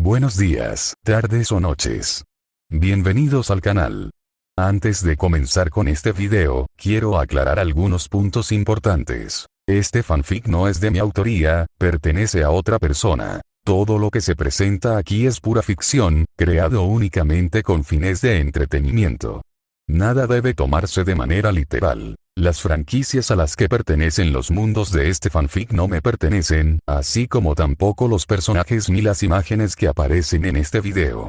Buenos días, tardes o noches. Bienvenidos al canal. Antes de comenzar con este video, quiero aclarar algunos puntos importantes. Este fanfic no es de mi autoría, pertenece a otra persona. Todo lo que se presenta aquí es pura ficción, creado únicamente con fines de entretenimiento. Nada debe tomarse de manera literal. Las franquicias a las que pertenecen los mundos de este fanfic no me pertenecen, así como tampoco los personajes ni las imágenes que aparecen en este video.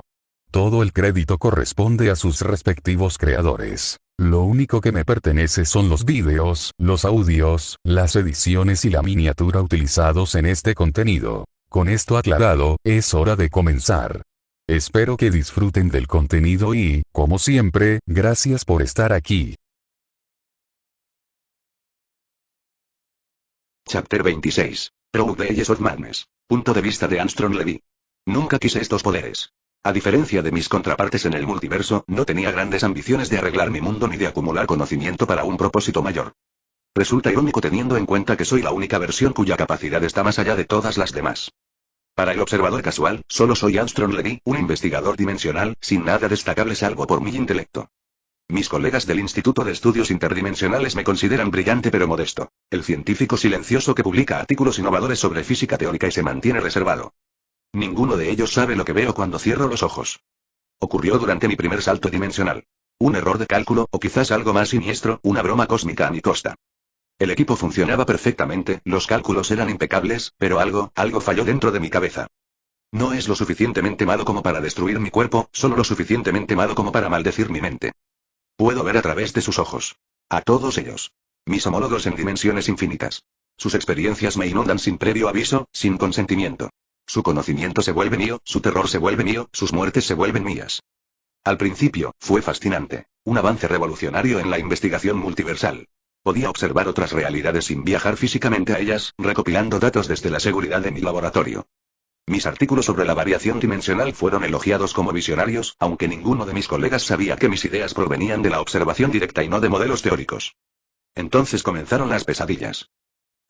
Todo el crédito corresponde a sus respectivos creadores. Lo único que me pertenece son los vídeos, los audios, las ediciones y la miniatura utilizados en este contenido. Con esto aclarado, es hora de comenzar. Espero que disfruten del contenido y, como siempre, gracias por estar aquí. Chapter 26. Through the Ages of Madness. Punto de vista de Armstrong Levy. Nunca quise estos poderes. A diferencia de mis contrapartes en el multiverso, no tenía grandes ambiciones de arreglar mi mundo ni de acumular conocimiento para un propósito mayor. Resulta irónico teniendo en cuenta que soy la única versión cuya capacidad está más allá de todas las demás. Para el observador casual, solo soy Armstrong Levy, un investigador dimensional, sin nada destacable salvo por mi intelecto. Mis colegas del Instituto de Estudios Interdimensionales me consideran brillante pero modesto, el científico silencioso que publica artículos innovadores sobre física teórica y se mantiene reservado. Ninguno de ellos sabe lo que veo cuando cierro los ojos. Ocurrió durante mi primer salto dimensional. Un error de cálculo, o quizás algo más siniestro, una broma cósmica a mi costa. El equipo funcionaba perfectamente, los cálculos eran impecables, pero algo falló dentro de mi cabeza. No es lo suficientemente malo como para destruir mi cuerpo, solo lo suficientemente malo como para maldecir mi mente. Puedo ver a través de sus ojos. A todos ellos. Mis homólogos en dimensiones infinitas. Sus experiencias me inundan sin previo aviso, sin consentimiento. Su conocimiento se vuelve mío, su terror se vuelve mío, sus muertes se vuelven mías. Al principio, fue fascinante. Un avance revolucionario en la investigación multiversal. Podía observar otras realidades sin viajar físicamente a ellas, recopilando datos desde la seguridad de mi laboratorio. Mis artículos sobre la variación dimensional fueron elogiados como visionarios, aunque ninguno de mis colegas sabía que mis ideas provenían de la observación directa y no de modelos teóricos. Entonces comenzaron las pesadillas.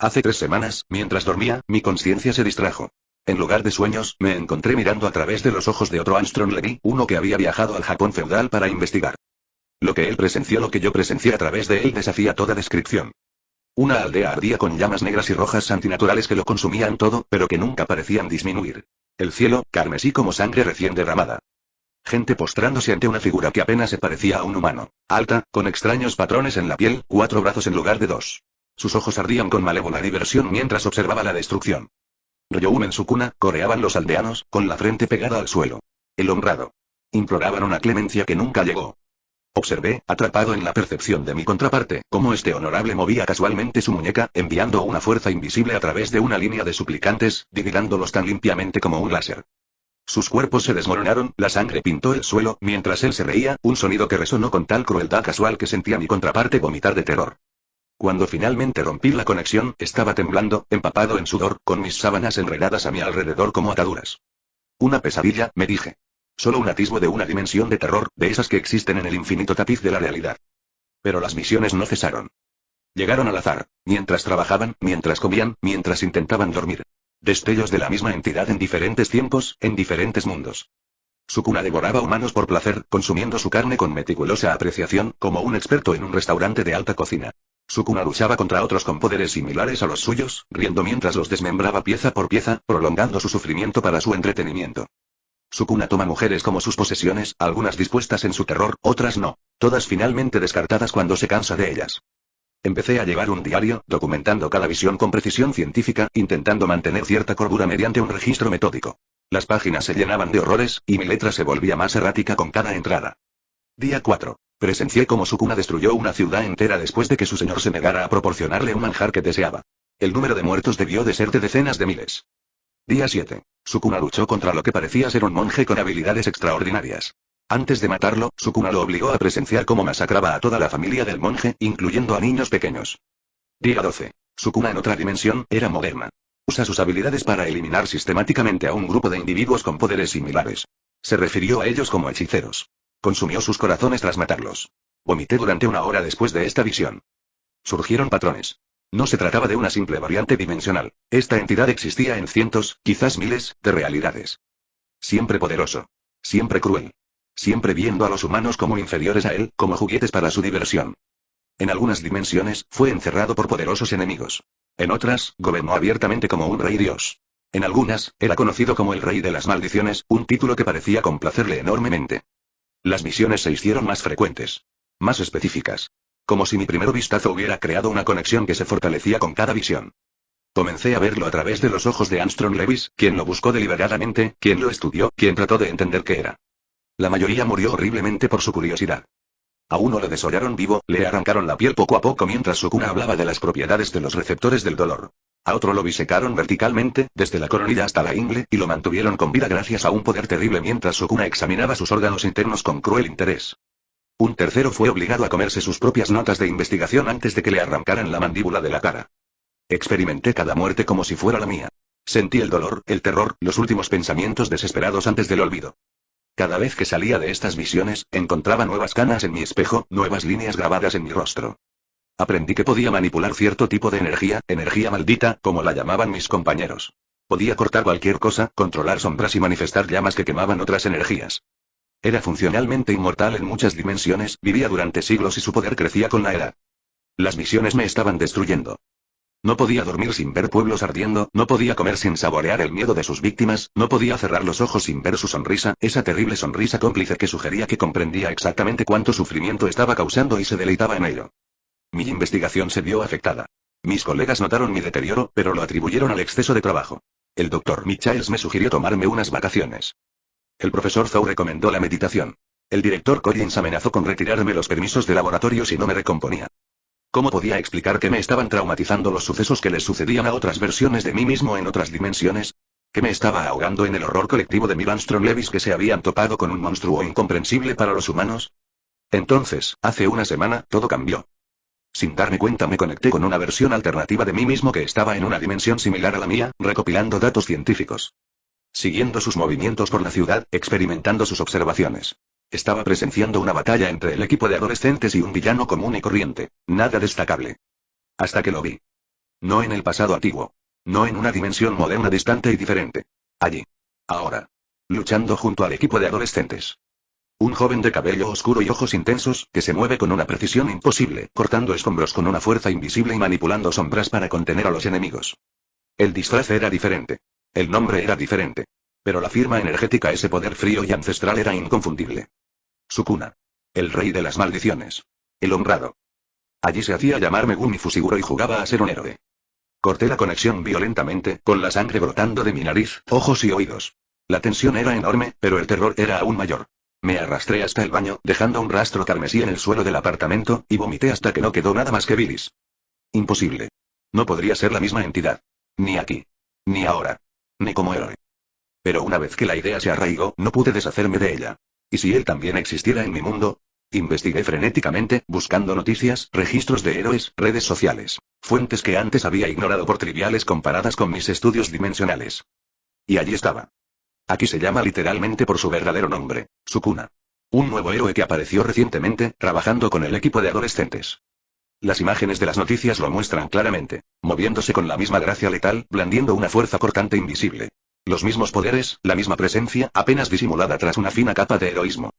Hace 3 semanas, mientras dormía, mi conciencia se distrajo. En lugar de sueños, me encontré mirando a través de los ojos de otro Armstrong Levy, uno que había viajado al Japón feudal para investigar. Lo que él presenció, lo que yo presencié a través de él desafía toda descripción. Una aldea ardía con llamas negras y rojas antinaturales que lo consumían todo, pero que nunca parecían disminuir. El cielo, carmesí como sangre recién derramada. Gente postrándose ante una figura que apenas se parecía a un humano. Alta, con extraños patrones en la piel, 4 brazos en lugar de 2. Sus ojos ardían con malévola diversión mientras observaba la destrucción. Royoum en su cuna, coreaban los aldeanos, con la frente pegada al suelo. El honrado. Imploraban una clemencia que nunca llegó. Observé, atrapado en la percepción de mi contraparte, cómo este honorable movía casualmente su muñeca, enviando una fuerza invisible a través de una línea de suplicantes, dividándolos tan limpiamente como un láser. Sus cuerpos se desmoronaron, la sangre pintó el suelo, mientras él se reía, un sonido que resonó con tal crueldad casual que sentía mi contraparte vomitar de terror. Cuando finalmente rompí la conexión, estaba temblando, empapado en sudor, con mis sábanas enredadas a mi alrededor como ataduras. Una pesadilla, me dije. Solo un atisbo de una dimensión de terror, de esas que existen en el infinito tapiz de la realidad. Pero las visiones no cesaron. Llegaron al azar, mientras trabajaban, mientras comían, mientras intentaban dormir. Destellos de la misma entidad en diferentes tiempos, en diferentes mundos. Sukuna devoraba humanos por placer, consumiendo su carne con meticulosa apreciación, como un experto en un restaurante de alta cocina. Sukuna luchaba contra otros con poderes similares a los suyos, riendo mientras los desmembraba pieza por pieza, prolongando su sufrimiento para su entretenimiento. Sukuna toma mujeres como sus posesiones, algunas dispuestas en su terror, otras no, todas finalmente descartadas cuando se cansa de ellas. Empecé a llevar un diario, documentando cada visión con precisión científica, intentando mantener cierta cordura mediante un registro metódico. Las páginas se llenaban de horrores, y mi letra se volvía más errática con cada entrada. Día 4. Presencié cómo Sukuna destruyó una ciudad entera después de que su señor se negara a proporcionarle un manjar que deseaba. El número de muertos debió de ser de decenas de miles. Día 7. Sukuna luchó contra lo que parecía ser un monje con habilidades extraordinarias. Antes de matarlo, Sukuna lo obligó a presenciar cómo masacraba a toda la familia del monje, incluyendo a niños pequeños. Día 12. Sukuna en otra dimensión, era moderna. Usa sus habilidades para eliminar sistemáticamente a un grupo de individuos con poderes similares. Se refirió a ellos como hechiceros. Consumió sus corazones tras matarlos. Vomité durante 1 hora después de esta visión. Surgieron patrones. No se trataba de una simple variante dimensional. Esta entidad existía en cientos, quizás miles, de realidades. Siempre poderoso. Siempre cruel. Siempre viendo a los humanos como inferiores a él, como juguetes para su diversión. En algunas dimensiones, fue encerrado por poderosos enemigos. En otras, gobernó abiertamente como un rey dios. En algunas, era conocido como el rey de las maldiciones, un título que parecía complacerle enormemente. Las visiones se hicieron más frecuentes. Más específicas. Como si mi primer vistazo hubiera creado una conexión que se fortalecía con cada visión. Comencé a verlo a través de los ojos de Armstrong Lewis, quien lo buscó deliberadamente, quien lo estudió, quien trató de entender qué era. La mayoría murió horriblemente por su curiosidad. A uno le desollaron vivo, le arrancaron la piel poco a poco mientras Sukuna hablaba de las propiedades de los receptores del dolor. A otro lo bisecaron verticalmente, desde la coronilla hasta la ingle, y lo mantuvieron con vida gracias a un poder terrible mientras Sukuna examinaba sus órganos internos con cruel interés. Un tercero fue obligado a comerse sus propias notas de investigación antes de que le arrancaran la mandíbula de la cara. Experimenté cada muerte como si fuera la mía. Sentí el dolor, el terror, los últimos pensamientos desesperados antes del olvido. Cada vez que salía de estas visiones, encontraba nuevas canas en mi espejo, nuevas líneas grabadas en mi rostro. Aprendí que podía manipular cierto tipo de energía maldita, como la llamaban mis compañeros. Podía cortar cualquier cosa, controlar sombras y manifestar llamas que quemaban otras energías. Era funcionalmente inmortal en muchas dimensiones, vivía durante siglos y su poder crecía con la edad. Las visiones me estaban destruyendo. No podía dormir sin ver pueblos ardiendo, no podía comer sin saborear el miedo de sus víctimas, no podía cerrar los ojos sin ver su sonrisa, esa terrible sonrisa cómplice que sugería que comprendía exactamente cuánto sufrimiento estaba causando y se deleitaba en ello. Mi investigación se vio afectada. Mis colegas notaron mi deterioro, pero lo atribuyeron al exceso de trabajo. El doctor Michaels me sugirió tomarme unas vacaciones. El profesor Zhou recomendó la meditación. El director Collins amenazó con retirarme los permisos de laboratorio si no me recomponía. ¿Cómo podía explicar que me estaban traumatizando los sucesos que les sucedían a otras versiones de mí mismo en otras dimensiones? ¿Que me estaba ahogando en el horror colectivo de mil Armstrong Lewis que se habían topado con un monstruo incomprensible para los humanos? Entonces, hace una semana, todo cambió. Sin darme cuenta me conecté con una versión alternativa de mí mismo que estaba en una dimensión similar a la mía, recopilando datos científicos. Siguiendo sus movimientos por la ciudad, experimentando sus observaciones. Estaba presenciando una batalla entre el equipo de adolescentes y un villano común y corriente, nada destacable. Hasta que lo vi. No en el pasado antiguo. No en una dimensión moderna distante y diferente. Allí. Ahora. Luchando junto al equipo de adolescentes. Un joven de cabello oscuro y ojos intensos, que se mueve con una precisión imposible, cortando escombros con una fuerza invisible y manipulando sombras para contener a los enemigos. El disfraz era diferente. El nombre era diferente. Pero la firma energética, ese poder frío y ancestral era inconfundible. Sukuna. El rey de las maldiciones. El honrado. Allí se hacía llamar Megumi Fushiguro y jugaba a ser un héroe. Corté la conexión violentamente, con la sangre brotando de mi nariz, ojos y oídos. La tensión era enorme, pero el terror era aún mayor. Me arrastré hasta el baño, dejando un rastro carmesí en el suelo del apartamento, y vomité hasta que no quedó nada más que bilis. Imposible. No podría ser la misma entidad. Ni aquí. Ni ahora. Ni como héroe. Pero una vez que la idea se arraigó, no pude deshacerme de ella. ¿Y si él también existiera en mi mundo? Investigué frenéticamente, buscando noticias, registros de héroes, redes sociales, fuentes que antes había ignorado por triviales comparadas con mis estudios dimensionales. Y allí estaba. Aquí se llama literalmente por su verdadero nombre, Sukuna. Un nuevo héroe que apareció recientemente, trabajando con el equipo de adolescentes. Las imágenes de las noticias lo muestran claramente, moviéndose con la misma gracia letal, blandiendo una fuerza cortante invisible. Los mismos poderes, la misma presencia, apenas disimulada tras una fina capa de heroísmo.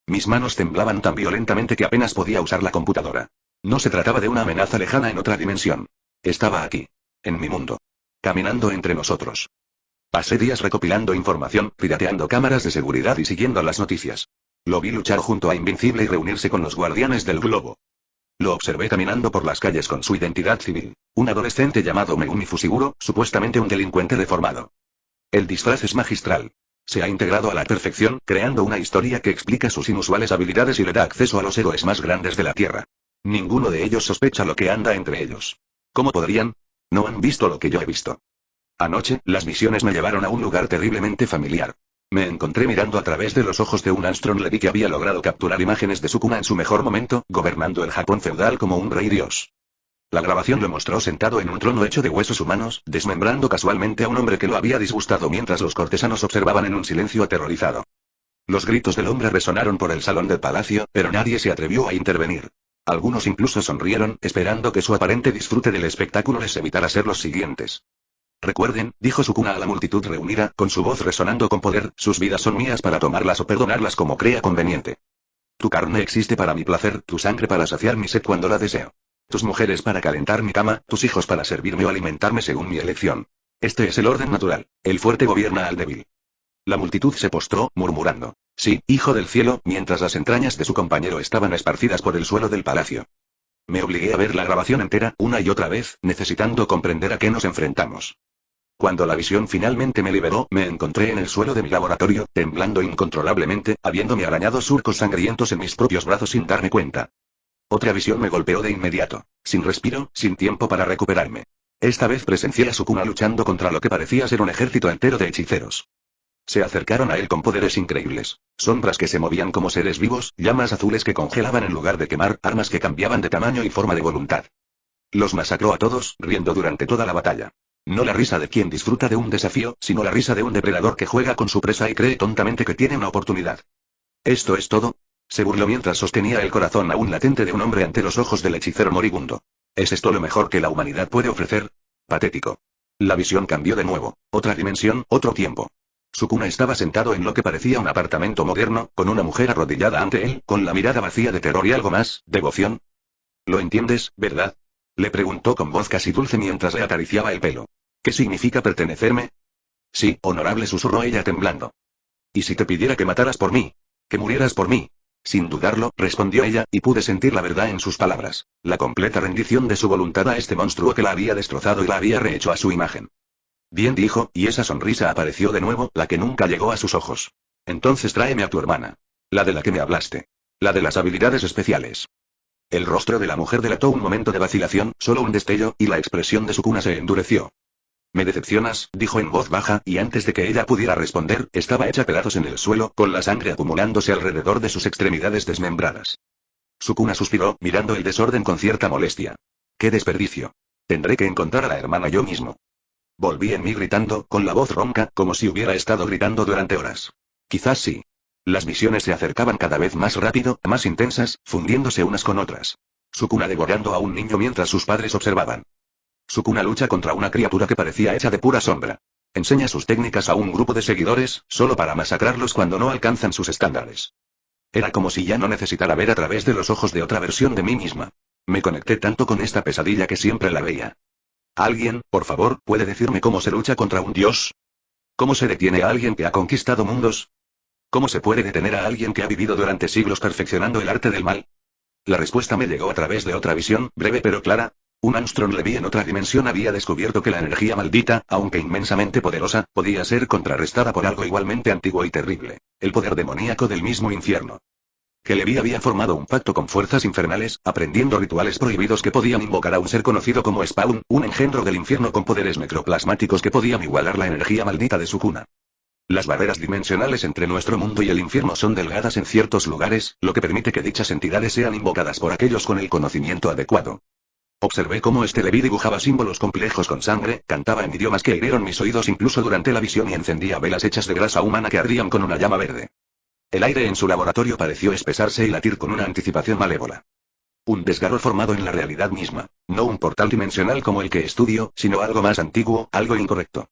Mis manos temblaban tan violentamente que apenas podía usar la computadora. No se trataba de una amenaza lejana en otra dimensión. Estaba aquí. En mi mundo. Caminando entre nosotros. Pasé días recopilando información, pirateando cámaras de seguridad y siguiendo las noticias. Lo vi luchar junto a Invincible y reunirse con los guardianes del globo. Lo observé caminando por las calles con su identidad civil. Un adolescente llamado Megumi Fushiguro, supuestamente un delincuente deformado. El disfraz es magistral. Se ha integrado a la perfección, creando una historia que explica sus inusuales habilidades y le da acceso a los héroes más grandes de la Tierra. Ninguno de ellos sospecha lo que anda entre ellos. ¿Cómo podrían? No han visto lo que yo he visto. Anoche, las visiones me llevaron a un lugar terriblemente familiar. Me encontré mirando a través de los ojos de un Armstrong Levy que había logrado capturar imágenes de Sukuna en su mejor momento, gobernando el Japón feudal como un rey dios. La grabación lo mostró sentado en un trono hecho de huesos humanos, desmembrando casualmente a un hombre que lo había disgustado mientras los cortesanos observaban en un silencio aterrorizado. Los gritos del hombre resonaron por el salón del palacio, pero nadie se atrevió a intervenir. Algunos incluso sonrieron, esperando que su aparente disfrute del espectáculo les evitara ser los siguientes. Recuerden, dijo Sukuna a la multitud reunida, con su voz resonando con poder, sus vidas son mías para tomarlas o perdonarlas como crea conveniente. Tu carne existe para mi placer, tu sangre para saciar mi sed cuando la deseo. Tus mujeres para calentar mi cama, tus hijos para servirme o alimentarme según mi elección. Este es el orden natural. El fuerte gobierna al débil. La multitud se postró, murmurando: sí, hijo del cielo, mientras las entrañas de su compañero estaban esparcidas por el suelo del palacio. Me obligué a ver la grabación entera, una y otra vez, necesitando comprender a qué nos enfrentamos. Cuando la visión finalmente me liberó, me encontré en el suelo de mi laboratorio, temblando incontrolablemente, habiéndome arañado surcos sangrientos en mis propios brazos sin darme cuenta. Otra visión me golpeó de inmediato, sin respiro, sin tiempo para recuperarme. Esta vez presencié a Sukuna luchando contra lo que parecía ser un ejército entero de hechiceros. Se acercaron a él con poderes increíbles, sombras que se movían como seres vivos, llamas azules que congelaban en lugar de quemar, armas que cambiaban de tamaño y forma de voluntad. Los masacró a todos, riendo durante toda la batalla. No la risa de quien disfruta de un desafío, sino la risa de un depredador que juega con su presa y cree tontamente que tiene una oportunidad. ¿Esto es todo? Se burló mientras sostenía el corazón aún latente de un hombre ante los ojos del hechicero moribundo. ¿Es esto lo mejor que la humanidad puede ofrecer? Patético. La visión cambió de nuevo. Otra dimensión, otro tiempo. Sukuna estaba sentado en lo que parecía un apartamento moderno, con una mujer arrodillada ante él, con la mirada vacía de terror y algo más, devoción. ¿Lo entiendes, verdad? Le preguntó con voz casi dulce mientras le acariciaba el pelo. ¿Qué significa pertenecerme? Sí, honorable, susurró ella temblando. ¿Y si te pidiera que mataras por mí? ¿Que murieras por mí? Sin dudarlo, respondió ella, y pude sentir la verdad en sus palabras. La completa rendición de su voluntad a este monstruo que la había destrozado y la había rehecho a su imagen. Bien, dijo, y esa sonrisa apareció de nuevo, la que nunca llegó a sus ojos. Entonces tráeme a tu hermana. La de la que me hablaste. La de las habilidades especiales. El rostro de la mujer delató un momento de vacilación, solo un destello, y la expresión de Sukuna se endureció. Me decepcionas, dijo en voz baja, y antes de que ella pudiera responder, estaba hecha pedazos en el suelo, con la sangre acumulándose alrededor de sus extremidades desmembradas. Sukuna suspiró, mirando el desorden con cierta molestia. ¡Qué desperdicio! Tendré que encontrar a la hermana yo mismo. Volví en mí gritando, con la voz ronca, como si hubiera estado gritando durante horas. Quizás sí. Las visiones se acercaban cada vez más rápido, más intensas, fundiéndose unas con otras. Sukuna devorando a un niño mientras sus padres observaban. Sukuna lucha contra una criatura que parecía hecha de pura sombra. Enseña sus técnicas a un grupo de seguidores, solo para masacrarlos cuando no alcanzan sus estándares. Era como si ya no necesitara ver a través de los ojos de otra versión de mí misma. Me conecté tanto con esta pesadilla que siempre la veía. ¿Alguien, por favor, puede decirme cómo se lucha contra un dios? ¿Cómo se detiene a alguien que ha conquistado mundos? ¿Cómo se puede detener a alguien que ha vivido durante siglos perfeccionando el arte del mal? La respuesta me llegó a través de otra visión, breve pero clara. Un Armstrong Levy en otra dimensión había descubierto que la energía maldita, aunque inmensamente poderosa, podía ser contrarrestada por algo igualmente antiguo y terrible: el poder demoníaco del mismo infierno. Que Levi había formado un pacto con fuerzas infernales, aprendiendo rituales prohibidos que podían invocar a un ser conocido como Spawn, un engendro del infierno con poderes necroplasmáticos que podían igualar la energía maldita de su cuna. Las barreras dimensionales entre nuestro mundo y el infierno son delgadas en ciertos lugares, lo que permite que dichas entidades sean invocadas por aquellos con el conocimiento adecuado. Observé cómo este Levi dibujaba símbolos complejos con sangre, cantaba en idiomas que hirieron mis oídos incluso durante la visión y encendía velas hechas de grasa humana que ardían con una llama verde. El aire en su laboratorio pareció espesarse y latir con una anticipación malévola. Un desgarro formado en la realidad misma, no un portal dimensional como el que estudio, sino algo más antiguo, algo incorrecto.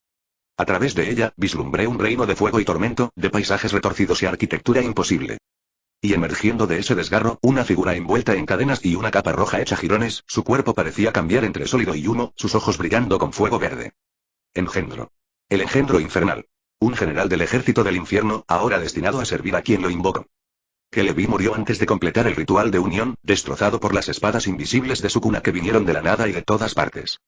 A través de ella, vislumbré un reino de fuego y tormento, de paisajes retorcidos y arquitectura imposible. Y emergiendo de ese desgarro, una figura envuelta en cadenas y una capa roja hecha jirones, su cuerpo parecía cambiar entre sólido y humo, sus ojos brillando con fuego verde. Engendro. El engendro infernal. Un general del ejército del infierno, ahora destinado a servir a quien lo invocó. Que Levi murió antes de completar el ritual de unión, destrozado por las espadas invisibles de su cuna que vinieron de la nada y de todas partes.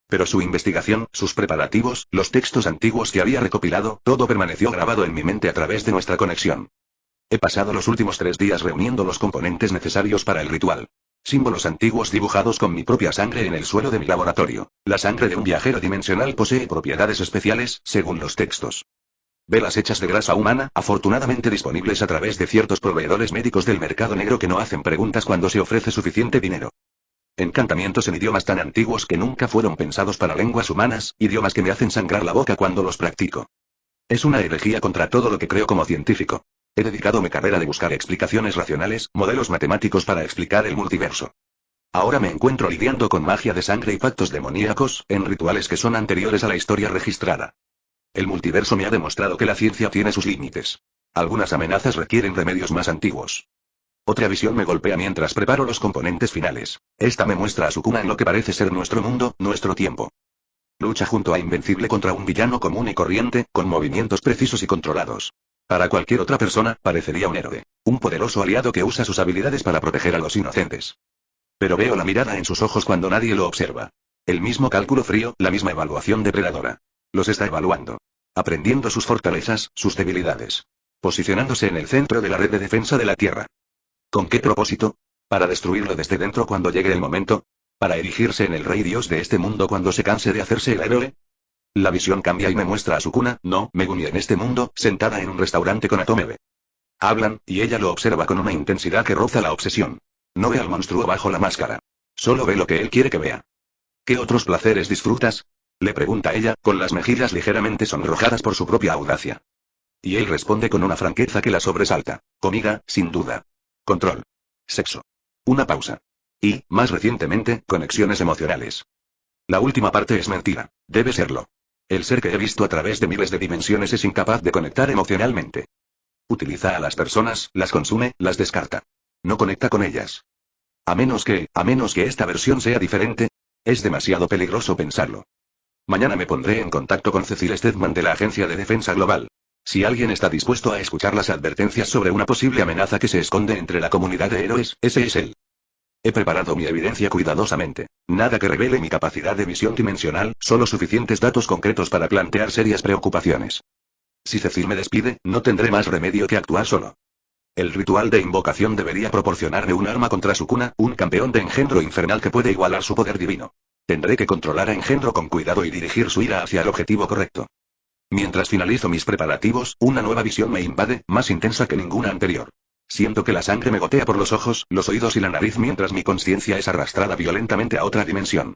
Pero su investigación, sus preparativos, los textos antiguos que había recopilado, todo permaneció grabado en mi mente a través de nuestra conexión. He pasado los últimos 3 días reuniendo los componentes necesarios para el ritual. Símbolos antiguos dibujados con mi propia sangre en el suelo de mi laboratorio. La sangre de un viajero dimensional posee propiedades especiales, según los textos. Velas hechas de grasa humana, afortunadamente disponibles a través de ciertos proveedores médicos del mercado negro que no hacen preguntas cuando se ofrece suficiente dinero. Encantamientos en idiomas tan antiguos que nunca fueron pensados para lenguas humanas, idiomas que me hacen sangrar la boca cuando los practico. Es una herejía contra todo lo que creo como científico. He dedicado mi carrera de buscar explicaciones racionales, modelos matemáticos para explicar el multiverso. Ahora me encuentro lidiando con magia de sangre y pactos demoníacos, en rituales que son anteriores a la historia registrada. El multiverso me ha demostrado que la ciencia tiene sus límites. Algunas amenazas requieren remedios más antiguos. Otra visión me golpea mientras preparo los componentes finales. Esta me muestra a Sukuna en lo que parece ser nuestro mundo, nuestro tiempo. Lucha junto a Invencible contra un villano común y corriente, con movimientos precisos y controlados. Para cualquier otra persona, parecería un héroe. Un poderoso aliado que usa sus habilidades para proteger a los inocentes. Pero veo la mirada en sus ojos cuando nadie lo observa. El mismo cálculo frío, la misma evaluación depredadora. Los está evaluando. Aprendiendo sus fortalezas, sus debilidades. Posicionándose en el centro de la red de defensa de la Tierra. ¿Con qué propósito? ¿Para destruirlo desde dentro cuando llegue el momento? ¿Para erigirse en el rey dios de este mundo cuando se canse de hacerse el héroe? La visión cambia y me muestra a Sukuna, no, Megumi en este mundo, sentada en un restaurante con Atomebe. Hablan, y ella lo observa con una intensidad que roza la obsesión. No ve al monstruo bajo la máscara. Solo ve lo que él quiere que vea. ¿Qué otros placeres disfrutas? Le pregunta ella, con las mejillas ligeramente sonrojadas por su propia audacia. Y él responde con una franqueza que la sobresalta. Comida, sin duda. Control. Sexo. Una pausa. Y, más recientemente, conexiones emocionales. La última parte es mentira. Debe serlo. El ser que he visto a través de miles de dimensiones es incapaz de conectar emocionalmente. Utiliza a las personas, las consume, las descarta. No conecta con ellas. A menos que esta versión sea diferente, es demasiado peligroso pensarlo. Mañana me pondré en contacto con Cecil Stedman de la Agencia de Defensa Global. Si alguien está dispuesto a escuchar las advertencias sobre una posible amenaza que se esconde entre la comunidad de héroes, ese es él. He preparado mi evidencia cuidadosamente. Nada que revele mi capacidad de visión dimensional, solo suficientes datos concretos para plantear serias preocupaciones. Si Cecil me despide, no tendré más remedio que actuar solo. El ritual de invocación debería proporcionarme un arma contra Sukuna, un campeón de engendro infernal que puede igualar su poder divino. Tendré que controlar a Engendro con cuidado y dirigir su ira hacia el objetivo correcto. Mientras finalizo mis preparativos, una nueva visión me invade, más intensa que ninguna anterior. Siento que la sangre me gotea por los ojos, los oídos y la nariz mientras mi conciencia es arrastrada violentamente a otra dimensión.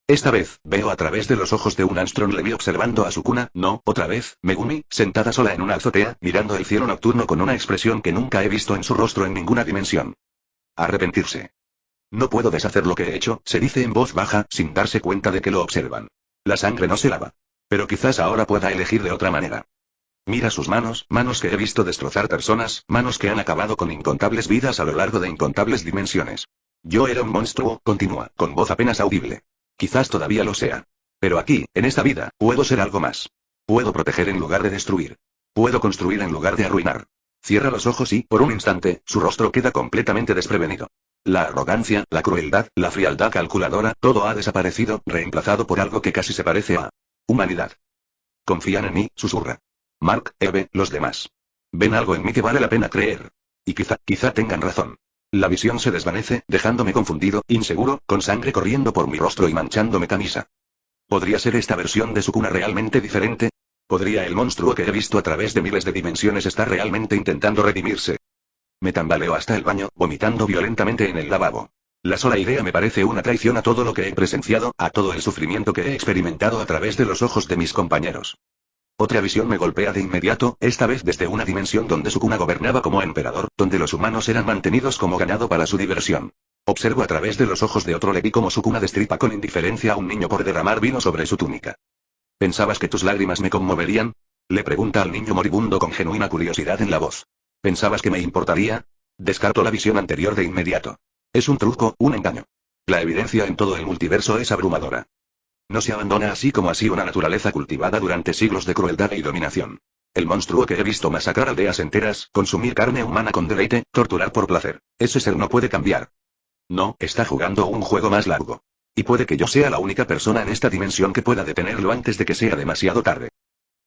Esta vez, veo a través de los ojos de un Armstrong Levy observando a Sukuna, no, otra vez, Megumi, sentada sola en una azotea, mirando el cielo nocturno con una expresión que nunca he visto en su rostro en ninguna dimensión. Arrepentirse. No puedo deshacer lo que he hecho, se dice en voz baja, sin darse cuenta de que lo observan. La sangre no se lava. Pero quizás ahora pueda elegir de otra manera. Mira sus manos, manos que he visto destrozar personas, manos que han acabado con incontables vidas a lo largo de incontables dimensiones. Yo era un monstruo, continúa, con voz apenas audible. Quizás todavía lo sea. Pero aquí, en esta vida, puedo ser algo más. Puedo proteger en lugar de destruir. Puedo construir en lugar de arruinar. Cierra los ojos y, por un instante, su rostro queda completamente desprevenido. La arrogancia, la crueldad, la frialdad calculadora, todo ha desaparecido, reemplazado por algo que casi se parece a humanidad. Confían en mí, susurra. Mark, Eve, los demás. Ven algo en mí que vale la pena creer. Y quizá tengan razón. La visión se desvanece, dejándome confundido, inseguro, con sangre corriendo por mi rostro y manchándome camisa. ¿Podría ser esta versión de Sukuna realmente diferente? ¿Podría el monstruo que he visto a través de miles de dimensiones estar realmente intentando redimirse? Me tambaleo hasta el baño, vomitando violentamente en el lavabo. La sola idea me parece una traición a todo lo que he presenciado, a todo el sufrimiento que he experimentado a través de los ojos de mis compañeros. Otra visión me golpea de inmediato, esta vez desde una dimensión donde Sukuna gobernaba como emperador, donde los humanos eran mantenidos como ganado para su diversión. Observo a través de los ojos de otro Levi como Sukuna destripa con indiferencia a un niño por derramar vino sobre su túnica. ¿Pensabas que tus lágrimas me conmoverían? Le pregunta al niño moribundo con genuina curiosidad en la voz. ¿Pensabas que me importaría? Descarto la visión anterior de inmediato. Es un truco, un engaño. La evidencia en todo el multiverso es abrumadora. No se abandona así como así una naturaleza cultivada durante siglos de crueldad y dominación. El monstruo que he visto masacrar aldeas enteras, consumir carne humana con deleite, torturar por placer. Ese ser no puede cambiar. No, está jugando un juego más largo. Y puede que yo sea la única persona en esta dimensión que pueda detenerlo antes de que sea demasiado tarde.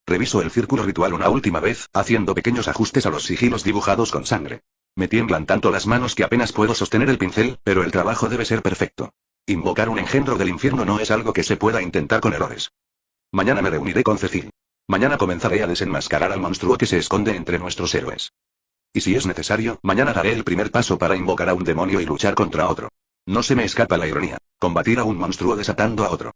Reviso el círculo ritual una última vez, haciendo pequeños ajustes a los sigilos dibujados con sangre. Me tiemblan tanto las manos que apenas puedo sostener el pincel, pero el trabajo debe ser perfecto. Invocar un engendro del infierno no es algo que se pueda intentar con errores. Mañana me reuniré con Cecil. Mañana comenzaré a desenmascarar al monstruo que se esconde entre nuestros héroes. Y si es necesario, mañana daré el primer paso para invocar a un demonio y luchar contra otro. No se me escapa la ironía. Combatir a un monstruo desatando a otro.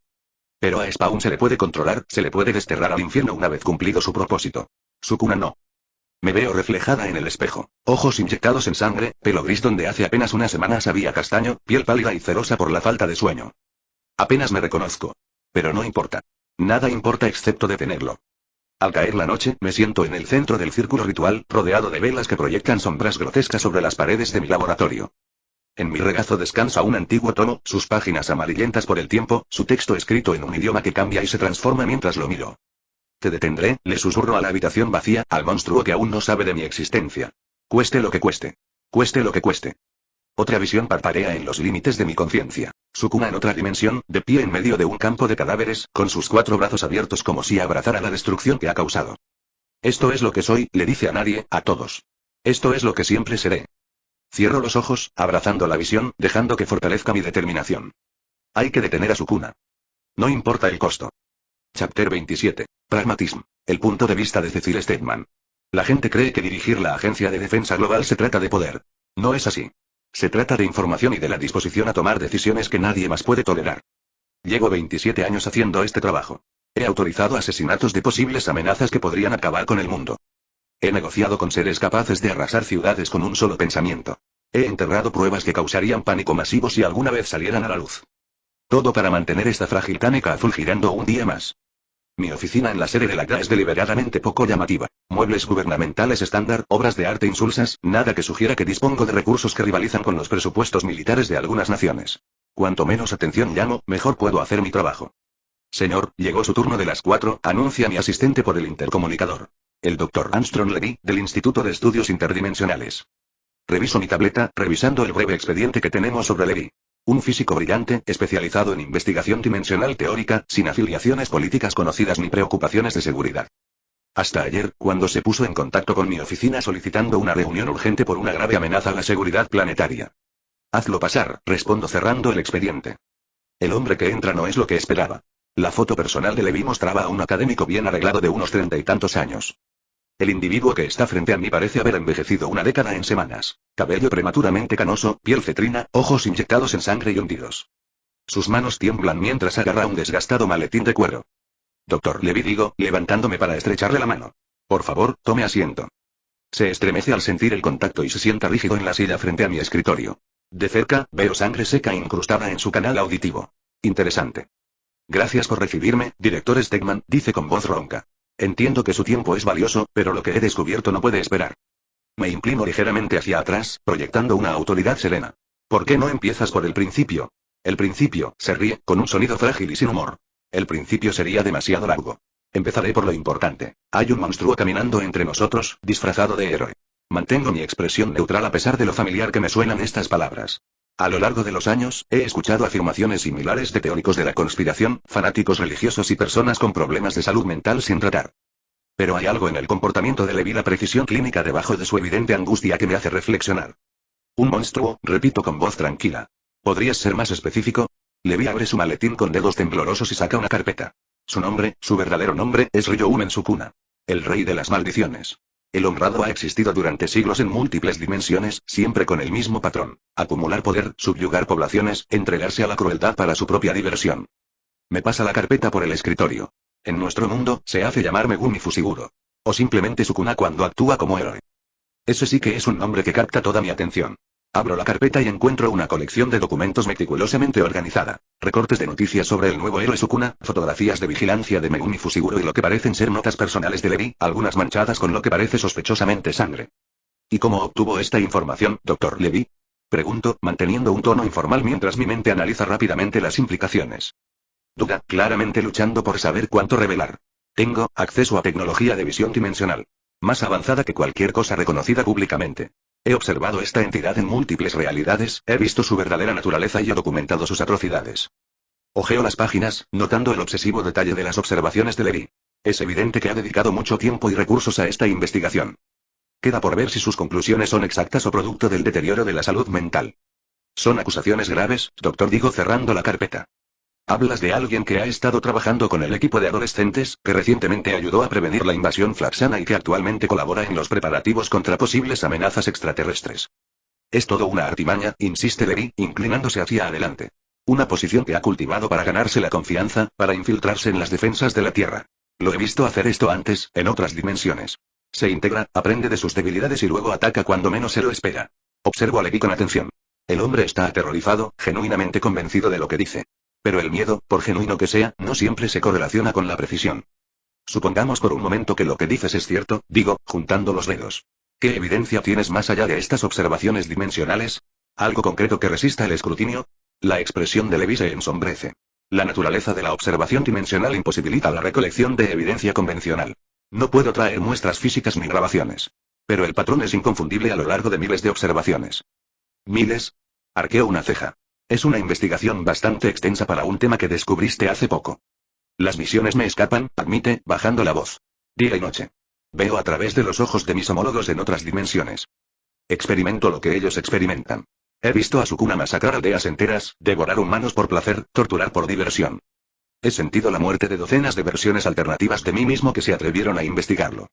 Pero a Spawn se le puede controlar, se le puede desterrar al infierno una vez cumplido su propósito. Sukuna no. Me veo reflejada en el espejo, ojos inyectados en sangre, pelo gris donde hace apenas unas semanas había castaño, piel pálida y cerosa por la falta de sueño. Apenas me reconozco. Pero no importa. Nada importa excepto detenerlo. Al caer la noche, me siento en el centro del círculo ritual, rodeado de velas que proyectan sombras grotescas sobre las paredes de mi laboratorio. En mi regazo descansa un antiguo tomo, sus páginas amarillentas por el tiempo, su texto escrito en un idioma que cambia y se transforma mientras lo miro. Te detendré, le susurro a la habitación vacía, al monstruo que aún no sabe de mi existencia. Cueste lo que cueste. Cueste lo que cueste. Otra visión parparea en los límites de mi conciencia. Sukuna en otra dimensión, de pie en medio de un campo de cadáveres, con sus 4 brazos abiertos como si abrazara la destrucción que ha causado. Esto es lo que soy, le dice a nadie, a todos. Esto es lo que siempre seré. Cierro los ojos, abrazando la visión, dejando que fortalezca mi determinación. Hay que detener a Sukuna. No importa el costo. Chapter 27. Pragmatism. El punto de vista de Cecil Stedman. La gente cree que dirigir la Agencia de Defensa Global se trata de poder. No es así. Se trata de información y de la disposición a tomar decisiones que nadie más puede tolerar. Llevo 27 años haciendo este trabajo. He autorizado asesinatos de posibles amenazas que podrían acabar con el mundo. He negociado con seres capaces de arrasar ciudades con un solo pensamiento. He enterrado pruebas que causarían pánico masivo si alguna vez salieran a la luz. Todo para mantener esta frágil tánica azul girando un día más. Mi oficina en la sede de la GRA es deliberadamente poco llamativa. Muebles gubernamentales estándar, obras de arte insulsas, nada que sugiera que dispongo de recursos que rivalizan con los presupuestos militares de algunas naciones. Cuanto menos atención llamo, mejor puedo hacer mi trabajo. Señor, llegó su turno de las 4, anuncia mi asistente por el intercomunicador. El Dr. Armstrong Levy, del Instituto de Estudios Interdimensionales. Reviso mi tableta, revisando el breve expediente que tenemos sobre Levy. Un físico brillante, especializado en investigación dimensional teórica, sin afiliaciones políticas conocidas ni preocupaciones de seguridad. Hasta ayer, cuando se puso en contacto con mi oficina solicitando una reunión urgente por una grave amenaza a la seguridad planetaria. Hazlo pasar, respondo cerrando el expediente. El hombre que entra no es lo que esperaba. La foto personal de Levy mostraba a un académico bien arreglado de unos 30 y tantos años. El individuo que está frente a mí parece haber envejecido una década en semanas. Cabello prematuramente canoso, piel cetrina, ojos inyectados en sangre y hundidos. Sus manos tiemblan mientras agarra un desgastado maletín de cuero. Doctor Levy, digo, levantándome para estrecharle la mano. Por favor, tome asiento. Se estremece al sentir el contacto y se sienta rígido en la silla frente a mi escritorio. De cerca, veo sangre seca incrustada en su canal auditivo. Interesante. Gracias por recibirme, director Stegman, dice con voz ronca. Entiendo que su tiempo es valioso, pero lo que he descubierto no puede esperar. Me inclino ligeramente hacia atrás, proyectando una autoridad serena. ¿Por qué no empiezas por el principio? El principio, se ríe, con un sonido frágil y sin humor. El principio sería demasiado largo. Empezaré por lo importante. Hay un monstruo caminando entre nosotros, disfrazado de héroe. Mantengo mi expresión neutral a pesar de lo familiar que me suenan estas palabras. A lo largo de los años, he escuchado afirmaciones similares de teóricos de la conspiración, fanáticos religiosos y personas con problemas de salud mental sin tratar. Pero hay algo en el comportamiento de Levy, la precisión clínica debajo de su evidente angustia que me hace reflexionar. Un monstruo, repito con voz tranquila. ¿Podrías ser más específico? Levy abre su maletín con dedos temblorosos y saca una carpeta. Su nombre, su verdadero nombre, es Ryoumen Sukuna. El rey de las maldiciones. El honrado ha existido durante siglos en múltiples dimensiones, siempre con el mismo patrón: acumular poder, subyugar poblaciones, entregarse a la crueldad para su propia diversión. Me pasa la carpeta por el escritorio. En nuestro mundo, se hace llamar Megumi Fushiguro. O simplemente Sukuna cuando actúa como héroe. Ese sí que es un nombre que capta toda mi atención. Abro la carpeta y encuentro una colección de documentos meticulosamente organizada. Recortes de noticias sobre el nuevo héroe Sukuna, fotografías de vigilancia de Megumi Fushiguro y lo que parecen ser notas personales de Levy, algunas manchadas con lo que parece sospechosamente sangre. ¿Y cómo obtuvo esta información, Dr. Levy? Pregunto, manteniendo un tono informal mientras mi mente analiza rápidamente las implicaciones. Duda, claramente luchando por saber cuánto revelar. Tengo acceso a tecnología de visión dimensional. Más avanzada que cualquier cosa reconocida públicamente. He observado esta entidad en múltiples realidades, he visto su verdadera naturaleza y he documentado sus atrocidades. Ojeo las páginas, notando el obsesivo detalle de las observaciones de Levy. Es evidente que ha dedicado mucho tiempo y recursos a esta investigación. Queda por ver si sus conclusiones son exactas o producto del deterioro de la salud mental. Son acusaciones graves, doctor, digo cerrando la carpeta. Hablas de alguien que ha estado trabajando con el equipo de adolescentes, que recientemente ayudó a prevenir la invasión flaxana y que actualmente colabora en los preparativos contra posibles amenazas extraterrestres. Es todo una artimaña, insiste Levy, inclinándose hacia adelante. Una posición que ha cultivado para ganarse la confianza, para infiltrarse en las defensas de la Tierra. Lo he visto hacer esto antes, en otras dimensiones. Se integra, aprende de sus debilidades y luego ataca cuando menos se lo espera. Observo a Levi con atención. El hombre está aterrorizado, genuinamente convencido de lo que dice. Pero el miedo, por genuino que sea, no siempre se correlaciona con la precisión. Supongamos por un momento que lo que dices es cierto, digo, juntando los dedos. ¿Qué evidencia tienes más allá de estas observaciones dimensionales? ¿Algo concreto que resista el escrutinio? La expresión de Levi se ensombrece. La naturaleza de la observación dimensional imposibilita la recolección de evidencia convencional. No puedo traer muestras físicas ni grabaciones. Pero el patrón es inconfundible a lo largo de miles de observaciones. ¿Miles? Arqueo una ceja. Es una investigación bastante extensa para un tema que descubriste hace poco. Las visiones me escapan, admite, bajando la voz. Día y noche. Veo a través de los ojos de mis homólogos en otras dimensiones. Experimento lo que ellos experimentan. He visto a Sukuna masacrar aldeas enteras, devorar humanos por placer, torturar por diversión. He sentido la muerte de docenas de versiones alternativas de mí mismo que se atrevieron a investigarlo.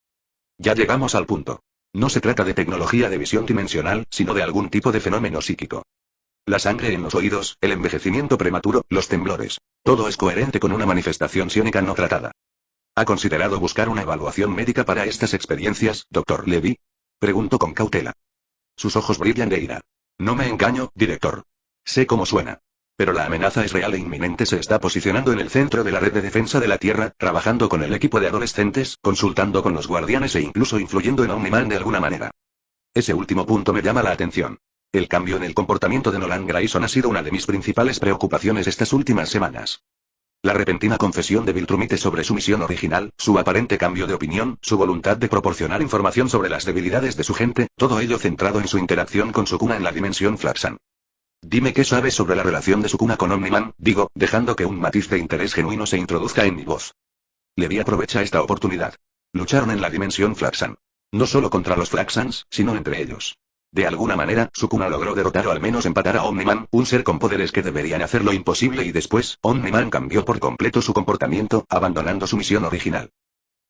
Ya llegamos al punto. No se trata de tecnología de visión dimensional, sino de algún tipo de fenómeno psíquico. La sangre en los oídos, el envejecimiento prematuro, los temblores. Todo es coherente con una manifestación psiónica no tratada. ¿Ha considerado buscar una evaluación médica para estas experiencias, Dr. Levi? Pregunto con cautela. Sus ojos brillan de ira. No me engaño, director. Sé cómo suena. Pero la amenaza es real e inminente. Se está posicionando en el centro de la red de defensa de la Tierra, trabajando con el equipo de adolescentes, consultando con los guardianes e incluso influyendo en Omniman de alguna manera. Ese último punto me llama la atención. El cambio en el comportamiento de Nolan Grayson ha sido una de mis principales preocupaciones estas últimas semanas. La repentina confesión de Viltrumite sobre su misión original, su aparente cambio de opinión, su voluntad de proporcionar información sobre las debilidades de su gente, todo ello centrado en su interacción con Sukuna en la dimensión Flaxan. Dime qué sabes sobre la relación de Sukuna con Omniman, digo, dejando que un matiz de interés genuino se introduzca en mi voz. Levi aprovecha esta oportunidad. Lucharon en la dimensión Flaxan. No solo contra los Flaxans, sino entre ellos. De alguna manera, Sukuna logró derrotar o al menos empatar a Omniman, un ser con poderes que deberían hacer lo imposible y después, Omniman cambió por completo su comportamiento, abandonando su misión original.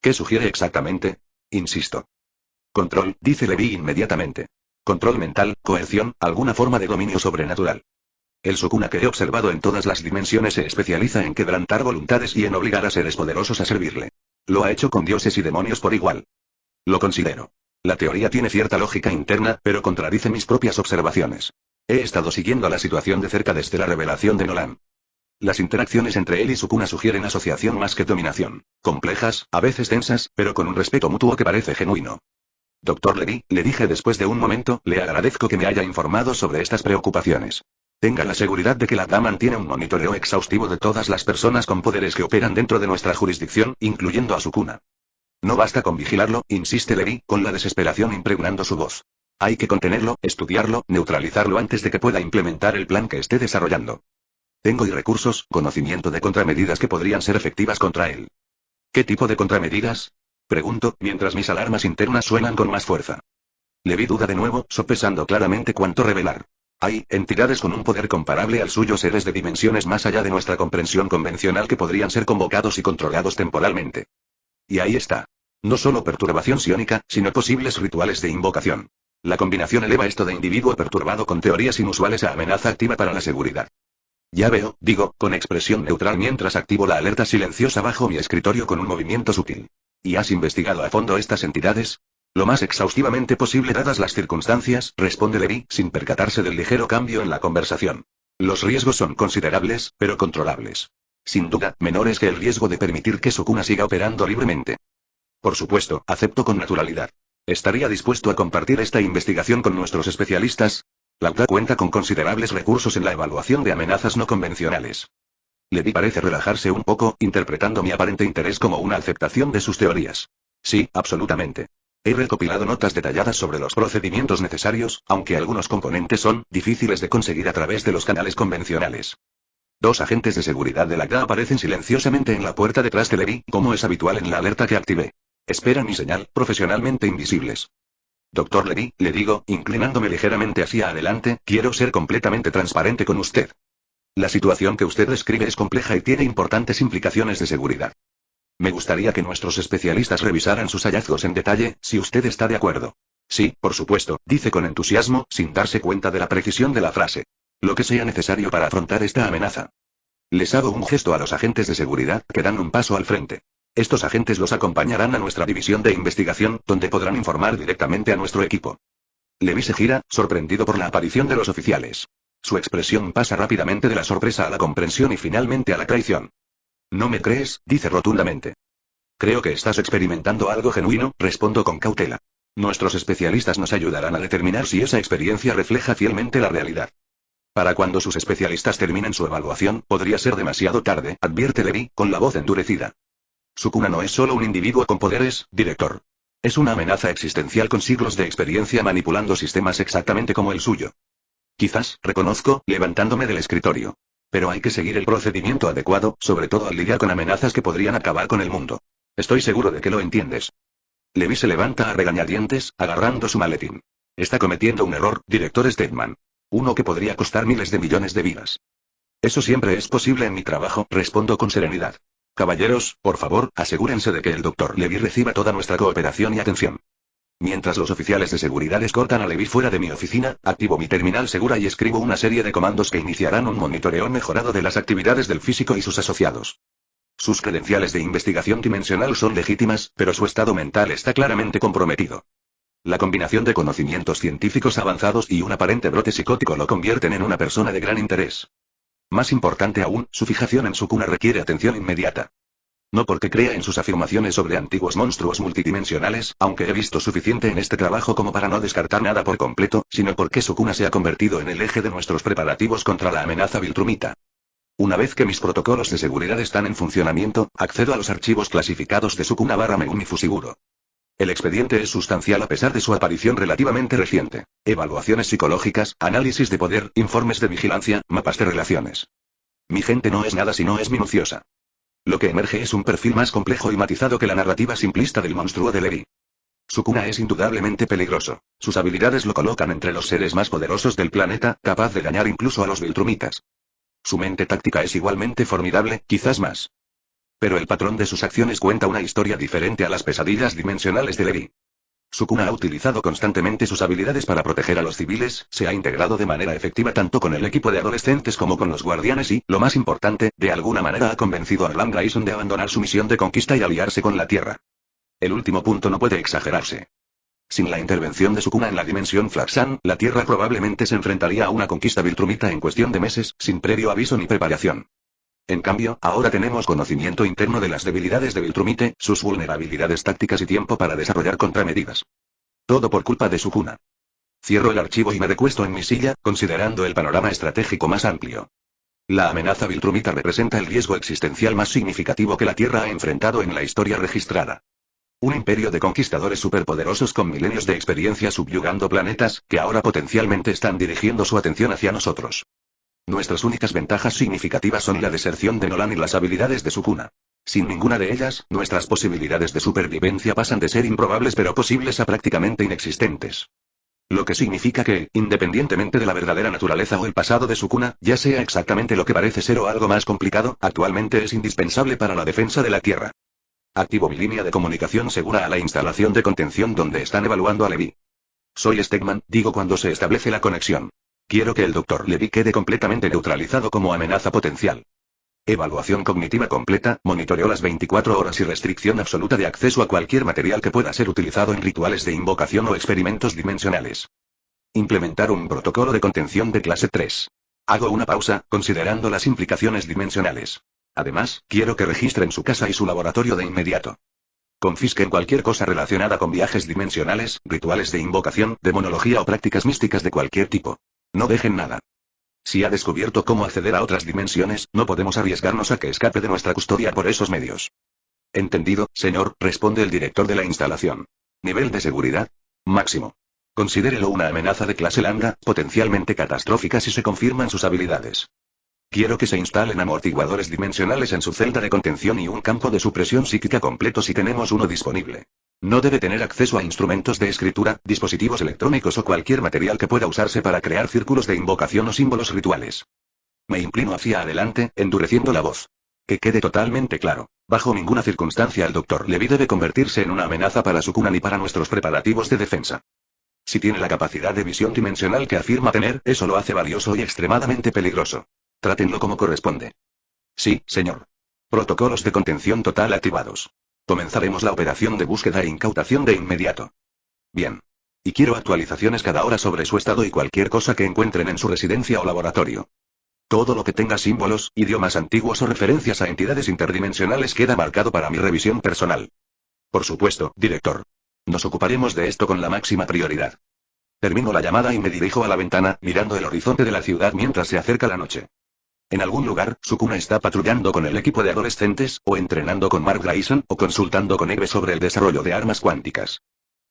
¿Qué sugiere exactamente? Insisto. Control, dice Levi inmediatamente. Control mental, coerción, alguna forma de dominio sobrenatural. El Sukuna que he observado en todas las dimensiones se especializa en quebrantar voluntades y en obligar a seres poderosos a servirle. Lo ha hecho con dioses y demonios por igual. Lo considero. La teoría tiene cierta lógica interna, pero contradice mis propias observaciones. He estado siguiendo la situación de cerca desde la revelación de Nolan. Las interacciones entre él y Sukuna sugieren asociación más que dominación. Complejas, a veces tensas, pero con un respeto mutuo que parece genuino. Dr. Levi, le dije después de un momento, le agradezco que me haya informado sobre estas preocupaciones. Tenga la seguridad de que la DA mantiene un monitoreo exhaustivo de todas las personas con poderes que operan dentro de nuestra jurisdicción, incluyendo a Sukuna. No basta con vigilarlo, insiste Levi, con la desesperación impregnando su voz. Hay que contenerlo, estudiarlo, neutralizarlo antes de que pueda implementar el plan que esté desarrollando. Tengo y recursos, conocimiento de contramedidas que podrían ser efectivas contra él. ¿Qué tipo de contramedidas? Pregunto, mientras mis alarmas internas suenan con más fuerza. Levi duda de nuevo, sopesando claramente cuánto revelar. Hay entidades con un poder comparable al suyo, seres de dimensiones más allá de nuestra comprensión convencional que podrían ser convocados y controlados temporalmente. Y ahí está. No solo perturbación psiónica, sino posibles rituales de invocación. La combinación eleva esto de individuo perturbado con teorías inusuales a amenaza activa para la seguridad. Ya veo, digo, con expresión neutral mientras activo la alerta silenciosa bajo mi escritorio con un movimiento sutil. ¿Y has investigado a fondo estas entidades? Lo más exhaustivamente posible dadas las circunstancias, responde Levi, sin percatarse del ligero cambio en la conversación. Los riesgos son considerables, pero controlables. Sin duda, menores que el riesgo de permitir que Sukuna siga operando libremente. Por supuesto, acepto con naturalidad. ¿Estaría dispuesto a compartir esta investigación con nuestros especialistas? La UTA cuenta con considerables recursos en la evaluación de amenazas no convencionales. Levi parece relajarse un poco, interpretando mi aparente interés como una aceptación de sus teorías. Sí, absolutamente. He recopilado notas detalladas sobre los procedimientos necesarios, aunque algunos componentes son difíciles de conseguir a través de los canales convencionales. Dos agentes de seguridad de la DA aparecen silenciosamente en la puerta detrás de Levi, como es habitual en la alerta que activé. Esperan mi señal, profesionalmente invisibles. Dr. Levi, le digo, inclinándome ligeramente hacia adelante, quiero ser completamente transparente con usted. La situación que usted describe es compleja y tiene importantes implicaciones de seguridad. Me gustaría que nuestros especialistas revisaran sus hallazgos en detalle, si usted está de acuerdo. Sí, por supuesto, dice con entusiasmo, sin darse cuenta de la precisión de la frase. Lo que sea necesario para afrontar esta amenaza. Les hago un gesto a los agentes de seguridad, que dan un paso al frente. Estos agentes los acompañarán a nuestra división de investigación, donde podrán informar directamente a nuestro equipo. Levi se gira, sorprendido por la aparición de los oficiales. Su expresión pasa rápidamente de la sorpresa a la comprensión y finalmente a la traición. ¿No me crees?, dice rotundamente. Creo que estás experimentando algo genuino, respondo con cautela. Nuestros especialistas nos ayudarán a determinar si esa experiencia refleja fielmente la realidad. Para cuando sus especialistas terminen su evaluación, podría ser demasiado tarde, advierte Levi, con la voz endurecida. Sukuna no es solo un individuo con poderes, director. Es una amenaza existencial con siglos de experiencia manipulando sistemas exactamente como el suyo. Quizás, reconozco, levantándome del escritorio. Pero hay que seguir el procedimiento adecuado, sobre todo al lidiar con amenazas que podrían acabar con el mundo. Estoy seguro de que lo entiendes. Levi se levanta a regañadientes, agarrando su maletín. Está cometiendo un error, director Steadman. Uno que podría costar miles de millones de vidas. Eso siempre es posible en mi trabajo, respondo con serenidad. Caballeros, por favor, asegúrense de que el Dr. Levi reciba toda nuestra cooperación y atención. Mientras los oficiales de seguridad escoltan a Levi fuera de mi oficina, activo mi terminal segura y escribo una serie de comandos que iniciarán un monitoreo mejorado de las actividades del físico y sus asociados. Sus credenciales de investigación dimensional son legítimas, pero su estado mental está claramente comprometido. La combinación de conocimientos científicos avanzados y un aparente brote psicótico lo convierten en una persona de gran interés. Más importante aún, su fijación en Sukuna requiere atención inmediata. No porque crea en sus afirmaciones sobre antiguos monstruos multidimensionales, aunque he visto suficiente en este trabajo como para no descartar nada por completo, sino porque Sukuna se ha convertido en el eje de nuestros preparativos contra la amenaza viltrumita. Una vez que mis protocolos de seguridad están en funcionamiento, accedo a los archivos clasificados de Sukuna/Megumi Fushiguro. El expediente es sustancial a pesar de su aparición relativamente reciente. Evaluaciones psicológicas, análisis de poder, informes de vigilancia, mapas de relaciones. Mi gente no es nada si no es minuciosa. Lo que emerge es un perfil más complejo y matizado que la narrativa simplista del monstruo de Levi. Sukuna es indudablemente peligroso. Sus habilidades lo colocan entre los seres más poderosos del planeta, capaz de dañar incluso a los viltrumitas. Su mente táctica es igualmente formidable, quizás más. Pero el patrón de sus acciones cuenta una historia diferente a las pesadillas dimensionales de Levi. Sukuna ha utilizado constantemente sus habilidades para proteger a los civiles, se ha integrado de manera efectiva tanto con el equipo de adolescentes como con los guardianes y, lo más importante, de alguna manera ha convencido a Lam Grayson de abandonar su misión de conquista y aliarse con la Tierra. El último punto no puede exagerarse. Sin la intervención de Sukuna en la dimensión Flaxan, la Tierra probablemente se enfrentaría a una conquista viltrumita en cuestión de meses, sin previo aviso ni preparación. En cambio, ahora tenemos conocimiento interno de las debilidades de Viltrumite, sus vulnerabilidades tácticas y tiempo para desarrollar contramedidas. Todo por culpa de Sukuna. Cierro el archivo y me recuesto en mi silla, considerando el panorama estratégico más amplio. La amenaza Viltrumita representa el riesgo existencial más significativo que la Tierra ha enfrentado en la historia registrada. Un imperio de conquistadores superpoderosos con milenios de experiencia subyugando planetas, que ahora potencialmente están dirigiendo su atención hacia nosotros. Nuestras únicas ventajas significativas son la deserción de Nolan y las habilidades de Sukuna. Sin ninguna de ellas, nuestras posibilidades de supervivencia pasan de ser improbables pero posibles a prácticamente inexistentes. Lo que significa que, independientemente de la verdadera naturaleza o el pasado de Sukuna, ya sea exactamente lo que parece ser o algo más complicado, actualmente es indispensable para la defensa de la Tierra. Activo mi línea de comunicación segura a la instalación de contención donde están evaluando a Levi. Soy Steadman, digo cuando se establece la conexión. Quiero que el Dr. Levi quede completamente neutralizado como amenaza potencial. Evaluación cognitiva completa, monitoreo las 24 horas y restricción absoluta de acceso a cualquier material que pueda ser utilizado en rituales de invocación o experimentos dimensionales. Implementar un protocolo de contención de clase 3. Hago una pausa, considerando las implicaciones dimensionales. Además, quiero que registren su casa y su laboratorio de inmediato. Confisquen cualquier cosa relacionada con viajes dimensionales, rituales de invocación, demonología o prácticas místicas de cualquier tipo. No dejen nada. Si ha descubierto cómo acceder a otras dimensiones, no podemos arriesgarnos a que escape de nuestra custodia por esos medios. Entendido, señor, responde el director de la instalación. Nivel de seguridad: máximo. Considérelo una amenaza de clase Lambda, potencialmente catastrófica si se confirman sus habilidades. Quiero que se instalen amortiguadores dimensionales en su celda de contención y un campo de supresión psíquica completo si tenemos uno disponible. No debe tener acceso a instrumentos de escritura, dispositivos electrónicos o cualquier material que pueda usarse para crear círculos de invocación o símbolos rituales. Me inclino hacia adelante, endureciendo la voz. Que quede totalmente claro. Bajo ninguna circunstancia el Dr. Levi debe convertirse en una amenaza para Sukuna ni para nuestros preparativos de defensa. Si tiene la capacidad de visión dimensional que afirma tener, eso lo hace valioso y extremadamente peligroso. Trátenlo como corresponde. Sí, señor. Protocolos de contención total activados. Comenzaremos la operación de búsqueda e incautación de inmediato. Bien. Y quiero actualizaciones cada hora sobre su estado y cualquier cosa que encuentren en su residencia o laboratorio. Todo lo que tenga símbolos, idiomas antiguos o referencias a entidades interdimensionales queda marcado para mi revisión personal. Por supuesto, director. Nos ocuparemos de esto con la máxima prioridad. Termino la llamada y me dirijo a la ventana, mirando el horizonte de la ciudad mientras se acerca la noche. En algún lugar, Sukuna está patrullando con el equipo de adolescentes, o entrenando con Mark Grayson, o consultando con Eve sobre el desarrollo de armas cuánticas.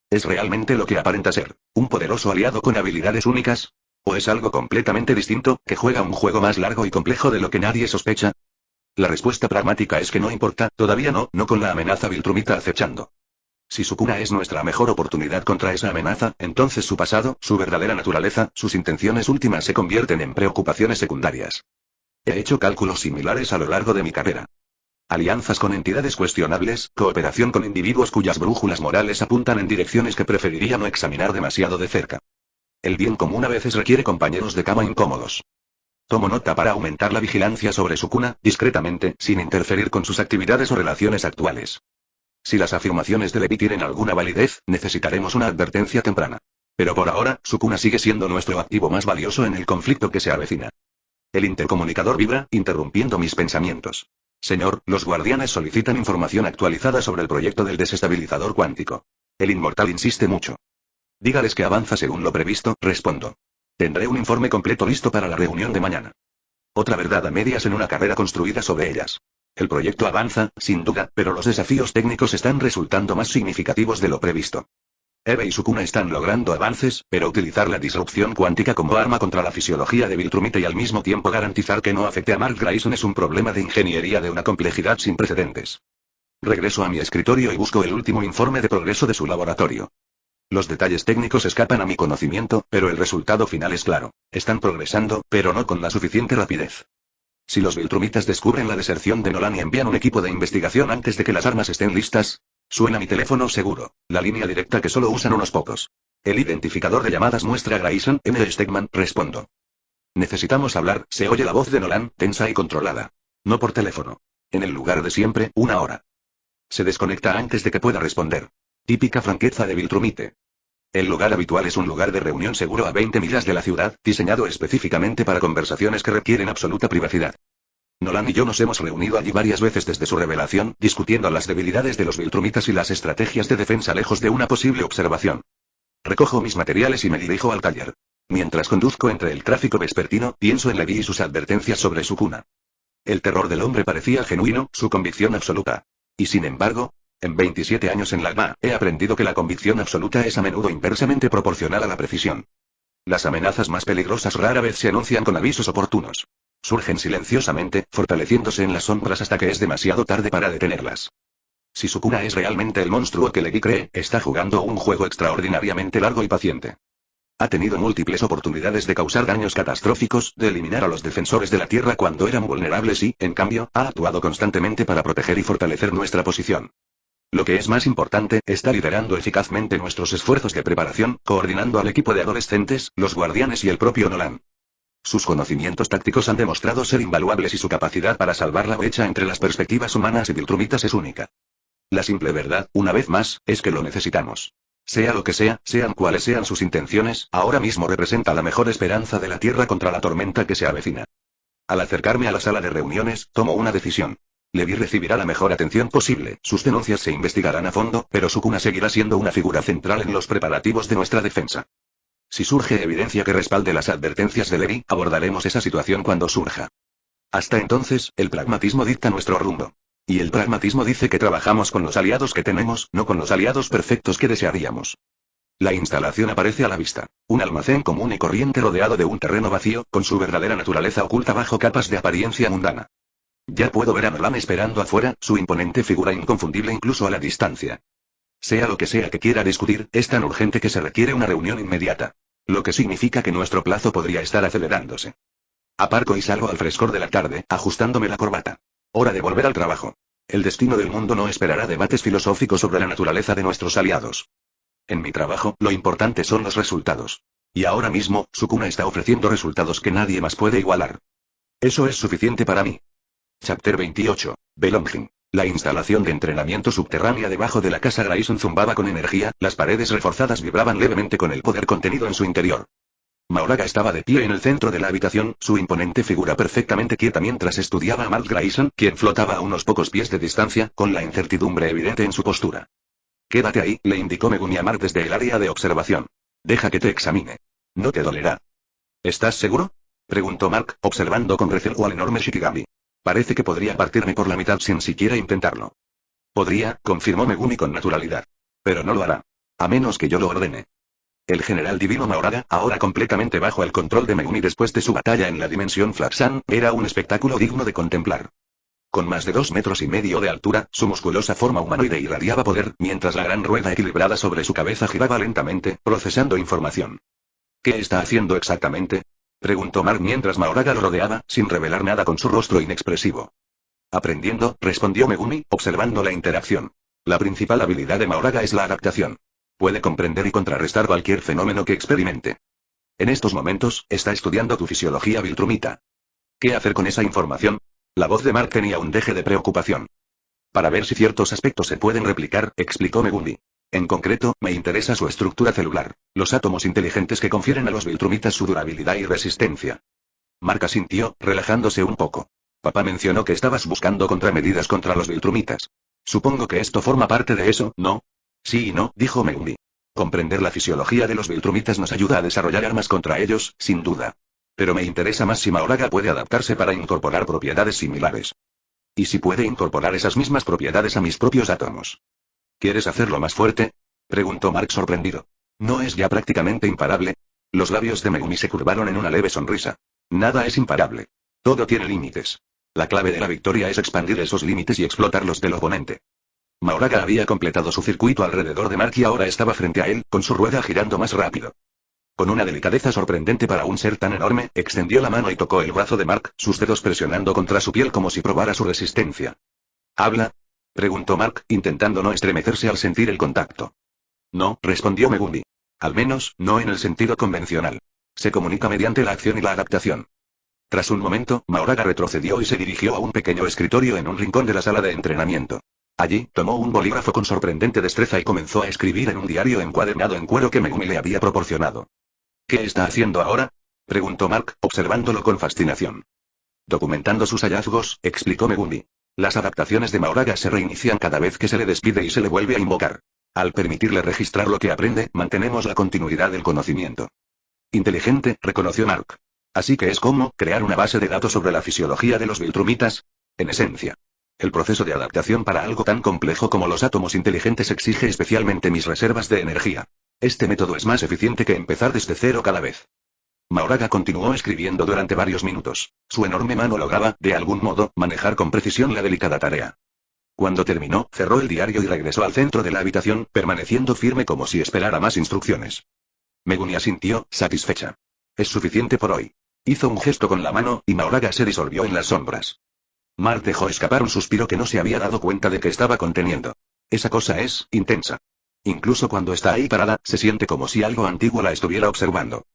¿Es realmente lo que aparenta ser un poderoso aliado con habilidades únicas? ¿O es algo completamente distinto, que juega un juego más largo y complejo de lo que nadie sospecha? La respuesta pragmática es que no importa, todavía no con la amenaza viltrumita acechando. Si Sukuna es nuestra mejor oportunidad contra esa amenaza, entonces su pasado, su verdadera naturaleza, sus intenciones últimas se convierten en preocupaciones secundarias. He hecho cálculos similares a lo largo de mi carrera. Alianzas con entidades cuestionables, cooperación con individuos cuyas brújulas morales apuntan en direcciones que preferiría no examinar demasiado de cerca. El bien común a veces requiere compañeros de cama incómodos. Tomo nota para aumentar la vigilancia sobre Sukuna, discretamente, sin interferir con sus actividades o relaciones actuales. Si las afirmaciones de Levi tienen alguna validez, necesitaremos una advertencia temprana. Pero por ahora, Sukuna sigue siendo nuestro activo más valioso en el conflicto que se avecina. El intercomunicador vibra, interrumpiendo mis pensamientos. Señor, los guardianes solicitan información actualizada sobre el proyecto del desestabilizador cuántico. El inmortal insiste mucho. Dígales que avanza según lo previsto, respondo. Tendré un informe completo listo para la reunión de mañana. Otra verdad a medias en una carrera construida sobre ellas. El proyecto avanza, sin duda, pero los desafíos técnicos están resultando más significativos de lo previsto. Eve y Sukuna están logrando avances, pero utilizar la disrupción cuántica como arma contra la fisiología de Viltrumite y al mismo tiempo garantizar que no afecte a Mark Grayson es un problema de ingeniería de una complejidad sin precedentes. Regreso a mi escritorio y busco el último informe de progreso de su laboratorio. Los detalles técnicos escapan a mi conocimiento, pero el resultado final es claro. Están progresando, pero no con la suficiente rapidez. Si los Viltrumitas descubren la deserción de Nolan y envían un equipo de investigación antes de que las armas estén listas, suena mi teléfono seguro, la línea directa que solo usan unos pocos. El identificador de llamadas muestra Grayson M. Stegman, respondo. Necesitamos hablar, se oye la voz de Nolan, tensa y controlada. No por teléfono. En el lugar de siempre, una hora. Se desconecta antes de que pueda responder. Típica franqueza de Viltrumite. El lugar habitual es un lugar de reunión seguro a 20 millas de la ciudad, diseñado específicamente para conversaciones que requieren absoluta privacidad. Nolan y yo nos hemos reunido allí varias veces desde su revelación, discutiendo las debilidades de los Viltrumitas y las estrategias de defensa lejos de una posible observación. Recojo mis materiales y me dirijo al taller. Mientras conduzco entre el tráfico vespertino, pienso en Levi y sus advertencias sobre Sukuna. El terror del hombre parecía genuino, su convicción absoluta. Y sin embargo, en 27 años en la GMA, he aprendido que la convicción absoluta es a menudo inversamente proporcional a la precisión. Las amenazas más peligrosas rara vez se anuncian con avisos oportunos. Surgen silenciosamente, fortaleciéndose en las sombras hasta que es demasiado tarde para detenerlas. Si Sukuna es realmente el monstruo que Levi cree, está jugando un juego extraordinariamente largo y paciente. Ha tenido múltiples oportunidades de causar daños catastróficos, de eliminar a los defensores de la Tierra cuando eran vulnerables y, en cambio, ha actuado constantemente para proteger y fortalecer nuestra posición. Lo que es más importante, está liderando eficazmente nuestros esfuerzos de preparación, coordinando al equipo de adolescentes, los guardianes y el propio Nolan. Sus conocimientos tácticos han demostrado ser invaluables y su capacidad para salvar la brecha entre las perspectivas humanas y Viltrumitas es única. La simple verdad, una vez más, es que lo necesitamos. Sea lo que sea, sean cuales sean sus intenciones, ahora mismo representa la mejor esperanza de la Tierra contra la tormenta que se avecina. Al acercarme a la sala de reuniones, tomo una decisión. Levi recibirá la mejor atención posible, sus denuncias se investigarán a fondo, pero Sukuna seguirá siendo una figura central en los preparativos de nuestra defensa. Si surge evidencia que respalde las advertencias de Levi, abordaremos esa situación cuando surja. Hasta entonces, el pragmatismo dicta nuestro rumbo. Y el pragmatismo dice que trabajamos con los aliados que tenemos, no con los aliados perfectos que desearíamos. La instalación aparece a la vista. Un almacén común y corriente rodeado de un terreno vacío, con su verdadera naturaleza oculta bajo capas de apariencia mundana. Ya puedo ver a Nolan esperando afuera, su imponente figura inconfundible incluso a la distancia. Sea lo que sea que quiera discutir, es tan urgente que se requiere una reunión inmediata. Lo que significa que nuestro plazo podría estar acelerándose. Aparco y salgo al frescor de la tarde, ajustándome la corbata. Hora de volver al trabajo. El destino del mundo no esperará debates filosóficos sobre la naturaleza de nuestros aliados. En mi trabajo, lo importante son los resultados. Y ahora mismo, Sukuna está ofreciendo resultados que nadie más puede igualar. Eso es suficiente para mí. Chapter 28. Belonging. La instalación de entrenamiento subterránea debajo de la casa Grayson zumbaba con energía, las paredes reforzadas vibraban levemente con el poder contenido en su interior. Mahoraga estaba de pie en el centro de la habitación, su imponente figura perfectamente quieta mientras estudiaba a Mark Grayson, quien flotaba a unos pocos pies de distancia, con la incertidumbre evidente en su postura. Quédate ahí, le indicó Megumi a Mark desde el área de observación. Deja que te examine. No te dolerá. ¿Estás seguro?, preguntó Mark, observando con recelo al enorme Shikigami. Parece que podría partirme por la mitad sin siquiera intentarlo. Podría, confirmó Megumi con naturalidad. Pero no lo hará. A menos que yo lo ordene. El general divino Mahoraga, ahora completamente bajo el control de Megumi después de su batalla en la dimensión Flaxan, era un espectáculo digno de contemplar. Con más de 2,5 metros de altura, su musculosa forma humanoide irradiaba poder, mientras la gran rueda equilibrada sobre su cabeza giraba lentamente, procesando información. ¿Qué está haciendo exactamente?, preguntó Mark mientras Mahoraga lo rodeaba, sin revelar nada con su rostro inexpresivo. Aprendiendo, respondió Megumi, observando la interacción. La principal habilidad de Mahoraga es la adaptación. Puede comprender y contrarrestar cualquier fenómeno que experimente. En estos momentos, está estudiando tu fisiología viltrumita. ¿Qué hacer con esa información? La voz de Mark tenía un deje de preocupación. Para ver si ciertos aspectos se pueden replicar, explicó Megumi. En concreto, me interesa su estructura celular, los átomos inteligentes que confieren a los viltrumitas su durabilidad y resistencia. Mark asintió, relajándose un poco. Papá mencionó que estabas buscando contramedidas contra los viltrumitas. Supongo que esto forma parte de eso, ¿no? Sí y no, dijo Megumi. Comprender la fisiología de los viltrumitas nos ayuda a desarrollar armas contra ellos, sin duda. Pero me interesa más si Mahoraga puede adaptarse para incorporar propiedades similares. ¿Y si puede incorporar esas mismas propiedades a mis propios átomos? ¿Quieres hacerlo más fuerte?, preguntó Mark sorprendido. ¿No es ya prácticamente imparable? Los labios de Megumi se curvaron en una leve sonrisa. Nada es imparable. Todo tiene límites. La clave de la victoria es expandir esos límites y explotarlos del oponente. Mahoraga había completado su circuito alrededor de Mark y ahora estaba frente a él, con su rueda girando más rápido. Con una delicadeza sorprendente para un ser tan enorme, extendió la mano y tocó el brazo de Mark, sus dedos presionando contra su piel como si probara su resistencia. ¿Habla?, preguntó Mark, intentando no estremecerse al sentir el contacto. No, respondió Megumi. Al menos, no en el sentido convencional. Se comunica mediante la acción y la adaptación. Tras un momento, Mahoraga retrocedió y se dirigió a un pequeño escritorio en un rincón de la sala de entrenamiento. Allí, tomó un bolígrafo con sorprendente destreza y comenzó a escribir en un diario encuadernado en cuero que Megumi le había proporcionado. ¿Qué está haciendo ahora?, preguntó Mark, observándolo con fascinación. Documentando sus hallazgos, explicó Megumi. Las adaptaciones de Mahoraga se reinician cada vez que se le despide y se le vuelve a invocar. Al permitirle registrar lo que aprende, mantenemos la continuidad del conocimiento. Inteligente, reconoció Mark. Así que es como crear una base de datos sobre la fisiología de los viltrumitas. En esencia. El proceso de adaptación para algo tan complejo como los átomos inteligentes exige especialmente mis reservas de energía. Este método es más eficiente que empezar desde cero cada vez. Mahoraga continuó escribiendo durante varios minutos. Su enorme mano lograba, de algún modo, manejar con precisión la delicada tarea. Cuando terminó, cerró el diario y regresó al centro de la habitación, permaneciendo firme como si esperara más instrucciones. Megumi asintió, satisfecha. Es suficiente por hoy. Hizo un gesto con la mano, y Mahoraga se disolvió en las sombras. Mark dejó escapar un suspiro que no se había dado cuenta de que estaba conteniendo. Esa cosa es intensa. Incluso cuando está ahí parada, se siente como si algo antiguo la estuviera observando.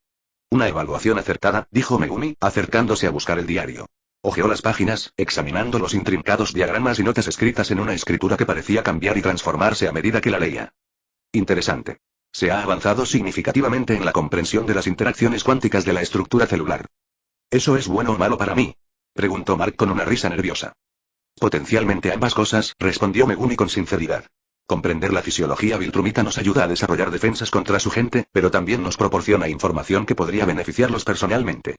Una evaluación acertada, dijo Megumi, acercándose a buscar el diario. Hojeó las páginas, examinando los intrincados diagramas y notas escritas en una escritura que parecía cambiar y transformarse a medida que la leía. Interesante. Se ha avanzado significativamente en la comprensión de las interacciones cuánticas de la estructura celular. ¿Eso es bueno o malo para mí?, preguntó Mark con una risa nerviosa. Potencialmente ambas cosas, respondió Megumi con sinceridad. Comprender la fisiología viltrumita nos ayuda a desarrollar defensas contra su gente, pero también nos proporciona información que podría beneficiarlos personalmente.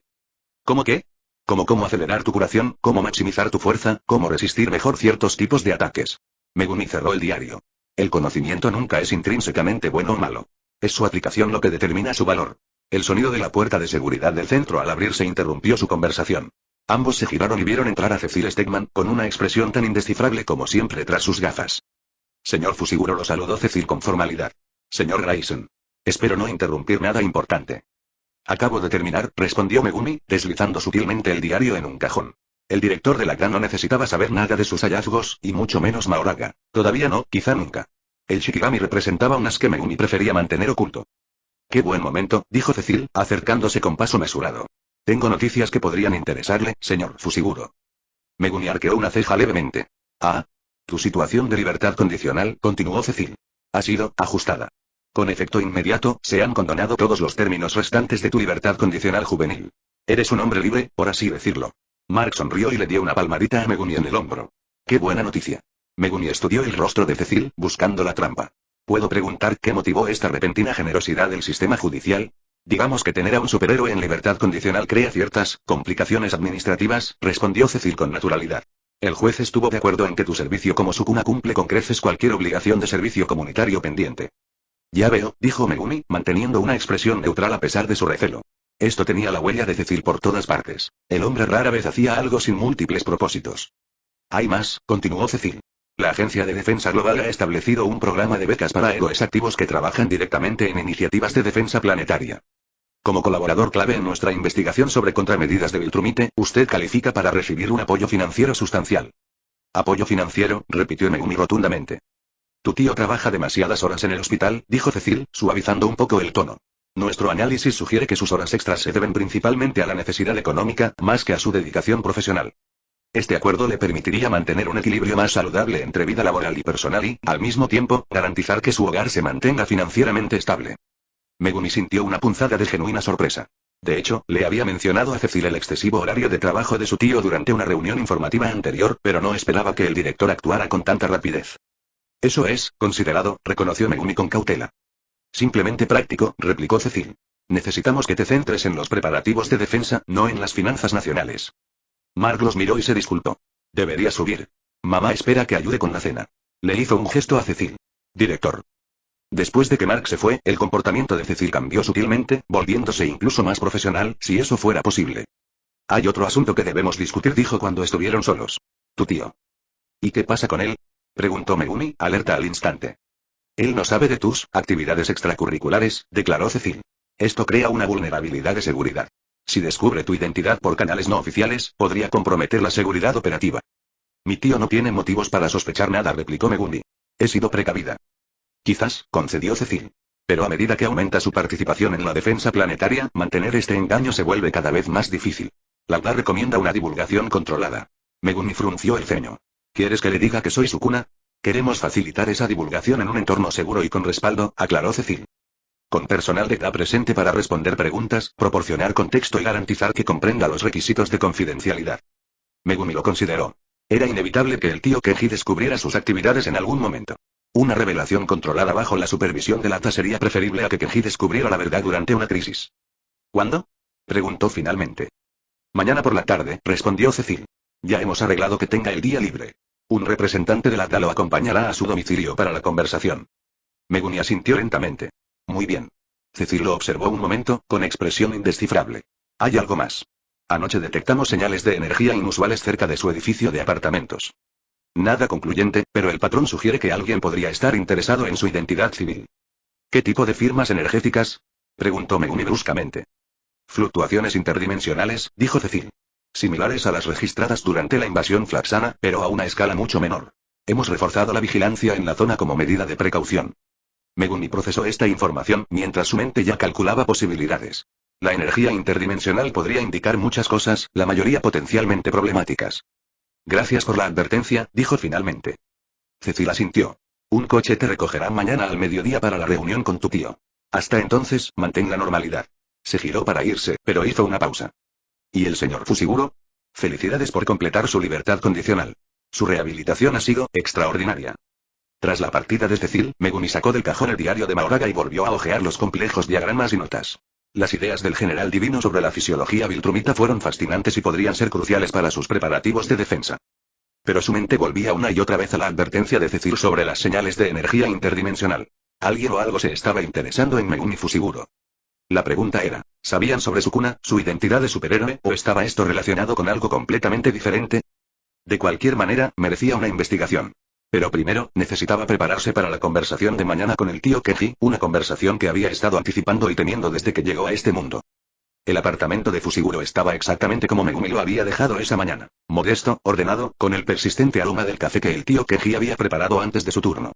¿Cómo qué? Como cómo acelerar tu curación, cómo maximizar tu fuerza, cómo resistir mejor ciertos tipos de ataques. Megumi cerró el diario. El conocimiento nunca es intrínsecamente bueno o malo. Es su aplicación lo que determina su valor. El sonido de la puerta de seguridad del centro al abrirse interrumpió su conversación. Ambos se giraron y vieron entrar a Cecil Stegman, con una expresión tan indescifrable como siempre tras sus gafas. Señor Fusiguro, lo saludó Cecil con formalidad. Señor Grayson. Espero no interrumpir nada importante. Acabo de terminar, respondió Megumi, deslizando sutilmente el diario en un cajón. El director de la GAN no necesitaba saber nada de sus hallazgos, y mucho menos Mahoraga. Todavía no, quizá nunca. El Shikigami representaba un as que Megumi prefería mantener oculto. Qué buen momento, dijo Cecil, acercándose con paso mesurado. Tengo noticias que podrían interesarle, señor Fusiguro. Megumi arqueó una ceja levemente. Ah. Tu situación de libertad condicional, continuó Cecil, ha sido ajustada. Con efecto inmediato, se han condonado todos los términos restantes de tu libertad condicional juvenil. Eres un hombre libre, por así decirlo. Mark sonrió y le dio una palmadita a Megumi en el hombro. ¡Qué buena noticia! Megumi estudió el rostro de Cecil, buscando la trampa. ¿Puedo preguntar qué motivó esta repentina generosidad del sistema judicial? Digamos que tener a un superhéroe en libertad condicional crea ciertas complicaciones administrativas, respondió Cecil con naturalidad. El juez estuvo de acuerdo en que tu servicio como Sukuna cumple con creces cualquier obligación de servicio comunitario pendiente. Ya veo, dijo Megumi, manteniendo una expresión neutral a pesar de su recelo. Esto tenía la huella de Cecil por todas partes. El hombre rara vez hacía algo sin múltiples propósitos. Hay más, continuó Cecil. La Agencia de Defensa Global ha establecido un programa de becas para héroes activos que trabajan directamente en iniciativas de defensa planetaria. Como colaborador clave en nuestra investigación sobre contramedidas de Viltrumite, usted califica para recibir un apoyo financiero sustancial. ¿Apoyo financiero?, repitió Megumi rotundamente. Tu tío trabaja demasiadas horas en el hospital, dijo Cecil, suavizando un poco el tono. Nuestro análisis sugiere que sus horas extras se deben principalmente a la necesidad económica, más que a su dedicación profesional. Este acuerdo le permitiría mantener un equilibrio más saludable entre vida laboral y personal y, al mismo tiempo, garantizar que su hogar se mantenga financieramente estable. Megumi sintió una punzada de genuina sorpresa. De hecho, le había mencionado a Cecil el excesivo horario de trabajo de su tío durante una reunión informativa anterior, pero no esperaba que el director actuara con tanta rapidez. Eso es considerado, reconoció Megumi con cautela. Simplemente práctico, replicó Cecil. Necesitamos que te centres en los preparativos de defensa, no en las finanzas nacionales. Mark los miró y se disculpó. Debería subir. Mamá espera que ayude con la cena. Le hizo un gesto a Cecil. Director. Después de que Mark se fue, el comportamiento de Cecil cambió sutilmente, volviéndose incluso más profesional, si eso fuera posible. Hay otro asunto que debemos discutir, dijo cuando estuvieron solos. Tu tío. ¿Y qué pasa con él?, preguntó Megumi, alerta al instante. Él no sabe de tus actividades extracurriculares, declaró Cecil. Esto crea una vulnerabilidad de seguridad. Si descubre tu identidad por canales no oficiales, podría comprometer la seguridad operativa. Mi tío no tiene motivos para sospechar nada, replicó Megumi. He sido precavida. Quizás, concedió Cecil. Pero a medida que aumenta su participación en la defensa planetaria, mantener este engaño se vuelve cada vez más difícil. Lagda recomienda una divulgación controlada. Megumi frunció el ceño. ¿Quieres que le diga que soy Sukuna? Queremos facilitar esa divulgación en un entorno seguro y con respaldo, aclaró Cecil. Con personal de GA presente para responder preguntas, proporcionar contexto y garantizar que comprenda los requisitos de confidencialidad. Megumi lo consideró. Era inevitable que el tío Keiji descubriera sus actividades en algún momento. Una revelación controlada bajo la supervisión de Lagda sería preferible a que Keiji descubriera la verdad durante una crisis. ¿Cuándo?, preguntó finalmente. Mañana por la tarde, respondió Cecil. Ya hemos arreglado que tenga el día libre. Un representante de Lagda lo acompañará a su domicilio para la conversación. Megumi asintió lentamente. Muy bien. Cecil lo observó un momento, con expresión indescifrable. Hay algo más. Anoche detectamos señales de energía inusuales cerca de su edificio de apartamentos. Nada concluyente, pero el patrón sugiere que alguien podría estar interesado en su identidad civil. ¿Qué tipo de firmas energéticas?, preguntó Megumi bruscamente. Fluctuaciones interdimensionales, dijo Cecil. Similares a las registradas durante la invasión flaxana, pero a una escala mucho menor. Hemos reforzado la vigilancia en la zona como medida de precaución. Megumi procesó esta información, mientras su mente ya calculaba posibilidades. La energía interdimensional podría indicar muchas cosas, la mayoría potencialmente problemáticas. Gracias por la advertencia, dijo finalmente. Cecil asintió. Un coche te recogerá mañana al mediodía para la reunión con tu tío. Hasta entonces, mantén la normalidad. Se giró para irse, pero hizo una pausa. ¿Y el señor Fushiguro? Felicidades por completar su libertad condicional. Su rehabilitación ha sido extraordinaria. Tras la partida de Cecil, Megumi sacó del cajón el diario de Mahoraga y volvió a hojear los complejos diagramas y notas. Las ideas del general divino sobre la fisiología viltrumita fueron fascinantes y podrían ser cruciales para sus preparativos de defensa. Pero su mente volvía una y otra vez a la advertencia de Cecil sobre las señales de energía interdimensional. Alguien o algo se estaba interesando en Megumi Fushiguro. La pregunta era, ¿sabían sobre Sukuna, su identidad de superhéroe, o estaba esto relacionado con algo completamente diferente? De cualquier manera, merecía una investigación. Pero primero, necesitaba prepararse para la conversación de mañana con el tío Keiji, una conversación que había estado anticipando y temiendo desde que llegó a este mundo. El apartamento de Fushiguro estaba exactamente como Megumi lo había dejado esa mañana. Modesto, ordenado, con el persistente aroma del café que el tío Keiji había preparado antes de su turno.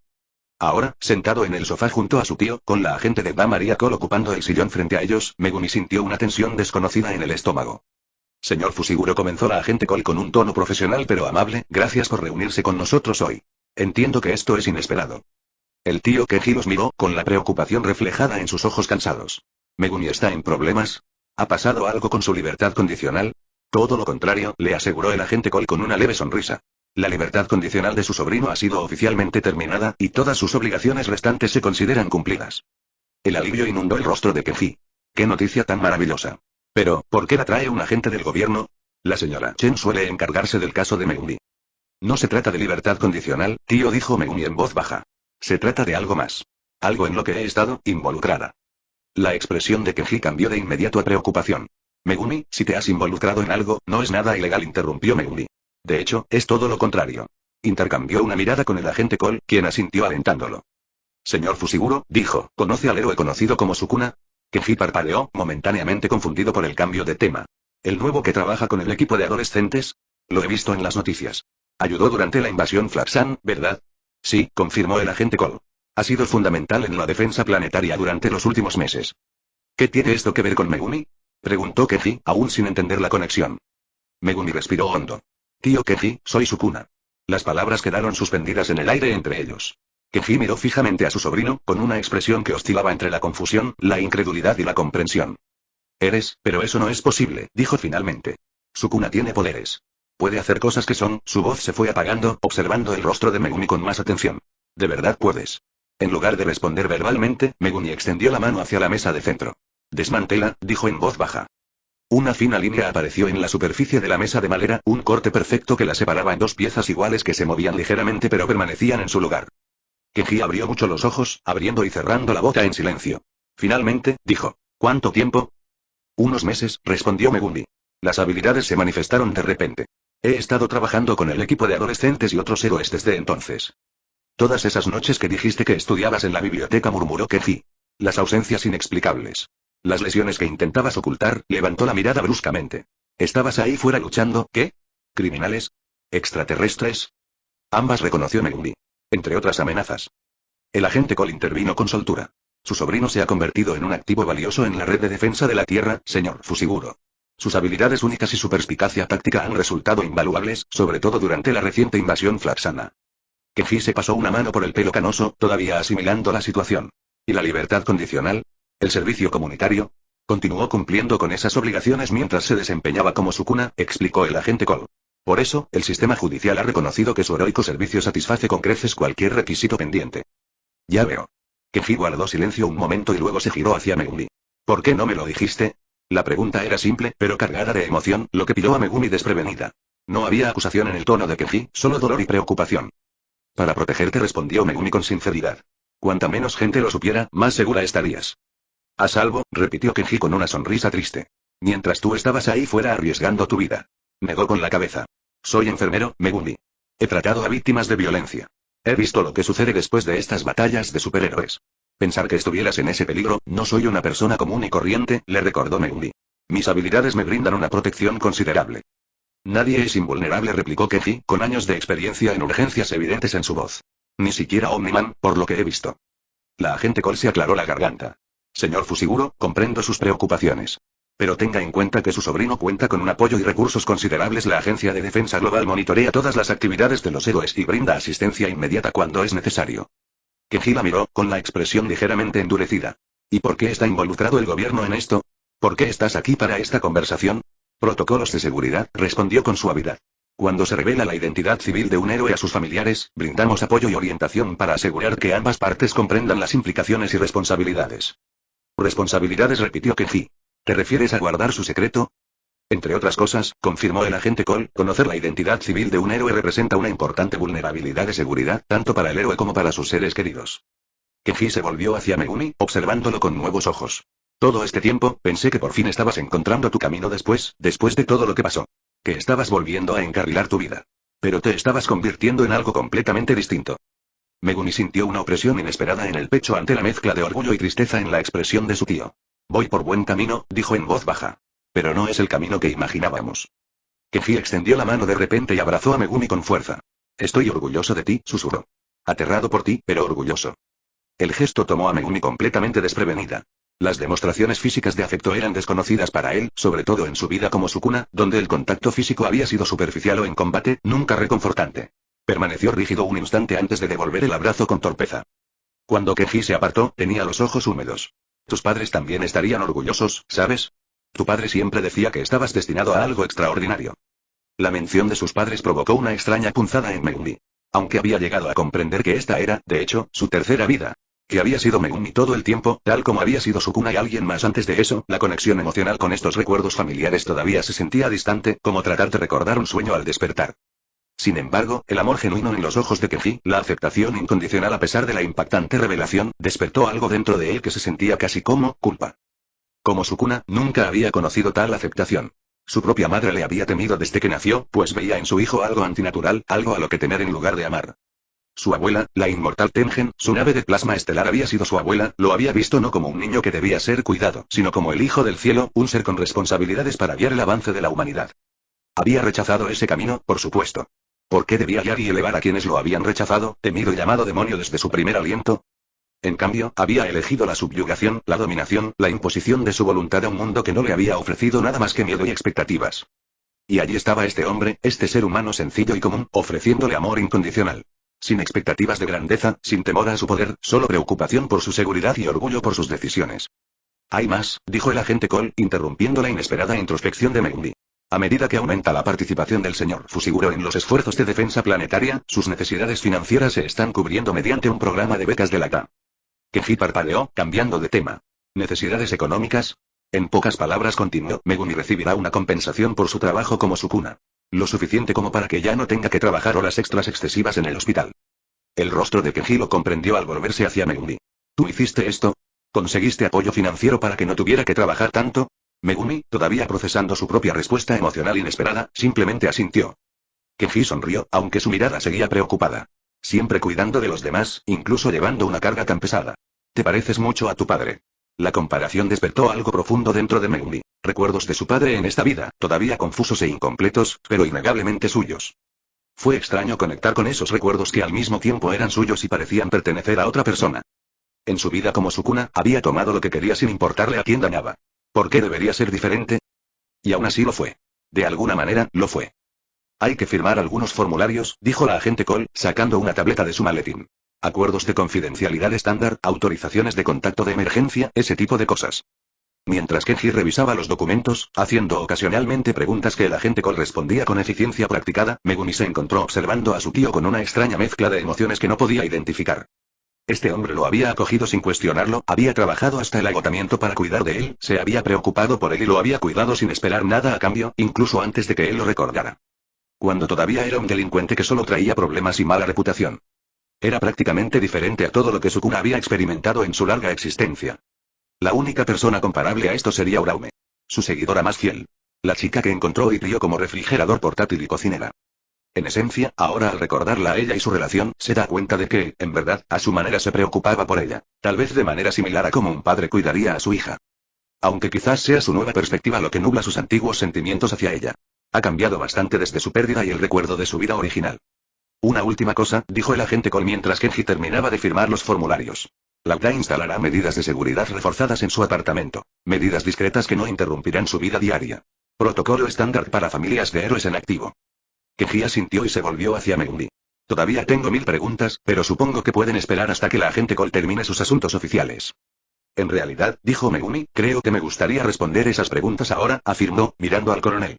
Ahora, sentado en el sofá junto a su tío, con la agente de Da Maria Cole ocupando el sillón frente a ellos, Megumi sintió una tensión desconocida en el estómago. Señor Fushiguro, comenzó la agente Cole con un tono profesional pero amable, gracias por reunirse con nosotros hoy. Entiendo que esto es inesperado. El tío Kenji los miró, con la preocupación reflejada en sus ojos cansados. ¿Megumi está en problemas? ¿Ha pasado algo con su libertad condicional? Todo lo contrario, le aseguró el agente Cole con una leve sonrisa. La libertad condicional de su sobrino ha sido oficialmente terminada, y todas sus obligaciones restantes se consideran cumplidas. El alivio inundó el rostro de Kenji. ¡Qué noticia tan maravillosa! Pero, ¿por qué la trae un agente del gobierno? La señora Chen suele encargarse del caso de Megumi. No se trata de libertad condicional, tío, dijo Megumi en voz baja. Se trata de algo más. Algo en lo que he estado involucrada. La expresión de Kenji cambió de inmediato a preocupación. Megumi, si te has involucrado en algo, no es nada ilegal, interrumpió Megumi. De hecho, es todo lo contrario. Intercambió una mirada con el agente Cole, quien asintió alentándolo. Señor Fushiguro, dijo, ¿conoce al héroe conocido como Sukuna? Kenji parpadeó, momentáneamente confundido por el cambio de tema. ¿El nuevo que trabaja con el equipo de adolescentes? Lo he visto en las noticias. Ayudó durante la invasión Flaxan, ¿verdad? Sí, confirmó el agente Cole. Ha sido fundamental en la defensa planetaria durante los últimos meses. ¿Qué tiene esto que ver con Megumi? Preguntó Kenji, aún sin entender la conexión. Megumi respiró hondo. Tío Kenji, soy Sukuna. Las palabras quedaron suspendidas en el aire entre ellos. Kenji miró fijamente a su sobrino, con una expresión que oscilaba entre la confusión, la incredulidad y la comprensión. Pero eso no es posible, dijo finalmente. Sukuna tiene poderes. Puede hacer cosas que son, su voz se fue apagando, observando el rostro de Megumi con más atención. ¿De verdad puedes? En lugar de responder verbalmente, Megumi extendió la mano hacia la mesa de centro. Desmantela, dijo en voz baja. Una fina línea apareció en la superficie de la mesa de madera, un corte perfecto que la separaba en dos piezas iguales que se movían ligeramente pero permanecían en su lugar. Kenji abrió mucho los ojos, abriendo y cerrando la boca en silencio. Finalmente, dijo, ¿cuánto tiempo? Unos meses, respondió Megumi. Las habilidades se manifestaron de repente. He estado trabajando con el equipo de adolescentes y otros héroes desde entonces. Todas esas noches que dijiste que estudiabas en la biblioteca, murmuró Kenji. Las ausencias inexplicables. Las lesiones que intentabas ocultar, levantó la mirada bruscamente. ¿Estabas ahí fuera luchando, qué? ¿Criminales? ¿Extraterrestres? Ambas, reconoció Megumi. Entre otras amenazas. El agente Cole intervino con soltura. Su sobrino se ha convertido en un activo valioso en la red de defensa de la Tierra, señor Fushiguro. Sus habilidades únicas y su perspicacia táctica han resultado invaluables, sobre todo durante la reciente invasión Flaxana. Kenji se pasó una mano por el pelo canoso, todavía asimilando la situación. ¿Y la libertad condicional? ¿El servicio comunitario? Continuó cumpliendo con esas obligaciones mientras se desempeñaba como Sukuna, explicó el agente Cole. Por eso, el sistema judicial ha reconocido que su heroico servicio satisface con creces cualquier requisito pendiente. Ya veo. Kenji guardó silencio un momento y luego se giró hacia Megumi. ¿Por qué no me lo dijiste? La pregunta era simple, pero cargada de emoción, lo que pilló a Megumi desprevenida. No había acusación en el tono de Kenji, solo dolor y preocupación. Para protegerte, respondió Megumi con sinceridad. Cuanta menos gente lo supiera, más segura estarías. A salvo, repitió Kenji con una sonrisa triste. Mientras tú estabas ahí fuera arriesgando tu vida. Negó con la cabeza. Soy enfermero, Megumi. He tratado a víctimas de violencia. He visto lo que sucede después de estas batallas de superhéroes. Pensar que estuvieras en ese peligro, no soy una persona común y corriente, le recordó Megumi. Mis habilidades me brindan una protección considerable. Nadie es invulnerable, replicó Kenji, con años de experiencia en urgencias evidentes en su voz. Ni siquiera Omniman, por lo que he visto. La agente Cole se aclaró la garganta. Señor Fushiguro, comprendo sus preocupaciones. Pero tenga en cuenta que su sobrino cuenta con un apoyo y recursos considerables. La Agencia de Defensa Global monitorea todas las actividades de los héroes y brinda asistencia inmediata cuando es necesario. Kenji la miró, con la expresión ligeramente endurecida. ¿Y por qué está involucrado el gobierno en esto? ¿Por qué estás aquí para esta conversación? Protocolos de seguridad, respondió con suavidad. Cuando se revela la identidad civil de un héroe a sus familiares, brindamos apoyo y orientación para asegurar que ambas partes comprendan las implicaciones y responsabilidades. Responsabilidades, repitió Kenji. ¿Te refieres a guardar su secreto? Entre otras cosas, confirmó el agente Cole, conocer la identidad civil de un héroe representa una importante vulnerabilidad de seguridad, tanto para el héroe como para sus seres queridos. Kenji se volvió hacia Megumi, observándolo con nuevos ojos. Todo este tiempo, pensé que por fin estabas encontrando tu camino después de todo lo que pasó. Que estabas volviendo a encarrilar tu vida. Pero te estabas convirtiendo en algo completamente distinto. Megumi sintió una opresión inesperada en el pecho ante la mezcla de orgullo y tristeza en la expresión de su tío. Voy por buen camino, dijo en voz baja. Pero no es el camino que imaginábamos. Kenji extendió la mano de repente y abrazó a Megumi con fuerza. Estoy orgulloso de ti, susurró. Aterrado por ti, pero orgulloso. El gesto tomó a Megumi completamente desprevenida. Las demostraciones físicas de afecto eran desconocidas para él, sobre todo en su vida como Sukuna, donde el contacto físico había sido superficial o en combate, nunca reconfortante. Permaneció rígido un instante antes de devolver el abrazo con torpeza. Cuando Kenji se apartó, tenía los ojos húmedos. Tus padres también estarían orgullosos, ¿sabes? Tu padre siempre decía que estabas destinado a algo extraordinario. La mención de sus padres provocó una extraña punzada en Megumi. Aunque había llegado a comprender que esta era, de hecho, su tercera vida. Que había sido Megumi todo el tiempo, tal como había sido Sukuna y alguien más antes de eso, la conexión emocional con estos recuerdos familiares todavía se sentía distante, como tratar de recordar un sueño al despertar. Sin embargo, el amor genuino en los ojos de Kenji, la aceptación incondicional a pesar de la impactante revelación, despertó algo dentro de él que se sentía casi como culpa. Como Sukuna, nunca había conocido tal aceptación. Su propia madre le había temido desde que nació, pues veía en su hijo algo antinatural, algo a lo que temer en lugar de amar. Su abuela, la inmortal Tengen, su nave de plasma estelar había sido su abuela, lo había visto no como un niño que debía ser cuidado, sino como el hijo del cielo, un ser con responsabilidades para guiar el avance de la humanidad. Había rechazado ese camino, por supuesto. ¿Por qué debía guiar y elevar a quienes lo habían rechazado, temido y llamado demonio desde su primer aliento? En cambio, había elegido la subyugación, la dominación, la imposición de su voluntad a un mundo que no le había ofrecido nada más que miedo y expectativas. Y allí estaba este hombre, este ser humano sencillo y común, ofreciéndole amor incondicional. Sin expectativas de grandeza, sin temor a su poder, solo preocupación por su seguridad y orgullo por sus decisiones. Hay más, dijo el agente Cole, interrumpiendo la inesperada introspección de Megumi. A medida que aumenta la participación del señor Fushiguro en los esfuerzos de defensa planetaria, sus necesidades financieras se están cubriendo mediante un programa de becas de la TA. Kenji parpadeó, cambiando de tema. ¿Necesidades económicas? En pocas palabras continuó, Megumi recibirá una compensación por su trabajo como Sukuna. Lo suficiente como para que ya no tenga que trabajar horas extras excesivas en el hospital. El rostro de Kenji lo comprendió al volverse hacia Megumi. ¿Tú hiciste esto? ¿Conseguiste apoyo financiero para que no tuviera que trabajar tanto? Megumi, todavía procesando su propia respuesta emocional inesperada, simplemente asintió. Kenji sonrió, aunque su mirada seguía preocupada. Siempre cuidando de los demás, incluso llevando una carga tan pesada. Te pareces mucho a tu padre. La comparación despertó algo profundo dentro de Megumi. Recuerdos de su padre en esta vida, todavía confusos e incompletos, pero innegablemente suyos. Fue extraño conectar con esos recuerdos que al mismo tiempo eran suyos y parecían pertenecer a otra persona. En su vida como Sukuna, había tomado lo que quería sin importarle a quién dañaba. ¿Por qué debería ser diferente? Y aún así lo fue. De alguna manera, lo fue. Hay que firmar algunos formularios, dijo la agente Cole, sacando una tableta de su maletín. Acuerdos de confidencialidad estándar, autorizaciones de contacto de emergencia, ese tipo de cosas. Mientras Kenji revisaba los documentos, haciendo ocasionalmente preguntas que el agente Cole respondía con eficiencia practicada, Megumi se encontró observando a su tío con una extraña mezcla de emociones que no podía identificar. Este hombre lo había acogido sin cuestionarlo, había trabajado hasta el agotamiento para cuidar de él, se había preocupado por él y lo había cuidado sin esperar nada a cambio, incluso antes de que él lo recordara. Cuando todavía era un delincuente que solo traía problemas y mala reputación. Era prácticamente diferente a todo lo que Sukuna había experimentado en su larga existencia. La única persona comparable a esto sería Uraume. Su seguidora más fiel. La chica que encontró y crió como refrigerador portátil y cocinera. En esencia, ahora al recordarla a ella y su relación, se da cuenta de que, en verdad, a su manera se preocupaba por ella. Tal vez de manera similar a como un padre cuidaría a su hija. Aunque quizás sea su nueva perspectiva lo que nubla sus antiguos sentimientos hacia ella. Ha cambiado bastante desde su pérdida y el recuerdo de su vida original. Una última cosa, dijo el agente Cole mientras Kenji terminaba de firmar los formularios. La UTA instalará medidas de seguridad reforzadas en su apartamento. Medidas discretas que no interrumpirán su vida diaria. Protocolo estándar para familias de héroes en activo. Kenji asintió y se volvió hacia Megumi. Todavía tengo 1000 preguntas, pero supongo que pueden esperar hasta que la agente Cole termine sus asuntos oficiales. En realidad, dijo Megumi, creo que me gustaría responder esas preguntas ahora, afirmó, mirando al coronel.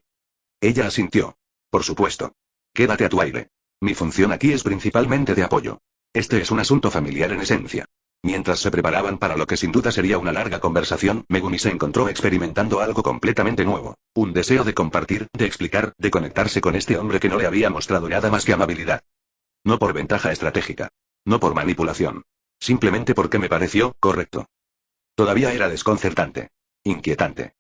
Ella asintió. Por supuesto. Quédate a tu aire. Mi función aquí es principalmente de apoyo. Este es un asunto familiar en esencia. Mientras se preparaban para lo que sin duda sería una larga conversación, Megumi se encontró experimentando algo completamente nuevo. Un deseo de compartir, de explicar, de conectarse con este hombre que no le había mostrado nada más que amabilidad. No por ventaja estratégica. No por manipulación. Simplemente porque me pareció correcto. Todavía era desconcertante. Inquietante.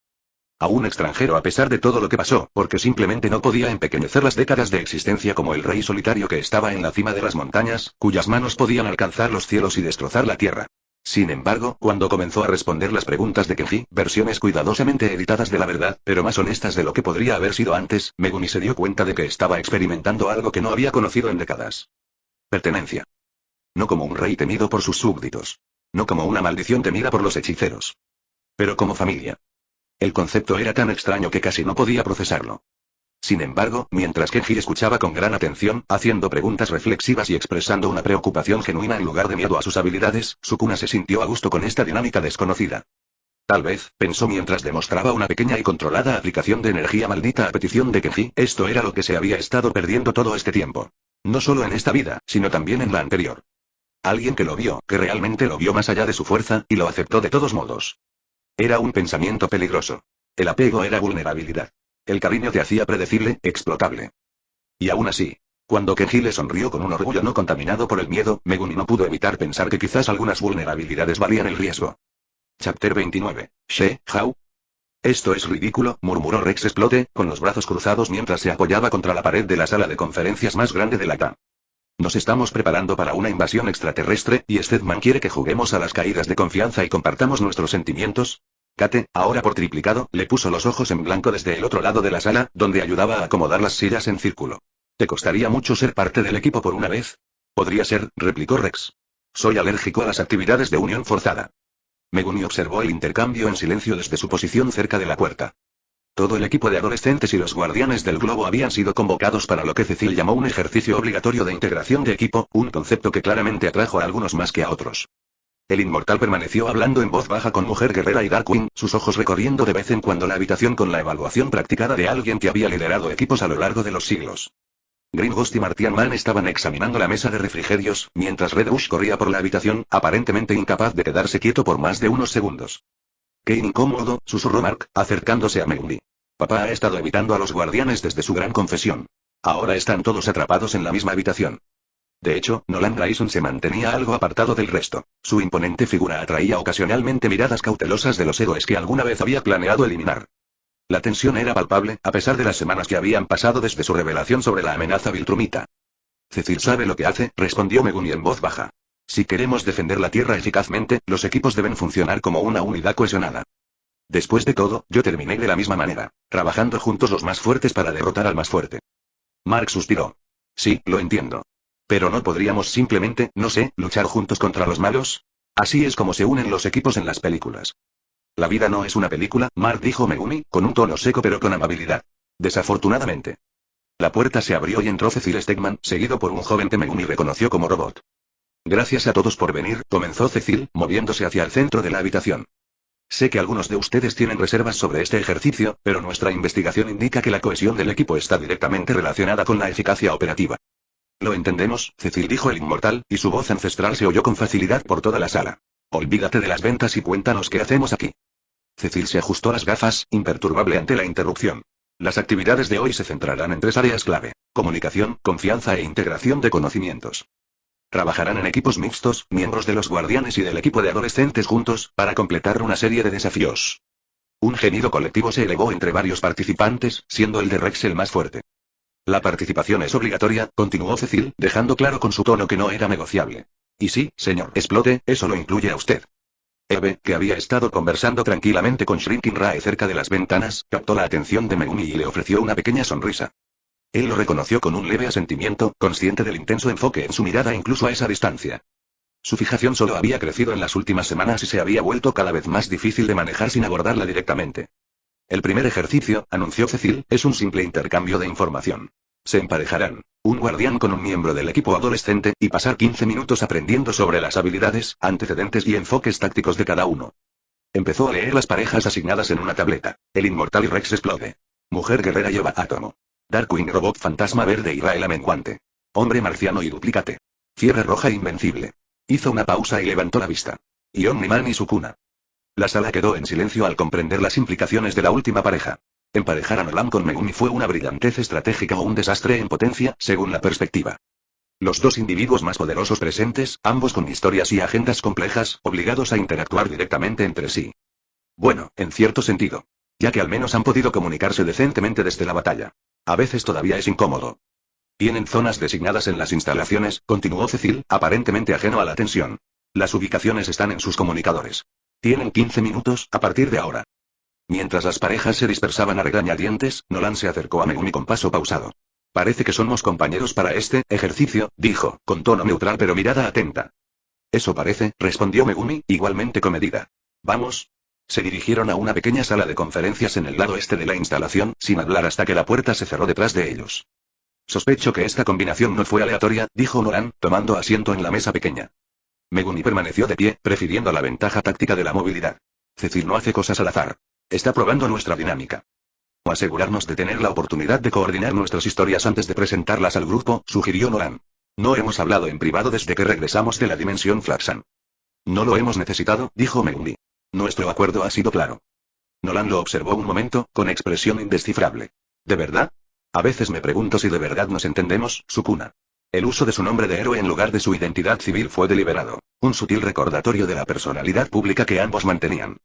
A un extranjero a pesar de todo lo que pasó, porque simplemente no podía empequeñecer las décadas de existencia como el rey solitario que estaba en la cima de las montañas, cuyas manos podían alcanzar los cielos y destrozar la tierra. Sin embargo, cuando comenzó a responder las preguntas de Kenji, versiones cuidadosamente editadas de la verdad, pero más honestas de lo que podría haber sido antes, Megumi se dio cuenta de que estaba experimentando algo que no había conocido en décadas. Pertenencia. No como un rey temido por sus súbditos. No como una maldición temida por los hechiceros. Pero como familia. El concepto era tan extraño que casi no podía procesarlo. Sin embargo, mientras Kenji escuchaba con gran atención, haciendo preguntas reflexivas y expresando una preocupación genuina en lugar de miedo a sus habilidades, Sukuna se sintió a gusto con esta dinámica desconocida. Tal vez, pensó mientras demostraba una pequeña y controlada aplicación de energía maldita a petición de Kenji, esto era lo que se había estado perdiendo todo este tiempo. No solo en esta vida, sino también en la anterior. Alguien que lo vio, que realmente lo vio más allá de su fuerza, y lo aceptó de todos modos. Era un pensamiento peligroso. El apego era vulnerabilidad. El cariño te hacía predecible, explotable. Y aún así, cuando Kenji le sonrió con un orgullo no contaminado por el miedo, Megumi no pudo evitar pensar que quizás algunas vulnerabilidades valían el riesgo. Chapter 29. How? Esto es ridículo, murmuró Rex Explote, con los brazos cruzados mientras se apoyaba contra la pared de la sala de conferencias más grande de la TA. Nos estamos preparando para una invasión extraterrestre, y Steadman quiere que juguemos a las caídas de confianza y compartamos nuestros sentimientos. Kate, ahora por triplicado, le puso los ojos en blanco desde el otro lado de la sala, donde ayudaba a acomodar las sillas en círculo. ¿Te costaría mucho ser parte del equipo por una vez? Podría ser, replicó Rex. Soy alérgico a las actividades de unión forzada. Megumi observó el intercambio en silencio desde su posición cerca de la puerta. Todo el equipo de adolescentes y los guardianes del globo habían sido convocados para lo que Cecil llamó un ejercicio obligatorio de integración de equipo, un concepto que claramente atrajo a algunos más que a otros. El inmortal permaneció hablando en voz baja con Mujer Guerrera y Darkwing, sus ojos recorriendo de vez en cuando la habitación con la evaluación practicada de alguien que había liderado equipos a lo largo de los siglos. Green Ghost y Martian Man estaban examinando la mesa de refrigerios, mientras Red Bush corría por la habitación, aparentemente incapaz de quedarse quieto por más de unos segundos. «Qué incómodo», susurró Mark, acercándose a Megumi. Papá ha estado evitando a los guardianes desde su gran confesión. Ahora están todos atrapados en la misma habitación. De hecho, Nolan Grayson se mantenía algo apartado del resto. Su imponente figura atraía ocasionalmente miradas cautelosas de los héroes que alguna vez había planeado eliminar. La tensión era palpable, a pesar de las semanas que habían pasado desde su revelación sobre la amenaza viltrumita. Cecil sabe lo que hace, respondió Megumi en voz baja. Si queremos defender la Tierra eficazmente, los equipos deben funcionar como una unidad cohesionada. Después de todo, yo terminé de la misma manera, trabajando juntos los más fuertes para derrotar al más fuerte. Mark suspiró. Sí, lo entiendo. Pero no podríamos simplemente, no sé, luchar juntos contra los malos. Así es como se unen los equipos en las películas. La vida no es una película, Mark dijo Megumi, con un tono seco pero con amabilidad. Desafortunadamente. La puerta se abrió y entró Cecil Stegman, seguido por un joven que Megumi reconoció como robot. Gracias a todos por venir, comenzó Cecil, moviéndose hacia el centro de la habitación. Sé que algunos de ustedes tienen reservas sobre este ejercicio, pero nuestra investigación indica que la cohesión del equipo está directamente relacionada con la eficacia operativa. Lo entendemos, Cecil dijo el inmortal, y su voz ancestral se oyó con facilidad por toda la sala. Olvídate de las ventas y cuéntanos qué hacemos aquí. Cecil se ajustó las gafas, imperturbable ante la interrupción. Las actividades de hoy se centrarán en 3 áreas clave: comunicación, confianza e integración de conocimientos. Trabajarán en equipos mixtos, miembros de los guardianes y del equipo de adolescentes juntos, para completar una serie de desafíos. Un gemido colectivo se elevó entre varios participantes, siendo el de Rex el más fuerte. La participación es obligatoria, continuó Cecil, dejando claro con su tono que no era negociable. Y sí, señor Explote, eso lo incluye a usted. Eve, que había estado conversando tranquilamente con Shrinking Rae cerca de las ventanas, captó la atención de Megumi y le ofreció una pequeña sonrisa. Él lo reconoció con un leve asentimiento, consciente del intenso enfoque en su mirada incluso a esa distancia. Su fijación solo había crecido en las últimas semanas y se había vuelto cada vez más difícil de manejar sin abordarla directamente. El primer ejercicio, anunció Cecil, es un simple intercambio de información. Se emparejarán, un guardián con un miembro del equipo adolescente, y pasar 15 minutos aprendiendo sobre las habilidades, antecedentes y enfoques tácticos de cada uno. Empezó a leer las parejas asignadas en una tableta. El inmortal y Rex Explode. Mujer guerrera y Eva Átomo. Darkwing Robot Fantasma Verde y Raela Menguante. Hombre marciano y Duplicate. Fiebre Roja Invencible. Hizo una pausa y levantó la vista. Y Omniman y Sukuna. La sala quedó en silencio al comprender las implicaciones de la última pareja. Emparejar a Nolan con Megumi fue una brillantez estratégica o un desastre en potencia, según la perspectiva. Los dos individuos más poderosos presentes, ambos con historias y agendas complejas, obligados a interactuar directamente entre sí. Bueno, en cierto sentido. Ya que al menos han podido comunicarse decentemente desde la batalla. A veces todavía es incómodo. Tienen zonas designadas en las instalaciones, continuó Cecil, aparentemente ajeno a la tensión. Las ubicaciones están en sus comunicadores. Tienen 15 minutos, a partir de ahora. Mientras las parejas se dispersaban a regañadientes, Nolan se acercó a Megumi con paso pausado. Parece que somos compañeros para este ejercicio, dijo, con tono neutral pero mirada atenta. Eso parece, respondió Megumi, igualmente comedida. Vamos. Se dirigieron a una pequeña sala de conferencias en el lado este de la instalación, sin hablar hasta que la puerta se cerró detrás de ellos. Sospecho que esta combinación no fue aleatoria, dijo Nolan, tomando asiento en la mesa pequeña. Megumi permaneció de pie, prefiriendo la ventaja táctica de la movilidad. Cecil no hace cosas al azar. Está probando nuestra dinámica. O asegurarnos de tener la oportunidad de coordinar nuestras historias antes de presentarlas al grupo, sugirió Nolan. No hemos hablado en privado desde que regresamos de la dimensión Flaxan. No lo hemos necesitado, dijo Megumi. Nuestro acuerdo ha sido claro. Nolan lo observó un momento, con expresión indescifrable. ¿De verdad? A veces me pregunto si de verdad nos entendemos, Sukuna. El uso de su nombre de héroe en lugar de su identidad civil fue deliberado, un sutil recordatorio de la personalidad pública que ambos mantenían.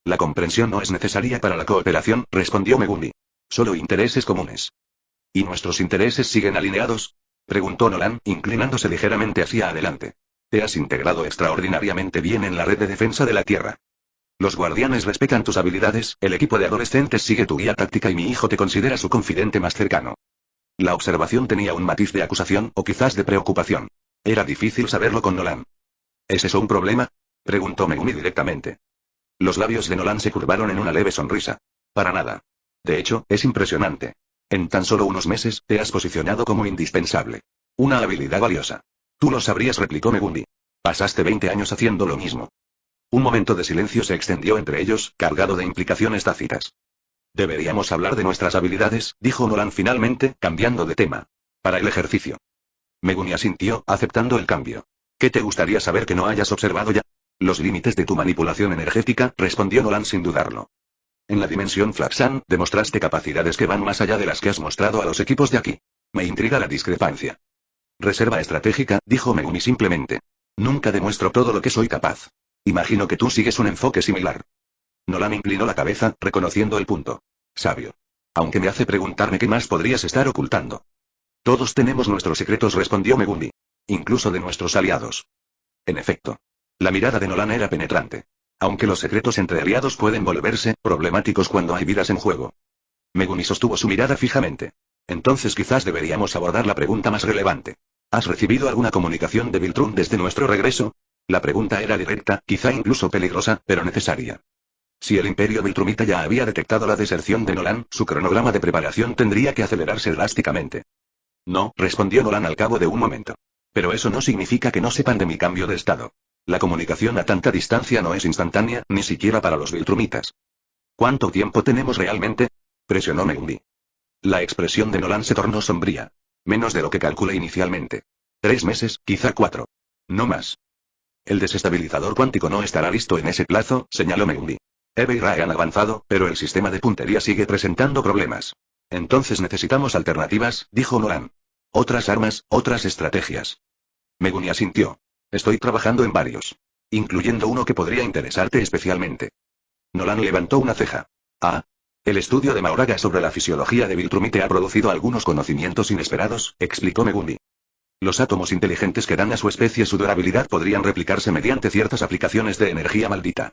La comprensión no es necesaria para la cooperación, respondió Megumi. Solo intereses comunes. ¿Y nuestros intereses siguen alineados? Preguntó Nolan, inclinándose ligeramente hacia adelante. Te has integrado extraordinariamente bien en la red de defensa de la Tierra. Los guardianes respetan tus habilidades, el equipo de adolescentes sigue tu guía táctica y mi hijo te considera su confidente más cercano. La observación tenía un matiz de acusación, o quizás de preocupación. Era difícil saberlo con Nolan. ¿Es eso un problema? Preguntó Megumi directamente. Los labios de Nolan se curvaron en una leve sonrisa. Para nada. De hecho, es impresionante. En tan solo unos meses, te has posicionado como indispensable. Una habilidad valiosa. Tú lo sabrías, replicó Megumi. Pasaste 20 años haciendo lo mismo. Un momento de silencio se extendió entre ellos, cargado de implicaciones tácitas. Deberíamos hablar de nuestras habilidades, dijo Nolan finalmente, cambiando de tema. Para el ejercicio. Megumi asintió, aceptando el cambio. ¿Qué te gustaría saber que no hayas observado ya? Los límites de tu manipulación energética, respondió Nolan sin dudarlo. En la dimensión Flaxan, demostraste capacidades que van más allá de las que has mostrado a los equipos de aquí. Me intriga la discrepancia. Reserva estratégica, dijo Megumi simplemente. Nunca demuestro todo lo que soy capaz. Imagino que tú sigues un enfoque similar. Nolan inclinó la cabeza, reconociendo el punto. Sabio. Aunque me hace preguntarme qué más podrías estar ocultando. Todos tenemos nuestros secretos, respondió Megumi. Incluso de nuestros aliados. En efecto. La mirada de Nolan era penetrante. Aunque los secretos entre aliados pueden volverse problemáticos cuando hay vidas en juego. Megumi sostuvo su mirada fijamente. Entonces quizás deberíamos abordar la pregunta más relevante. ¿Has recibido alguna comunicación de Viltrun desde nuestro regreso? La pregunta era directa, quizá incluso peligrosa, pero necesaria. Si el Imperio Viltrumita ya había detectado la deserción de Nolan, su cronograma de preparación tendría que acelerarse drásticamente. No, respondió Nolan al cabo de un momento. Pero eso no significa que no sepan de mi cambio de estado. La comunicación a tanta distancia no es instantánea, ni siquiera para los Viltrumitas. ¿Cuánto tiempo tenemos realmente? Presionó Megumi. La expresión de Nolan se tornó sombría. Menos de lo que calculé inicialmente. 3 meses, quizá 4. No más. El desestabilizador cuántico no estará listo en ese plazo, señaló Megumi. Eve y Ray han avanzado, pero el sistema de puntería sigue presentando problemas. Entonces necesitamos alternativas, dijo Nolan. Otras armas, otras estrategias. Megumi asintió. Estoy trabajando en varios. Incluyendo uno que podría interesarte especialmente. Nolan levantó una ceja. Ah. El estudio de Mauraga sobre la fisiología de Viltrumite ha producido algunos conocimientos inesperados, explicó Megumi. Los átomos inteligentes que dan a su especie su durabilidad podrían replicarse mediante ciertas aplicaciones de energía maldita.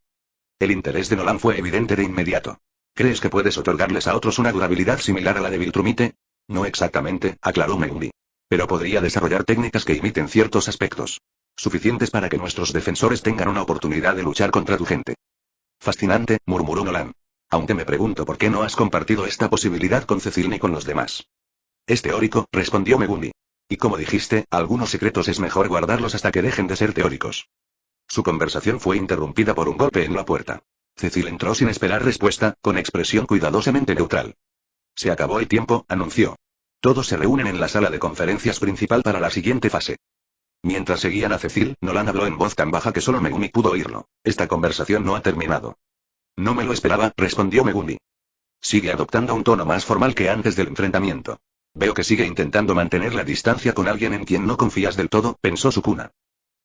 El interés de Nolan fue evidente de inmediato. ¿Crees que puedes otorgarles a otros una durabilidad similar a la de Viltrumite? No exactamente, aclaró Megumi. Pero podría desarrollar técnicas que imiten ciertos aspectos. Suficientes para que nuestros defensores tengan una oportunidad de luchar contra tu gente. Fascinante, murmuró Nolan. Aunque me pregunto por qué no has compartido esta posibilidad con Cecil ni con los demás. Es teórico, respondió Megumi. Y como dijiste, algunos secretos es mejor guardarlos hasta que dejen de ser teóricos. Su conversación fue interrumpida por un golpe en la puerta. Cecil entró sin esperar respuesta, con expresión cuidadosamente neutral. Se acabó el tiempo, anunció. Todos se reúnen en la sala de conferencias principal para la siguiente fase. Mientras seguían a Cecil, Nolan habló en voz tan baja que solo Megumi pudo oírlo. Esta conversación no ha terminado. No me lo esperaba, respondió Megumi. Sigue adoptando un tono más formal que antes del enfrentamiento. Veo que sigue intentando mantener la distancia con alguien en quien no confías del todo, pensó Sukuna.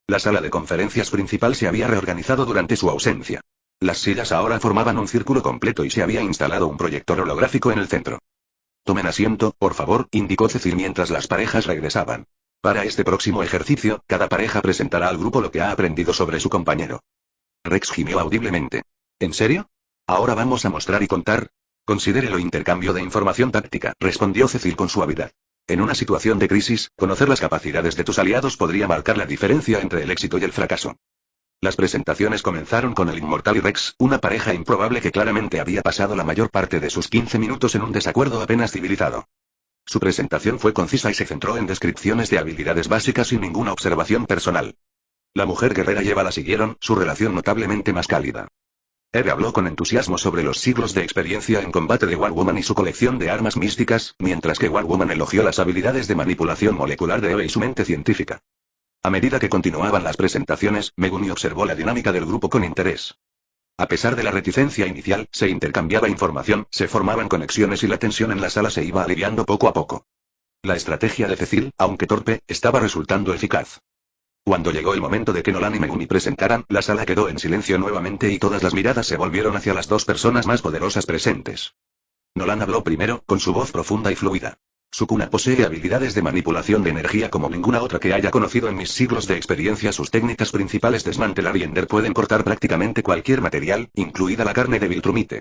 La sala de conferencias principal se había reorganizado durante su ausencia. Las sillas ahora formaban un círculo completo y se había instalado un proyector holográfico en el centro. Tomen asiento, por favor, indicó Cecil mientras las parejas regresaban. Para este próximo ejercicio, cada pareja presentará al grupo lo que ha aprendido sobre su compañero. Rex gimió audiblemente. ¿En serio? ¿Ahora vamos a mostrar y contar? Considérelo intercambio de información táctica, respondió Cecil con suavidad. En una situación de crisis, conocer las capacidades de tus aliados podría marcar la diferencia entre el éxito y el fracaso. Las presentaciones comenzaron con el Inmortal y Rex, una pareja improbable que claramente había pasado la mayor parte de sus 15 minutos en un desacuerdo apenas civilizado. Su presentación fue concisa y se centró en descripciones de habilidades básicas sin ninguna observación personal. La mujer guerrera y Eva la siguieron, su relación notablemente más cálida. Eve habló con entusiasmo sobre los siglos de experiencia en combate de War Woman y su colección de armas místicas, mientras que War Woman elogió las habilidades de manipulación molecular de Eve y su mente científica. A medida que continuaban las presentaciones, Megumi observó la dinámica del grupo con interés. A pesar de la reticencia inicial, se intercambiaba información, se formaban conexiones y la tensión en la sala se iba aliviando poco a poco. La estrategia de Cecil, aunque torpe, estaba resultando eficaz. Cuando llegó el momento de que Nolan y Megumi presentaran, la sala quedó en silencio nuevamente y todas las miradas se volvieron hacia las dos personas más poderosas presentes. Nolan habló primero, con su voz profunda y fluida. Sukuna posee habilidades de manipulación de energía como ninguna otra que haya conocido en mis siglos de experiencia. Sus técnicas principales desmantelar y ender pueden cortar prácticamente cualquier material, incluida la carne de Viltrumite.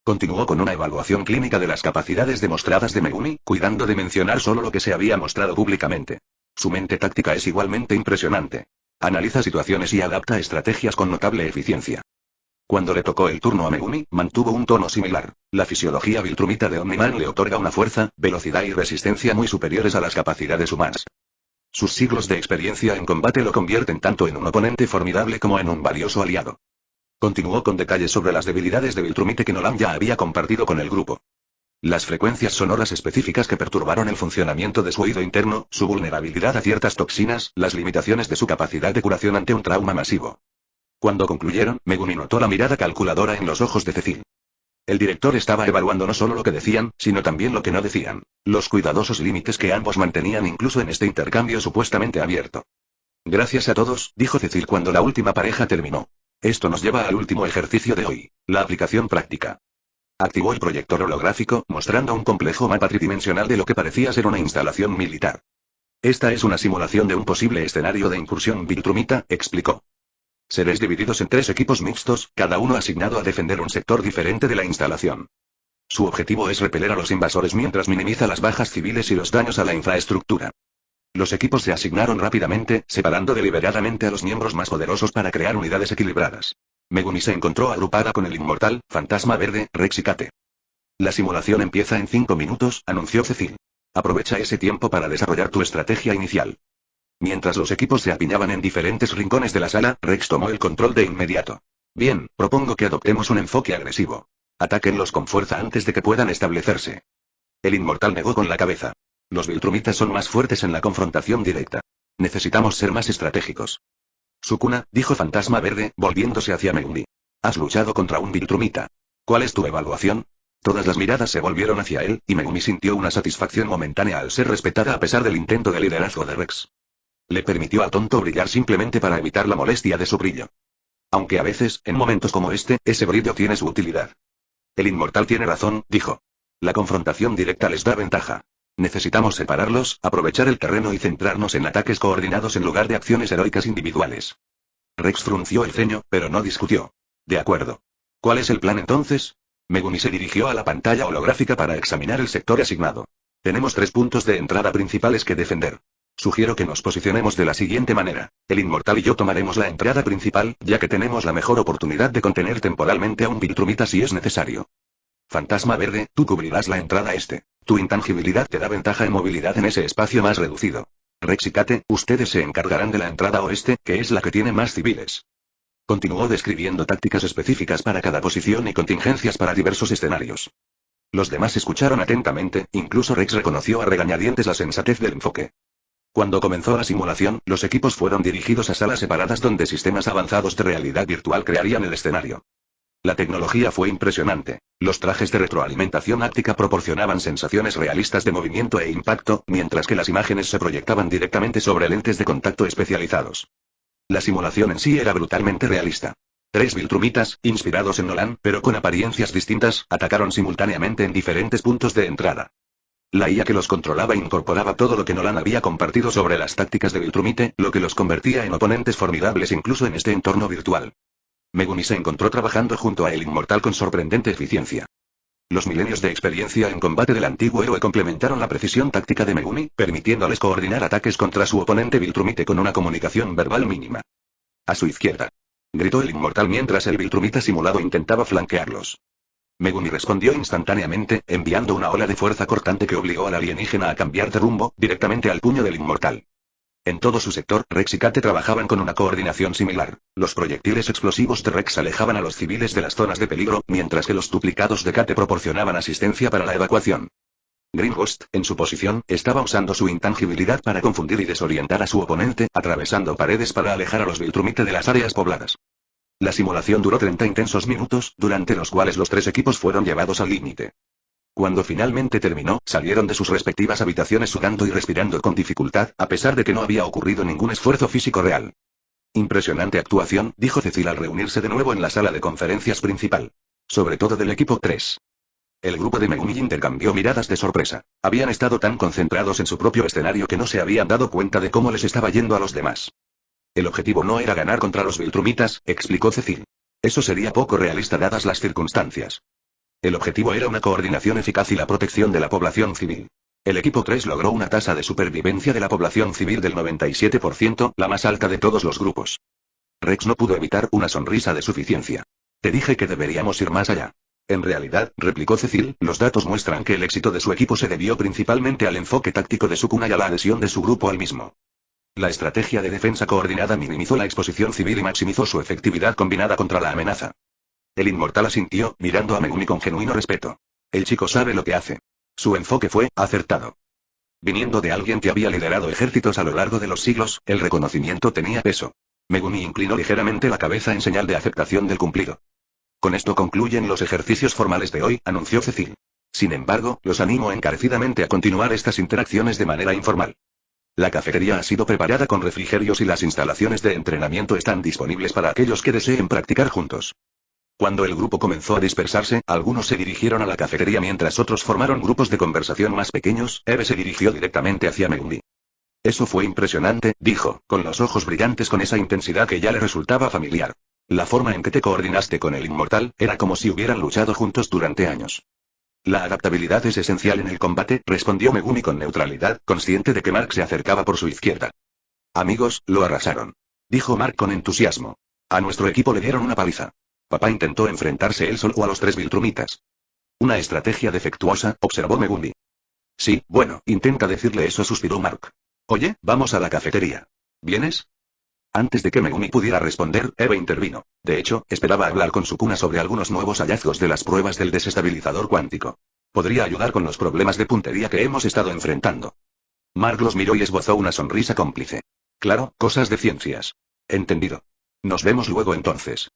Continuó con una evaluación clínica de las capacidades demostradas de Megumi, cuidando de mencionar solo lo que se había mostrado públicamente. Su mente táctica es igualmente impresionante. Analiza situaciones y adapta estrategias con notable eficiencia. Cuando le tocó el turno a Megumi, mantuvo un tono similar. La fisiología Viltrumita de Omniman le otorga una fuerza, velocidad y resistencia muy superiores a las capacidades humanas. Sus siglos de experiencia en combate lo convierten tanto en un oponente formidable como en un valioso aliado. Continuó con detalles sobre las debilidades de Viltrumite que Nolan ya había compartido con el grupo. Las frecuencias sonoras específicas que perturbaron el funcionamiento de su oído interno, su vulnerabilidad a ciertas toxinas, las limitaciones de su capacidad de curación ante un trauma masivo. Cuando concluyeron, Megumi notó la mirada calculadora en los ojos de Cecil. El director estaba evaluando no solo lo que decían, sino también lo que no decían, los cuidadosos límites que ambos mantenían incluso en este intercambio supuestamente abierto. Gracias a todos, dijo Cecil cuando la última pareja terminó. Esto nos lleva al último ejercicio de hoy, la aplicación práctica. Activó el proyector holográfico, mostrando un complejo mapa tridimensional de lo que parecía ser una instalación militar. Esta es una simulación de un posible escenario de incursión Viltrumita, explicó. Seréis divididos en 3 equipos mixtos, cada uno asignado a defender un sector diferente de la instalación. Su objetivo es repeler a los invasores mientras minimiza las bajas civiles y los daños a la infraestructura. Los equipos se asignaron rápidamente, separando deliberadamente a los miembros más poderosos para crear unidades equilibradas. Megumi se encontró agrupada con el Inmortal, Fantasma Verde, Rex y Kate. La simulación empieza en 5 minutos, anunció Cecil. Aprovecha ese tiempo para desarrollar tu estrategia inicial. Mientras los equipos se apiñaban en diferentes rincones de la sala, Rex tomó el control de inmediato. Bien, propongo que adoptemos un enfoque agresivo. Atáquenlos con fuerza antes de que puedan establecerse. El Inmortal negó con la cabeza. Los Viltrumitas son más fuertes en la confrontación directa. Necesitamos ser más estratégicos. Sukuna, dijo Fantasma Verde, volviéndose hacia Megumi. Has luchado contra un Viltrumita. ¿Cuál es tu evaluación? Todas las miradas se volvieron hacia él, y Megumi sintió una satisfacción momentánea al ser respetada a pesar del intento de liderazgo de Rex. Le permitió al tonto brillar simplemente para evitar la molestia de su brillo. Aunque a veces, en momentos como este, ese brillo tiene su utilidad. El Inmortal tiene razón, dijo. La confrontación directa les da ventaja. Necesitamos separarlos, aprovechar el terreno y centrarnos en ataques coordinados en lugar de acciones heroicas individuales. Rex frunció el ceño, pero no discutió. De acuerdo. ¿Cuál es el plan entonces? Megumi se dirigió a la pantalla holográfica para examinar el sector asignado. Tenemos 3 puntos de entrada principales que defender. Sugiero que nos posicionemos de la siguiente manera. El Inmortal y yo tomaremos la entrada principal, ya que tenemos la mejor oportunidad de contener temporalmente a un Viltrumita si es necesario. Fantasma Verde, tú cubrirás la entrada este. Tu intangibilidad te da ventaja en movilidad en ese espacio más reducido. Rex y Kate, ustedes se encargarán de la entrada oeste, que es la que tiene más civiles. Continuó describiendo tácticas específicas para cada posición y contingencias para diversos escenarios. Los demás escucharon atentamente, incluso Rex reconoció a regañadientes la sensatez del enfoque. Cuando comenzó la simulación, los equipos fueron dirigidos a salas separadas donde sistemas avanzados de realidad virtual crearían el escenario. La tecnología fue impresionante. Los trajes de retroalimentación áptica proporcionaban sensaciones realistas de movimiento e impacto, mientras que las imágenes se proyectaban directamente sobre lentes de contacto especializados. La simulación en sí era brutalmente realista. 3 Viltrumitas, inspirados en Nolan, pero con apariencias distintas, atacaron simultáneamente en diferentes puntos de entrada. La IA que los controlaba incorporaba todo lo que Nolan había compartido sobre las tácticas de Viltrumite, lo que los convertía en oponentes formidables incluso en este entorno virtual. Megumi se encontró trabajando junto a el Inmortal con sorprendente eficiencia. Los milenios de experiencia en combate del antiguo héroe complementaron la precisión táctica de Megumi, permitiéndoles coordinar ataques contra su oponente Viltrumite con una comunicación verbal mínima. A su izquierda. Gritó el inmortal mientras el Viltrumita simulado intentaba flanquearlos. Megumi respondió instantáneamente, enviando una ola de fuerza cortante que obligó al alienígena a cambiar de rumbo, directamente al puño del inmortal. En todo su sector, Rex y Kate trabajaban con una coordinación similar. Los proyectiles explosivos de Rex alejaban a los civiles de las zonas de peligro, mientras que los duplicados de Kate proporcionaban asistencia para la evacuación. Green Ghost, en su posición, estaba usando su intangibilidad para confundir y desorientar a su oponente, atravesando paredes para alejar a los Viltrumite de las áreas pobladas. La simulación duró 30 intensos minutos, durante los cuales los tres equipos fueron llevados al límite. Cuando finalmente terminó, salieron de sus respectivas habitaciones sudando y respirando con dificultad, a pesar de que no había ocurrido ningún esfuerzo físico real. Impresionante actuación, dijo Cecil al reunirse de nuevo en la sala de conferencias principal. Sobre todo del equipo 3. El grupo de Megumi intercambió miradas de sorpresa. Habían estado tan concentrados en su propio escenario que no se habían dado cuenta de cómo les estaba yendo a los demás. El objetivo no era ganar contra los Viltrumitas, explicó Cecil. Eso sería poco realista dadas las circunstancias. El objetivo era una coordinación eficaz y la protección de la población civil. El equipo 3 logró una tasa de supervivencia de la población civil del 97%, la más alta de todos los grupos. Rex no pudo evitar una sonrisa de suficiencia. Te dije que deberíamos ir más allá. En realidad, replicó Cecil, los datos muestran que el éxito de su equipo se debió principalmente al enfoque táctico de Sukuna y a la adhesión de su grupo al mismo. La estrategia de defensa coordinada minimizó la exposición civil y maximizó su efectividad combinada contra la amenaza. El inmortal asintió, mirando a Megumi con genuino respeto. El chico sabe lo que hace. Su enfoque fue acertado. Viniendo de alguien que había liderado ejércitos a lo largo de los siglos, el reconocimiento tenía peso. Megumi inclinó ligeramente la cabeza en señal de aceptación del cumplido. Con esto concluyen los ejercicios formales de hoy, anunció Cecil. Sin embargo, los animo encarecidamente a continuar estas interacciones de manera informal. La cafetería ha sido preparada con refrigerios y las instalaciones de entrenamiento están disponibles para aquellos que deseen practicar juntos. Cuando el grupo comenzó a dispersarse, algunos se dirigieron a la cafetería mientras otros formaron grupos de conversación más pequeños. Eve se dirigió directamente hacia Megumi. Eso fue impresionante, dijo, con los ojos brillantes con esa intensidad que ya le resultaba familiar. La forma en que te coordinaste con el inmortal, era como si hubieran luchado juntos durante años. La adaptabilidad es esencial en el combate, respondió Megumi con neutralidad, consciente de que Mark se acercaba por su izquierda. Amigos, lo arrasaron. Dijo Mark con entusiasmo. A nuestro equipo le dieron una paliza. Papá intentó enfrentarse él solo a los tres Viltrumitas. Una estrategia defectuosa, observó Megumi. Sí, bueno, intenta decirle eso, suspiró Mark. Oye, vamos a la cafetería. ¿Vienes? Antes de que Megumi pudiera responder, Eve intervino. De hecho, esperaba hablar con Sukuna sobre algunos nuevos hallazgos de las pruebas del desestabilizador cuántico. Podría ayudar con los problemas de puntería que hemos estado enfrentando. Mark los miró y esbozó una sonrisa cómplice. Claro, cosas de ciencias. Entendido. Nos vemos luego entonces.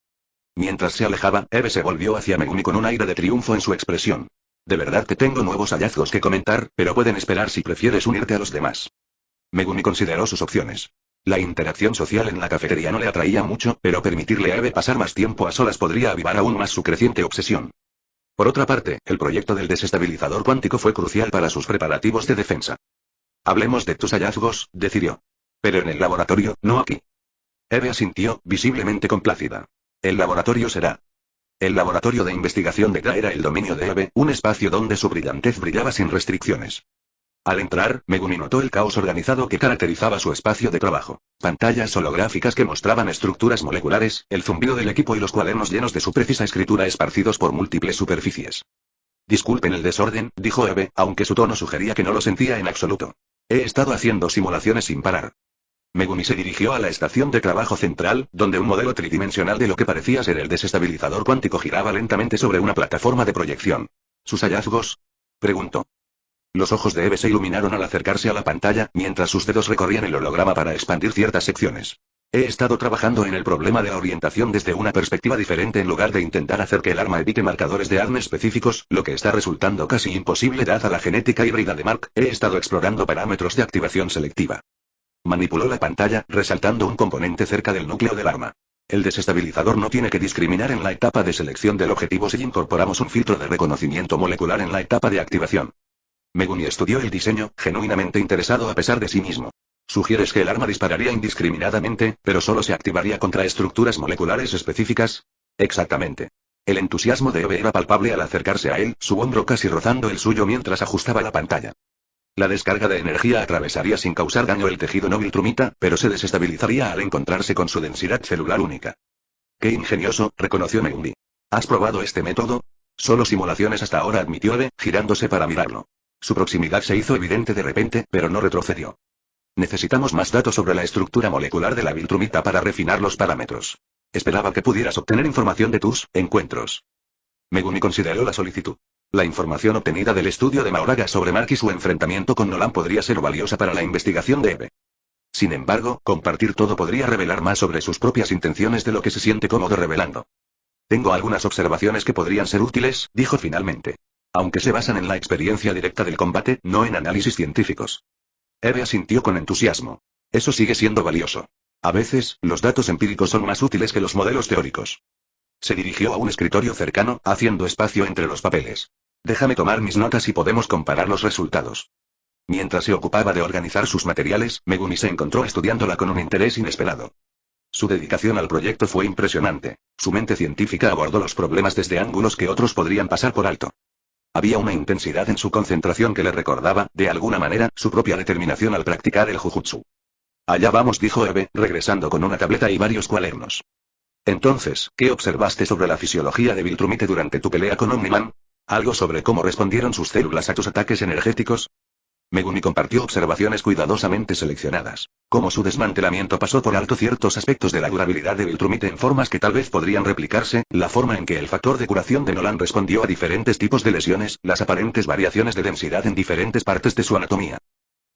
Mientras se alejaba, Eve se volvió hacia Megumi con un aire de triunfo en su expresión. De verdad que tengo nuevos hallazgos que comentar, pero pueden esperar si prefieres unirte a los demás. Megumi consideró sus opciones. La interacción social en la cafetería no le atraía mucho, pero permitirle a Eve pasar más tiempo a solas podría avivar aún más su creciente obsesión. Por otra parte, el proyecto del desestabilizador cuántico fue crucial para sus preparativos de defensa. Hablemos de tus hallazgos, decidió. Pero en el laboratorio, no aquí. Eve asintió, visiblemente complacida. El laboratorio será. El laboratorio de investigación de Gra era el dominio de Eve, un espacio donde su brillantez brillaba sin restricciones. Al entrar, Megumi notó el caos organizado que caracterizaba su espacio de trabajo. Pantallas holográficas que mostraban estructuras moleculares, el zumbido del equipo y los cuadernos llenos de su precisa escritura esparcidos por múltiples superficies. Disculpen el desorden, dijo Eve, aunque su tono sugería que no lo sentía en absoluto. He estado haciendo simulaciones sin parar. Megumi se dirigió a la estación de trabajo central, donde un modelo tridimensional de lo que parecía ser el desestabilizador cuántico giraba lentamente sobre una plataforma de proyección. ¿Sus hallazgos? Preguntó. Los ojos de Eve se iluminaron al acercarse a la pantalla, mientras sus dedos recorrían el holograma para expandir ciertas secciones. He estado trabajando en el problema de la orientación desde una perspectiva diferente en lugar de intentar hacer que el arma evite marcadores de ADN específicos, lo que está resultando casi imposible dada la genética híbrida de Mark. He estado explorando parámetros de activación selectiva. Manipuló la pantalla, resaltando un componente cerca del núcleo del arma. El desestabilizador no tiene que discriminar en la etapa de selección del objetivo si incorporamos un filtro de reconocimiento molecular en la etapa de activación. Megumi estudió el diseño, genuinamente interesado a pesar de sí mismo. ¿Sugieres que el arma dispararía indiscriminadamente, pero solo se activaría contra estructuras moleculares específicas? Exactamente. El entusiasmo de Eve era palpable al acercarse a él, su hombro casi rozando el suyo mientras ajustaba la pantalla. La descarga de energía atravesaría sin causar daño el tejido no Viltrumita, pero se desestabilizaría al encontrarse con su densidad celular única. Qué ingenioso, reconoció Megumi. ¿Has probado este método? Solo simulaciones hasta ahora, admitió Eve, girándose para mirarlo. Su proximidad se hizo evidente de repente, pero no retrocedió. Necesitamos más datos sobre la estructura molecular de la viltrumita para refinar los parámetros. Esperaba que pudieras obtener información de tus encuentros. Megumi consideró la solicitud. La información obtenida del estudio de Mahoraga sobre Mark y su enfrentamiento con Nolan podría ser valiosa para la investigación de Eve. Sin embargo, compartir todo podría revelar más sobre sus propias intenciones de lo que se siente cómodo revelando. Tengo algunas observaciones que podrían ser útiles, dijo finalmente. Aunque se basan en la experiencia directa del combate, no en análisis científicos. Eve asintió con entusiasmo. Eso sigue siendo valioso. A veces, los datos empíricos son más útiles que los modelos teóricos. Se dirigió a un escritorio cercano, haciendo espacio entre los papeles. Déjame tomar mis notas y podemos comparar los resultados. Mientras se ocupaba de organizar sus materiales, Megumi se encontró estudiándola con un interés inesperado. Su dedicación al proyecto fue impresionante. Su mente científica abordó los problemas desde ángulos que otros podrían pasar por alto. Había una intensidad en su concentración que le recordaba, de alguna manera, su propia determinación al practicar el jujutsu. Allá vamos, dijo Eve, regresando con una tableta y varios cuadernos. Entonces, ¿qué observaste sobre la fisiología de Viltrumite durante tu pelea con Omniman? ¿Algo sobre cómo respondieron sus células a tus ataques energéticos? Megumi compartió observaciones cuidadosamente seleccionadas. Cómo su desmantelamiento pasó por alto ciertos aspectos de la durabilidad de Viltrumite en formas que tal vez podrían replicarse, la forma en que el factor de curación de Nolan respondió a diferentes tipos de lesiones, las aparentes variaciones de densidad en diferentes partes de su anatomía.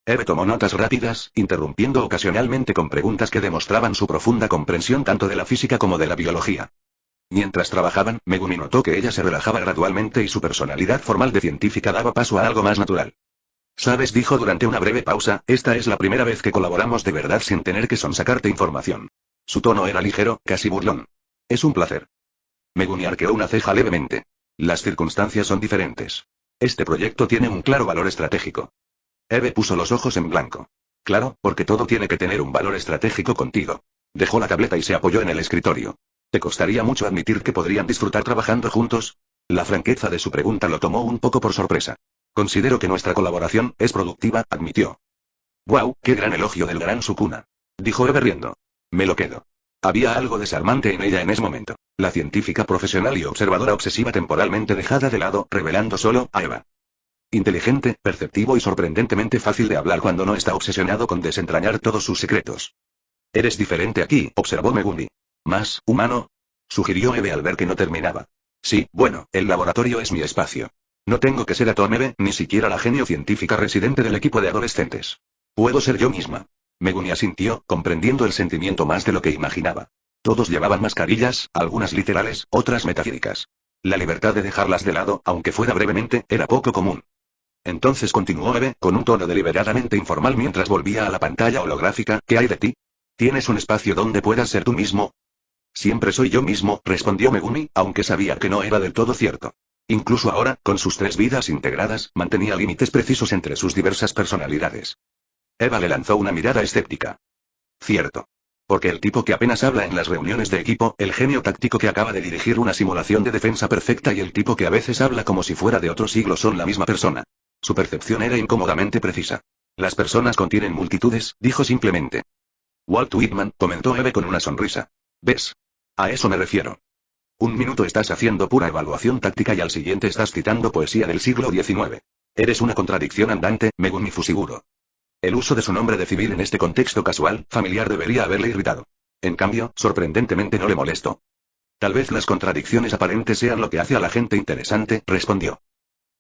Eve tomó notas rápidas, interrumpiendo ocasionalmente con preguntas que demostraban su profunda comprensión tanto de la física como de la biología. Mientras trabajaban, Megumi notó que ella se relajaba gradualmente y su personalidad formal de científica daba paso a algo más natural. Sabes, dijo durante una breve pausa, esta es la primera vez que colaboramos de verdad sin tener que sonsacarte información. Su tono era ligero, casi burlón. Es un placer. Megumi arqueó una ceja levemente. Las circunstancias son diferentes. Este proyecto tiene un claro valor estratégico. Eve puso los ojos en blanco. Claro, porque todo tiene que tener un valor estratégico contigo. Dejó la tableta y se apoyó en el escritorio. ¿Te costaría mucho admitir que podrían disfrutar trabajando juntos? La franqueza de su pregunta lo tomó un poco por sorpresa. Considero que nuestra colaboración es productiva, admitió. ¡Guau, qué gran elogio del gran Sukuna! Dijo Eve riendo. Me lo quedo. Había algo desarmante en ella en ese momento. La científica profesional y observadora obsesiva temporalmente dejada de lado, revelando solo a Eva. Inteligente, perceptivo y sorprendentemente fácil de hablar cuando no está obsesionado con desentrañar todos sus secretos. Eres diferente aquí, observó Megumi. ¿Más humano? Sugirió Eve al ver que no terminaba. Sí, bueno, el laboratorio es mi espacio. No tengo que ser Atom Eve, ni siquiera la genio científica residente del equipo de adolescentes. Puedo ser yo misma. Megumi asintió, comprendiendo el sentimiento más de lo que imaginaba. Todos llevaban mascarillas, algunas literales, otras metafóricas. La libertad de dejarlas de lado, aunque fuera brevemente, era poco común. Entonces continuó Eve, con un tono deliberadamente informal mientras volvía a la pantalla holográfica, ¿qué hay de ti? ¿Tienes un espacio donde puedas ser tú mismo? Siempre soy yo mismo, respondió Megumi, aunque sabía que no era del todo cierto. Incluso ahora, con sus 3 vidas integradas, mantenía límites precisos entre sus diversas personalidades. Eva le lanzó una mirada escéptica. Cierto. Porque el tipo que apenas habla en las reuniones de equipo, el genio táctico que acaba de dirigir una simulación de defensa perfecta y el tipo que a veces habla como si fuera de otro siglo son la misma persona. Su percepción era incómodamente precisa. Las personas contienen multitudes, dijo simplemente. Walt Whitman, comentó Eve con una sonrisa. ¿Ves? A eso me refiero. Un minuto estás haciendo pura evaluación táctica y al siguiente estás citando poesía del siglo XIX. Eres una contradicción andante, Megumi Fushiguro. El uso de su nombre de civil en este contexto casual, familiar debería haberle irritado. En cambio, sorprendentemente no le molestó. Tal vez las contradicciones aparentes sean lo que hace a la gente interesante, respondió.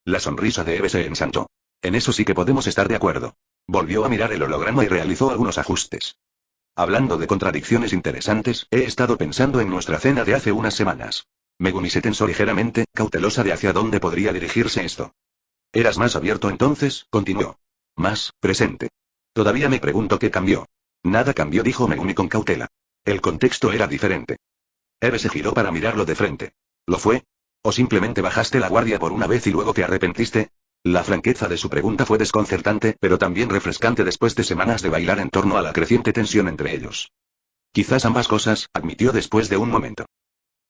La sonrisa de Eve se ensanchó. En eso sí que podemos estar de acuerdo. Volvió a mirar el holograma y realizó algunos ajustes. Hablando de contradicciones interesantes, he estado pensando en nuestra cena de hace unas semanas. Megumi se tensó ligeramente, cautelosa de hacia dónde podría dirigirse esto. ¿Eras más abierto entonces?, continuó. Más presente. Todavía me pregunto qué cambió. Nada cambió, dijo Megumi con cautela. El contexto era diferente. Eve se giró para mirarlo de frente. ¿Lo fue? ¿O simplemente bajaste la guardia por una vez y luego te arrepentiste? La franqueza de su pregunta fue desconcertante, pero también refrescante después de semanas de bailar en torno a la creciente tensión entre ellos. Quizás ambas cosas, admitió después de un momento.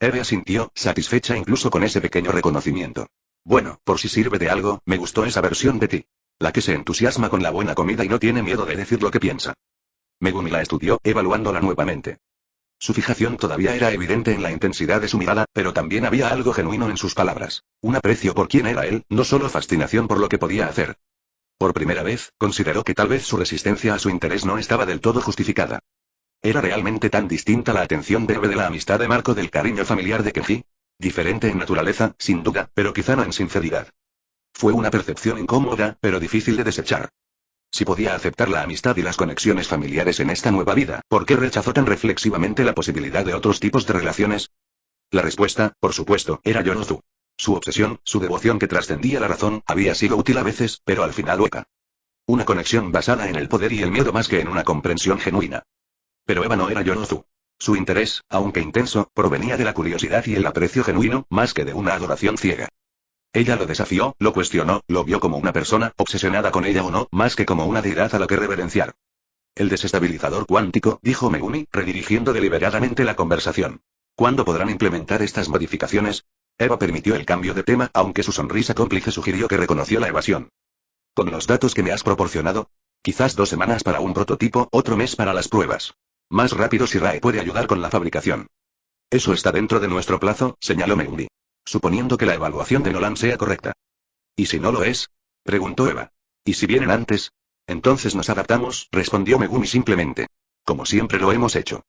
Eve asintió, satisfecha incluso con ese pequeño reconocimiento. Bueno, por si sirve de algo, me gustó esa versión de ti. La que se entusiasma con la buena comida y no tiene miedo de decir lo que piensa. Megumi la estudió, evaluándola nuevamente. Su fijación todavía era evidente en la intensidad de su mirada, pero también había algo genuino en sus palabras. Un aprecio por quién era él, no solo fascinación por lo que podía hacer. Por primera vez, consideró que tal vez su resistencia a su interés no estaba del todo justificada. ¿Era realmente tan distinta la atención de Eve de la amistad de Marco del cariño familiar de Kenji? Diferente en naturaleza, sin duda, pero quizá no en sinceridad. Fue una percepción incómoda, pero difícil de desechar. Si podía aceptar la amistad y las conexiones familiares en esta nueva vida, ¿por qué rechazó tan reflexivamente la posibilidad de otros tipos de relaciones? La respuesta, por supuesto, era Yorozu. Su obsesión, su devoción que trascendía la razón, había sido útil a veces, pero al final hueca. Una conexión basada en el poder y el miedo más que en una comprensión genuina. Pero Eva no era Yorozu. Su interés, aunque intenso, provenía de la curiosidad y el aprecio genuino, más que de una adoración ciega. Ella lo desafió, lo cuestionó, lo vio como una persona, obsesionada con ella o no, más que como una deidad a la que reverenciar. El desestabilizador cuántico, dijo Megumi, redirigiendo deliberadamente la conversación. ¿Cuándo podrán implementar estas modificaciones? Eva permitió el cambio de tema, aunque su sonrisa cómplice sugirió que reconoció la evasión. Con los datos que me has proporcionado, quizás 2 semanas para un prototipo, otro mes para las pruebas. Más rápido si Rae puede ayudar con la fabricación. Eso está dentro de nuestro plazo, señaló Megumi. Suponiendo que la evaluación de Nolan sea correcta. ¿Y si no lo es? Preguntó Eva. ¿Y si vienen antes? Entonces nos adaptamos, respondió Megumi simplemente. Como siempre lo hemos hecho.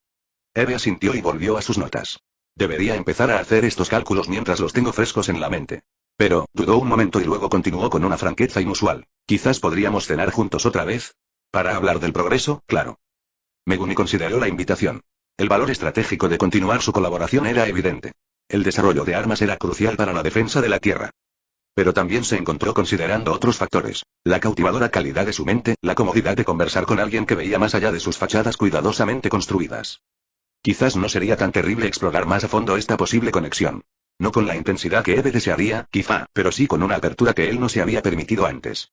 Eva asintió y volvió a sus notas. Debería empezar a hacer estos cálculos mientras los tengo frescos en la mente. Pero, dudó un momento y luego continuó con una franqueza inusual. Quizás podríamos cenar juntos otra vez. Para hablar del progreso, claro. Megumi consideró la invitación. El valor estratégico de continuar su colaboración era evidente. El desarrollo de armas era crucial para la defensa de la Tierra. Pero también se encontró considerando otros factores. La cautivadora calidad de su mente, la comodidad de conversar con alguien que veía más allá de sus fachadas cuidadosamente construidas. Quizás no sería tan terrible explorar más a fondo esta posible conexión. No con la intensidad que Eve desearía, quizá, pero sí con una apertura que él no se había permitido antes.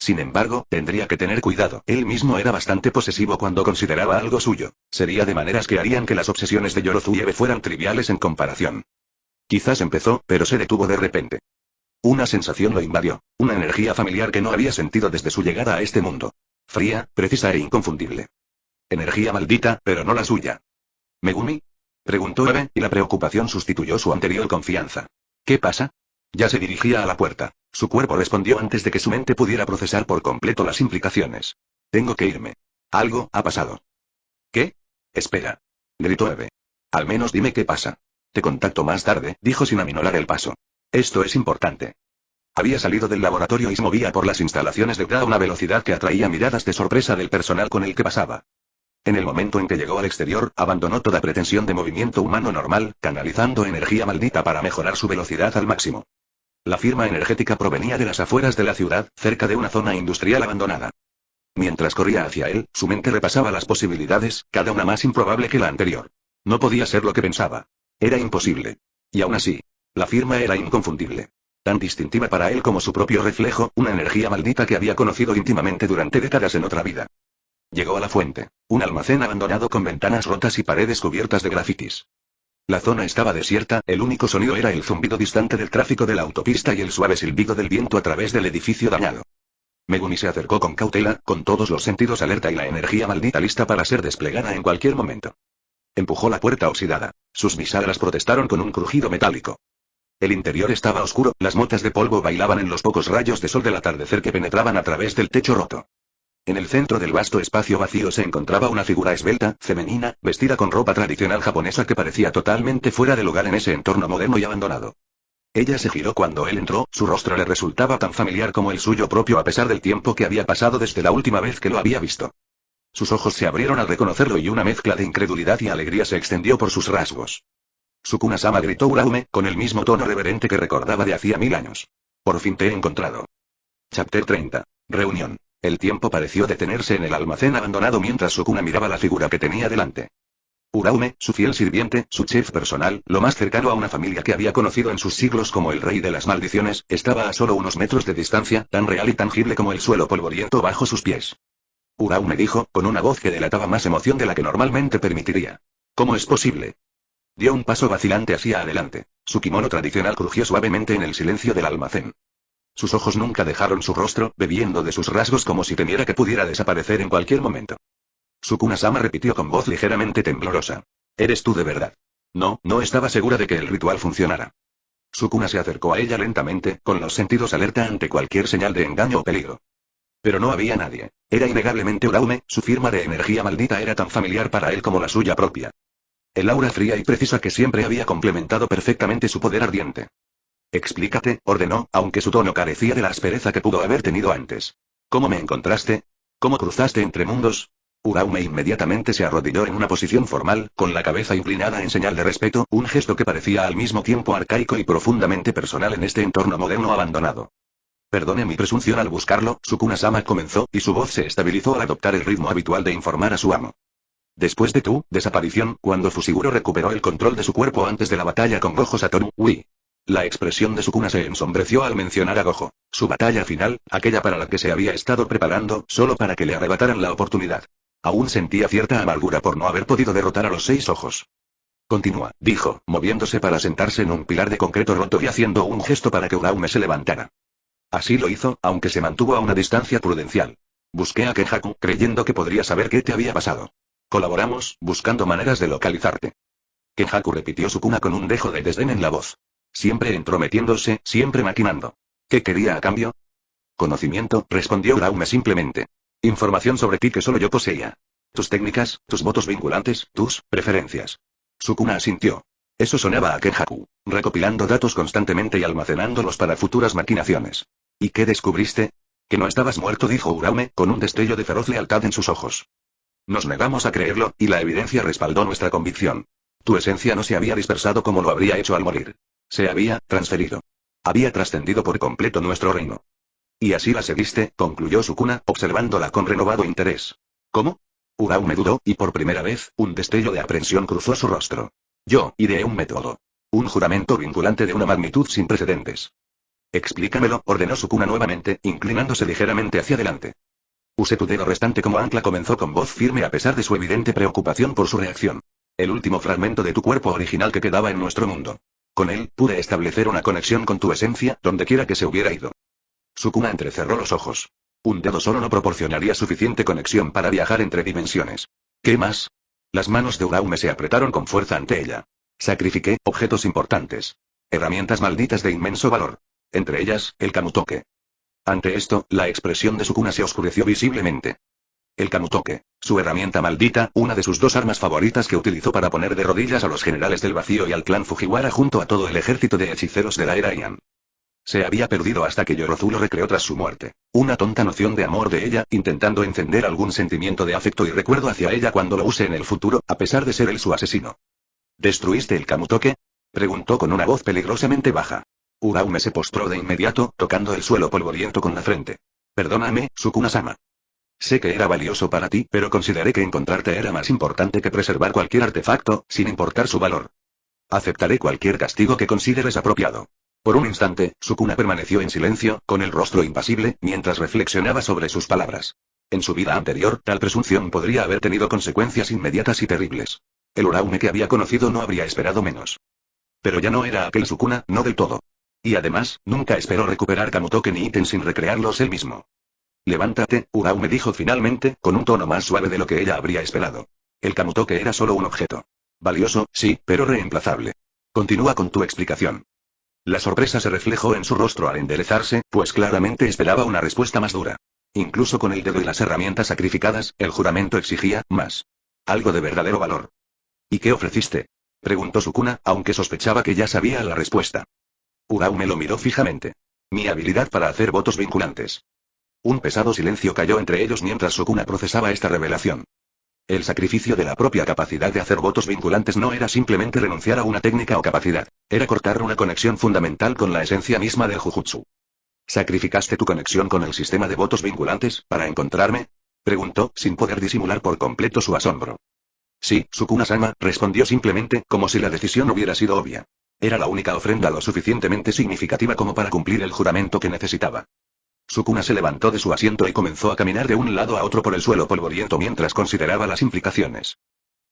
Sin embargo, tendría que tener cuidado. Él mismo era bastante posesivo cuando consideraba algo suyo. Sería de maneras que harían que las obsesiones de Yorozu y Eve fueran triviales en comparación. Quizás empezó, pero se detuvo de repente. Una sensación lo invadió. Una energía familiar que no había sentido desde su llegada a este mundo. Fría, precisa e inconfundible. Energía maldita, pero no la suya. ¿Megumi? Preguntó Eve, y la preocupación sustituyó su anterior confianza. ¿Qué pasa? Ya se dirigía a la puerta. Su cuerpo respondió antes de que su mente pudiera procesar por completo las implicaciones. Tengo que irme. Algo ha pasado. ¿Qué? Espera. Gritó Eve. Al menos dime qué pasa. Te contacto más tarde, dijo sin aminorar el paso. Esto es importante. Había salido del laboratorio y se movía por las instalaciones de GRA a una velocidad que atraía miradas de sorpresa del personal con el que pasaba. En el momento en que llegó al exterior, abandonó toda pretensión de movimiento humano normal, canalizando energía maldita para mejorar su velocidad al máximo. La firma energética provenía de las afueras de la ciudad, cerca de una zona industrial abandonada. Mientras corría hacia él, su mente repasaba las posibilidades, cada una más improbable que la anterior. No podía ser lo que pensaba. Era imposible. Y aún así, la firma era inconfundible. Tan distintiva para él como su propio reflejo, una energía maldita que había conocido íntimamente durante décadas en otra vida. Llegó a la fuente, un almacén abandonado con ventanas rotas y paredes cubiertas de grafitis. La zona estaba desierta, el único sonido era el zumbido distante del tráfico de la autopista y el suave silbido del viento a través del edificio dañado. Megumi se acercó con cautela, con todos los sentidos alerta y la energía maldita lista para ser desplegada en cualquier momento. Empujó la puerta oxidada. Sus bisagras protestaron con un crujido metálico. El interior estaba oscuro, las motas de polvo bailaban en los pocos rayos de sol del atardecer que penetraban a través del techo roto. En el centro del vasto espacio vacío se encontraba una figura esbelta, femenina, vestida con ropa tradicional japonesa que parecía totalmente fuera de lugar en ese entorno moderno y abandonado. Ella se giró cuando él entró, su rostro le resultaba tan familiar como el suyo propio a pesar del tiempo que había pasado desde la última vez que lo había visto. Sus ojos se abrieron al reconocerlo y una mezcla de incredulidad y alegría se extendió por sus rasgos. Sukuna-sama, gritó Uraume, con el mismo tono reverente que recordaba de hacía 1000 años. Por fin te he encontrado. Chapter 30. Reunión. El tiempo pareció detenerse en el almacén abandonado mientras Sukuna miraba la figura que tenía delante. Uraume, su fiel sirviente, su chef personal, lo más cercano a una familia que había conocido en sus siglos como el rey de las maldiciones, estaba a solo unos metros de distancia, tan real y tangible como el suelo polvoriento bajo sus pies. Uraume dijo, con una voz que delataba más emoción de la que normalmente permitiría. ¿Cómo es posible? Dio un paso vacilante hacia adelante. Su kimono tradicional crujió suavemente en el silencio del almacén. Sus ojos nunca dejaron su rostro, bebiendo de sus rasgos como si temiera que pudiera desaparecer en cualquier momento. Sukuna-sama repitió con voz ligeramente temblorosa. ¿Eres tú de verdad? No, no estaba segura de que el ritual funcionara. Sukuna se acercó a ella lentamente, con los sentidos alerta ante cualquier señal de engaño o peligro. Pero no había nadie. Era innegablemente Uraume, su firma de energía maldita era tan familiar para él como la suya propia. El aura fría y precisa que siempre había complementado perfectamente su poder ardiente. Explícate, ordenó, aunque su tono carecía de la aspereza que pudo haber tenido antes. ¿Cómo me encontraste? ¿Cómo cruzaste entre mundos? Uraume inmediatamente se arrodilló en una posición formal, con la cabeza inclinada en señal de respeto, un gesto que parecía al mismo tiempo arcaico y profundamente personal en este entorno moderno abandonado. Perdone mi presunción al buscarlo, Sukuna-sama comenzó, y su voz se estabilizó al adoptar el ritmo habitual de informar a su amo. Después de tu desaparición, cuando Fushiguro recuperó el control de su cuerpo antes de la batalla con Gojo Satoru, La expresión de Sukuna se ensombreció al mencionar a Gojo. Su batalla final, aquella para la que se había estado preparando, solo para que le arrebataran la oportunidad. Aún sentía cierta amargura por no haber podido derrotar a los 6 ojos. Continúa, dijo, moviéndose para sentarse en un pilar de concreto roto y haciendo un gesto para que Uraume se levantara. Así lo hizo, aunque se mantuvo a una distancia prudencial. Busqué a Kenjaku, creyendo que podría saber qué te había pasado. Colaboramos, buscando maneras de localizarte. Kenjaku repitió Sukuna con un dejo de desdén en la voz. Siempre entrometiéndose, siempre maquinando. ¿Qué quería a cambio? Conocimiento, respondió Uraume simplemente. Información sobre ti que solo yo poseía. Tus técnicas, tus votos vinculantes, tus preferencias. Sukuna asintió. Eso sonaba a Kenjaku, recopilando datos constantemente y almacenándolos para futuras maquinaciones. ¿Y qué descubriste? Que no estabas muerto, dijo Uraume, con un destello de feroz lealtad en sus ojos. Nos negamos a creerlo, y la evidencia respaldó nuestra convicción. Tu esencia no se había dispersado como lo habría hecho al morir. Se había transferido. Había trascendido por completo nuestro reino. Y así la seguiste, concluyó Sukuna, observándola con renovado interés. ¿Cómo? Uraume dudó, y por primera vez, un destello de aprensión cruzó su rostro. Yo ideé un método. Un juramento vinculante de una magnitud sin precedentes. Explícamelo, ordenó Sukuna nuevamente, inclinándose ligeramente hacia adelante. Usé tu dedo restante como ancla, comenzó con voz firme a pesar de su evidente preocupación por su reacción. El último fragmento de tu cuerpo original que quedaba en nuestro mundo. Con él, pude establecer una conexión con tu esencia, donde quiera que se hubiera ido. Sukuna entrecerró los ojos. Un dedo solo no proporcionaría suficiente conexión para viajar entre dimensiones. ¿Qué más? Las manos de Uraume se apretaron con fuerza ante ella. Sacrifiqué objetos importantes. Herramientas malditas de inmenso valor. Entre ellas, el Kamutoke. Ante esto, la expresión de Sukuna se oscureció visiblemente. El Kamutoke, su herramienta maldita, una de sus 2 armas favoritas que utilizó para poner de rodillas a los generales del vacío y al clan Fujiwara junto a todo el ejército de hechiceros de la era Heian. Se había perdido hasta que Yorozu lo recreó tras su muerte. Una tonta noción de amor de ella, intentando encender algún sentimiento de afecto y recuerdo hacia ella cuando lo use en el futuro, a pesar de ser él su asesino. ¿Destruiste el Kamutoke? Preguntó con una voz peligrosamente baja. Uraume se postró de inmediato, tocando el suelo polvoriento con la frente. Perdóname, Sukuna-sama. Sé que era valioso para ti, pero consideré que encontrarte era más importante que preservar cualquier artefacto, sin importar su valor. Aceptaré cualquier castigo que consideres apropiado. Por un instante, Sukuna permaneció en silencio, con el rostro impasible, mientras reflexionaba sobre sus palabras. En su vida anterior, tal presunción podría haber tenido consecuencias inmediatas y terribles. El Uraume que había conocido no habría esperado menos. Pero ya no era aquel Sukuna, no del todo. Y además, nunca esperó recuperar Kamutoke ni ítem sin recrearlos él mismo. Levántate, Uraume dijo finalmente, con un tono más suave de lo que ella habría esperado. El Kamutoke era solo un objeto. Valioso, sí, pero reemplazable. Continúa con tu explicación. La sorpresa se reflejó en su rostro al enderezarse, pues claramente esperaba una respuesta más dura. Incluso con el dedo y las herramientas sacrificadas, el juramento exigía más. Algo de verdadero valor. ¿Y qué ofreciste? Preguntó Sukuna, aunque sospechaba que ya sabía la respuesta. Uraume lo miró fijamente. Mi habilidad para hacer votos vinculantes. Un pesado silencio cayó entre ellos mientras Sukuna procesaba esta revelación. El sacrificio de la propia capacidad de hacer votos vinculantes no era simplemente renunciar a una técnica o capacidad, era cortar una conexión fundamental con la esencia misma del Jujutsu. ¿Sacrificaste tu conexión con el sistema de votos vinculantes, para encontrarme? Preguntó, sin poder disimular por completo su asombro. Sí, Sukuna-sama, respondió simplemente, como si la decisión hubiera sido obvia. Era la única ofrenda lo suficientemente significativa como para cumplir el juramento que necesitaba. Sukuna se levantó de su asiento y comenzó a caminar de un lado a otro por el suelo polvoriento mientras consideraba las implicaciones.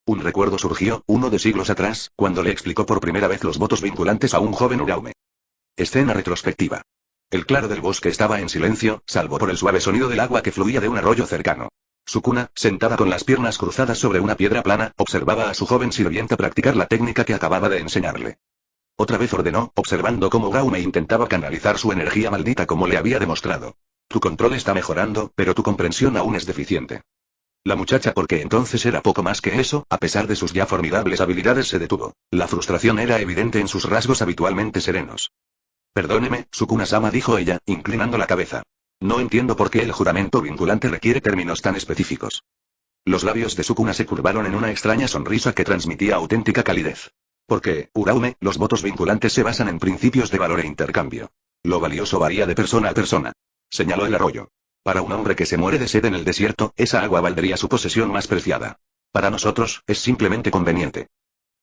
Un recuerdo surgió, uno de siglos atrás, cuando le explicó por primera vez los votos vinculantes a un joven Uraume. Escena retrospectiva. El claro del bosque estaba en silencio, salvo por el suave sonido del agua que fluía de un arroyo cercano. Sukuna, sentada con las piernas cruzadas sobre una piedra plana, observaba a su joven sirvienta practicar la técnica que acababa de enseñarle. Otra vez ordenó, observando cómo Uraume intentaba canalizar su energía maldita como le había demostrado. Tu control está mejorando, pero tu comprensión aún es deficiente. La muchacha, porque entonces era poco más que eso, a pesar de sus ya formidables habilidades, se detuvo. La frustración era evidente en sus rasgos habitualmente serenos. Perdóneme, Sukuna-sama, dijo ella, inclinando la cabeza. No entiendo por qué el juramento vinculante requiere términos tan específicos. Los labios de Sukuna se curvaron en una extraña sonrisa que transmitía auténtica calidez. Porque, Uraume, los votos vinculantes se basan en principios de valor e intercambio. Lo valioso varía de persona a persona. Señaló el arroyo. Para un hombre que se muere de sed en el desierto, esa agua valdría su posesión más preciada. Para nosotros, es simplemente conveniente.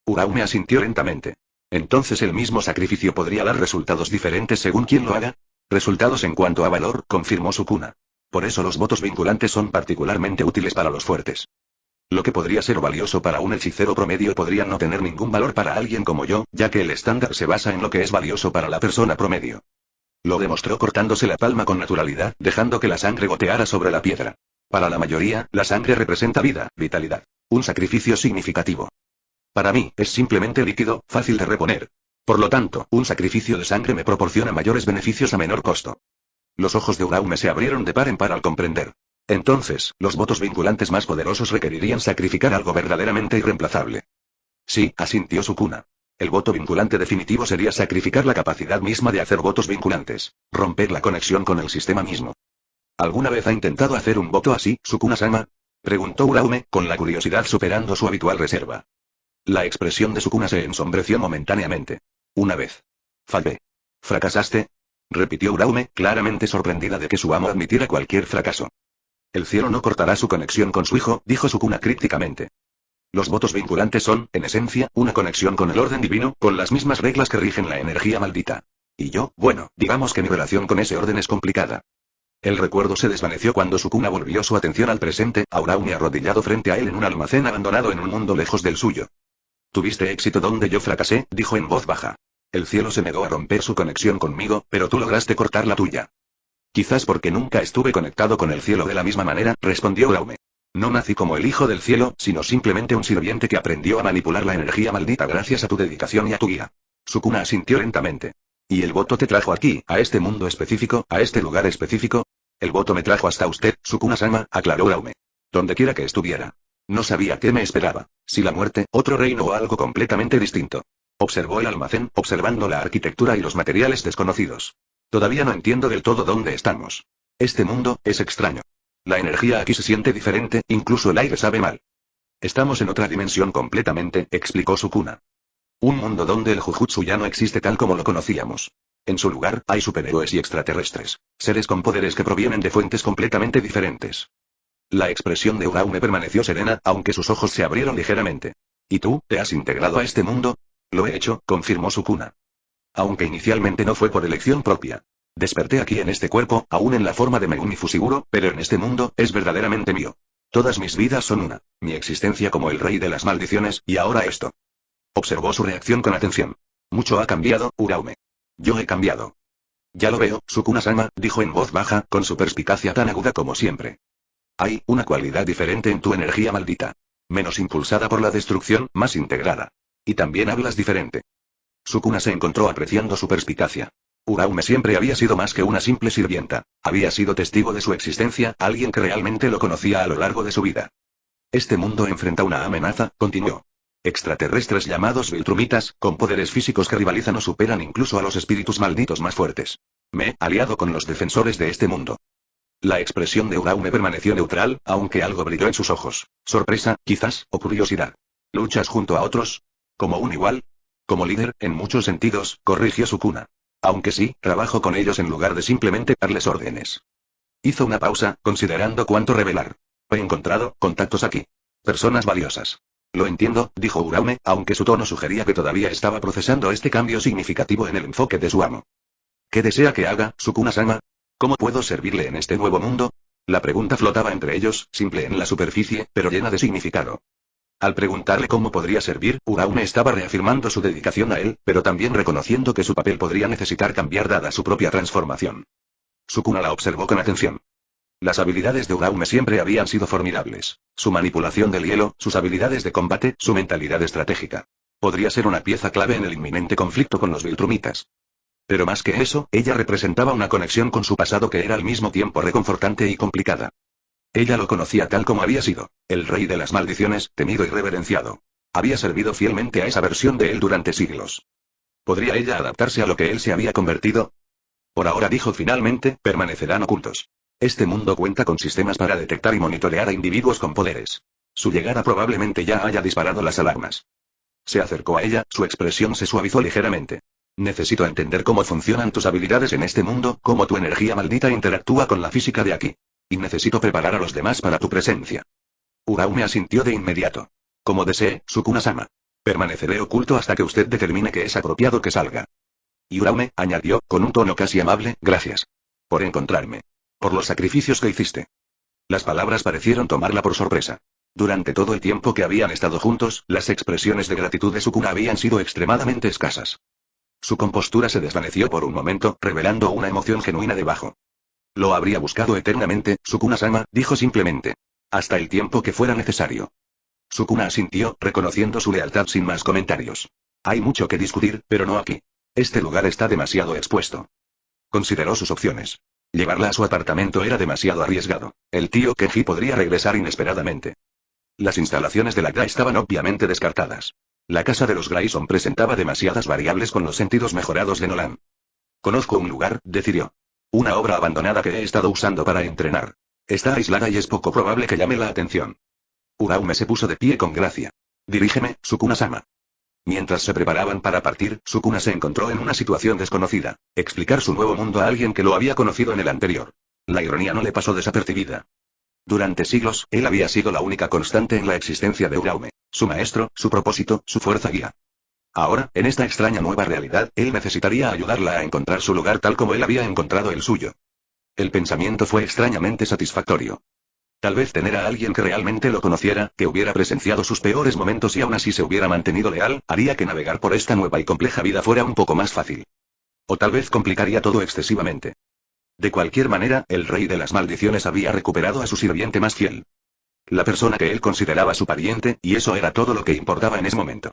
Uraume asintió lentamente. Entonces el mismo sacrificio podría dar resultados diferentes según quien lo haga. Resultados en cuanto a valor, confirmó Sukuna. Por eso los votos vinculantes son particularmente útiles para los fuertes. Lo que podría ser valioso para un hechicero promedio podría no tener ningún valor para alguien como yo, ya que el estándar se basa en lo que es valioso para la persona promedio. Lo demostró cortándose la palma con naturalidad, dejando que la sangre goteara sobre la piedra. Para la mayoría, la sangre representa vida, vitalidad. Un sacrificio significativo. Para mí, es simplemente líquido, fácil de reponer. Por lo tanto, un sacrificio de sangre me proporciona mayores beneficios a menor costo. Los ojos de Uraume se abrieron de par en par al comprender. Entonces, los votos vinculantes más poderosos requerirían sacrificar algo verdaderamente irreemplazable. Sí, asintió Sukuna. El voto vinculante definitivo sería sacrificar la capacidad misma de hacer votos vinculantes, romper la conexión con el sistema mismo. ¿Alguna vez ha intentado hacer un voto así, Sukuna-sama? Preguntó Uraume, con la curiosidad superando su habitual reserva. La expresión de Sukuna se ensombreció momentáneamente. Una vez. Fallé. ¿Fracasaste? Repitió Uraume, claramente sorprendida de que su amo admitiera cualquier fracaso. El cielo no cortará su conexión con su hijo, dijo Sukuna crípticamente. Los votos vinculantes son, en esencia, una conexión con el orden divino, con las mismas reglas que rigen la energía maldita. Y yo, bueno, digamos que mi relación con ese orden es complicada. El recuerdo se desvaneció cuando Sukuna volvió su atención al presente, a Uraume arrodillado frente a él en un almacén abandonado en un mundo lejos del suyo. Tuviste éxito donde yo fracasé, dijo en voz baja. El cielo se negó a romper su conexión conmigo, pero tú lograste cortar la tuya. Quizás porque nunca estuve conectado con el cielo de la misma manera, respondió Uraume. No nací como el hijo del cielo, sino simplemente un sirviente que aprendió a manipular la energía maldita gracias a tu dedicación y a tu guía. Sukuna asintió lentamente. ¿Y el voto te trajo aquí, a este mundo específico, a este lugar específico? El voto me trajo hasta usted, Sukuna-sama, aclaró Uraume. Donde quiera que estuviera. No sabía qué me esperaba. Si la muerte, otro reino o algo completamente distinto. Observó el almacén, observando la arquitectura y los materiales desconocidos. Todavía no entiendo del todo dónde estamos. Este mundo, es extraño. La energía aquí se siente diferente, incluso el aire sabe mal. Estamos en otra dimensión completamente, explicó Sukuna. Un mundo donde el Jujutsu ya no existe tal como lo conocíamos. En su lugar, hay superhéroes y extraterrestres. Seres con poderes que provienen de fuentes completamente diferentes. La expresión de Uraume permaneció serena, aunque sus ojos se abrieron ligeramente. ¿Y tú, te has integrado a este mundo? Lo he hecho, confirmó Sukuna. Aunque inicialmente no fue por elección propia. Desperté aquí en este cuerpo, aún en la forma de Megumi Fushiguro, pero en este mundo, es verdaderamente mío. Todas mis vidas son una. Mi existencia como el rey de las maldiciones, y ahora esto. Observó su reacción con atención. Mucho ha cambiado, Uraume. Yo he cambiado. Ya lo veo, Sukuna-sama, dijo en voz baja, con su perspicacia tan aguda como siempre. Hay una cualidad diferente en tu energía maldita. Menos impulsada por la destrucción, más integrada. Y también hablas diferente. Sukuna se encontró apreciando su perspicacia. Uraume siempre había sido más que una simple sirvienta. Había sido testigo de su existencia, alguien que realmente lo conocía a lo largo de su vida. Este mundo enfrenta una amenaza, continuó. Extraterrestres llamados Viltrumitas, con poderes físicos que rivalizan o superan incluso a los espíritus malditos más fuertes. Me he aliado con los defensores de este mundo. La expresión de Uraume permaneció neutral, aunque algo brilló en sus ojos. Sorpresa, quizás, o curiosidad. ¿Luchas junto a otros? ¿Como un igual? Como líder, en muchos sentidos, corrigió Sukuna. Aunque sí, trabajo con ellos en lugar de simplemente darles órdenes. Hizo una pausa, considerando cuánto revelar. He encontrado contactos aquí. Personas valiosas. Lo entiendo, dijo Uraume, aunque su tono sugería que todavía estaba procesando este cambio significativo en el enfoque de su amo. ¿Qué desea que haga, Sukuna-sama? ¿Cómo puedo servirle en este nuevo mundo? La pregunta flotaba entre ellos, simple en la superficie, pero llena de significado. Al preguntarle cómo podría servir, Uraume estaba reafirmando su dedicación a él, pero también reconociendo que su papel podría necesitar cambiar dada su propia transformación. Sukuna la observó con atención. Las habilidades de Uraume siempre habían sido formidables. Su manipulación del hielo, sus habilidades de combate, su mentalidad estratégica. Podría ser una pieza clave en el inminente conflicto con los Viltrumitas. Pero más que eso, ella representaba una conexión con su pasado que era al mismo tiempo reconfortante y complicada. Ella lo conocía tal como había sido, el rey de las maldiciones, temido y reverenciado. Había servido fielmente a esa versión de él durante siglos. ¿Podría ella adaptarse a lo que él se había convertido? Por ahora, dijo finalmente, permanecerán ocultos. Este mundo cuenta con sistemas para detectar y monitorear a individuos con poderes. Su llegada probablemente ya haya disparado las alarmas. Se acercó a ella, su expresión se suavizó ligeramente. Necesito entender cómo funcionan tus habilidades en este mundo, cómo tu energía maldita interactúa con la física de aquí. Y necesito preparar a los demás para tu presencia. Uraume asintió de inmediato. Como desee, Sukuna-sama. Permaneceré oculto hasta que usted determine que es apropiado que salga. Y Uraume, añadió, con un tono casi amable, gracias. Por encontrarme. Por los sacrificios que hiciste. Las palabras parecieron tomarla por sorpresa. Durante todo el tiempo que habían estado juntos, las expresiones de gratitud de Sukuna habían sido extremadamente escasas. Su compostura se desvaneció por un momento, revelando una emoción genuina debajo. Lo habría buscado eternamente, Sukuna-sama, dijo simplemente. Hasta el tiempo que fuera necesario. Sukuna asintió, reconociendo su lealtad sin más comentarios. Hay mucho que discutir, pero no aquí. Este lugar está demasiado expuesto. Consideró sus opciones. Llevarla a su apartamento era demasiado arriesgado. El tío Kenji podría regresar inesperadamente. Las instalaciones de la GRA estaban obviamente descartadas. La casa de los Grayson presentaba demasiadas variables con los sentidos mejorados de Nolan. Conozco un lugar, decidió. Una obra abandonada que he estado usando para entrenar. Está aislada y es poco probable que llame la atención. Uraume se puso de pie con gracia. Dirígeme, Sukuna-sama. Mientras se preparaban para partir, Sukuna se encontró en una situación desconocida. Explicar su nuevo mundo a alguien que lo había conocido en el anterior. La ironía no le pasó desapercibida. Durante siglos, él había sido la única constante en la existencia de Uraume. Su maestro, su propósito, su fuerza guía. Ahora, en esta extraña nueva realidad, él necesitaría ayudarla a encontrar su lugar tal como él había encontrado el suyo. El pensamiento fue extrañamente satisfactorio. Tal vez tener a alguien que realmente lo conociera, que hubiera presenciado sus peores momentos y aún así se hubiera mantenido leal, haría que navegar por esta nueva y compleja vida fuera un poco más fácil. O tal vez complicaría todo excesivamente. De cualquier manera, el rey de las maldiciones había recuperado a su sirviente más fiel. La persona que él consideraba su pariente, y eso era todo lo que importaba en ese momento.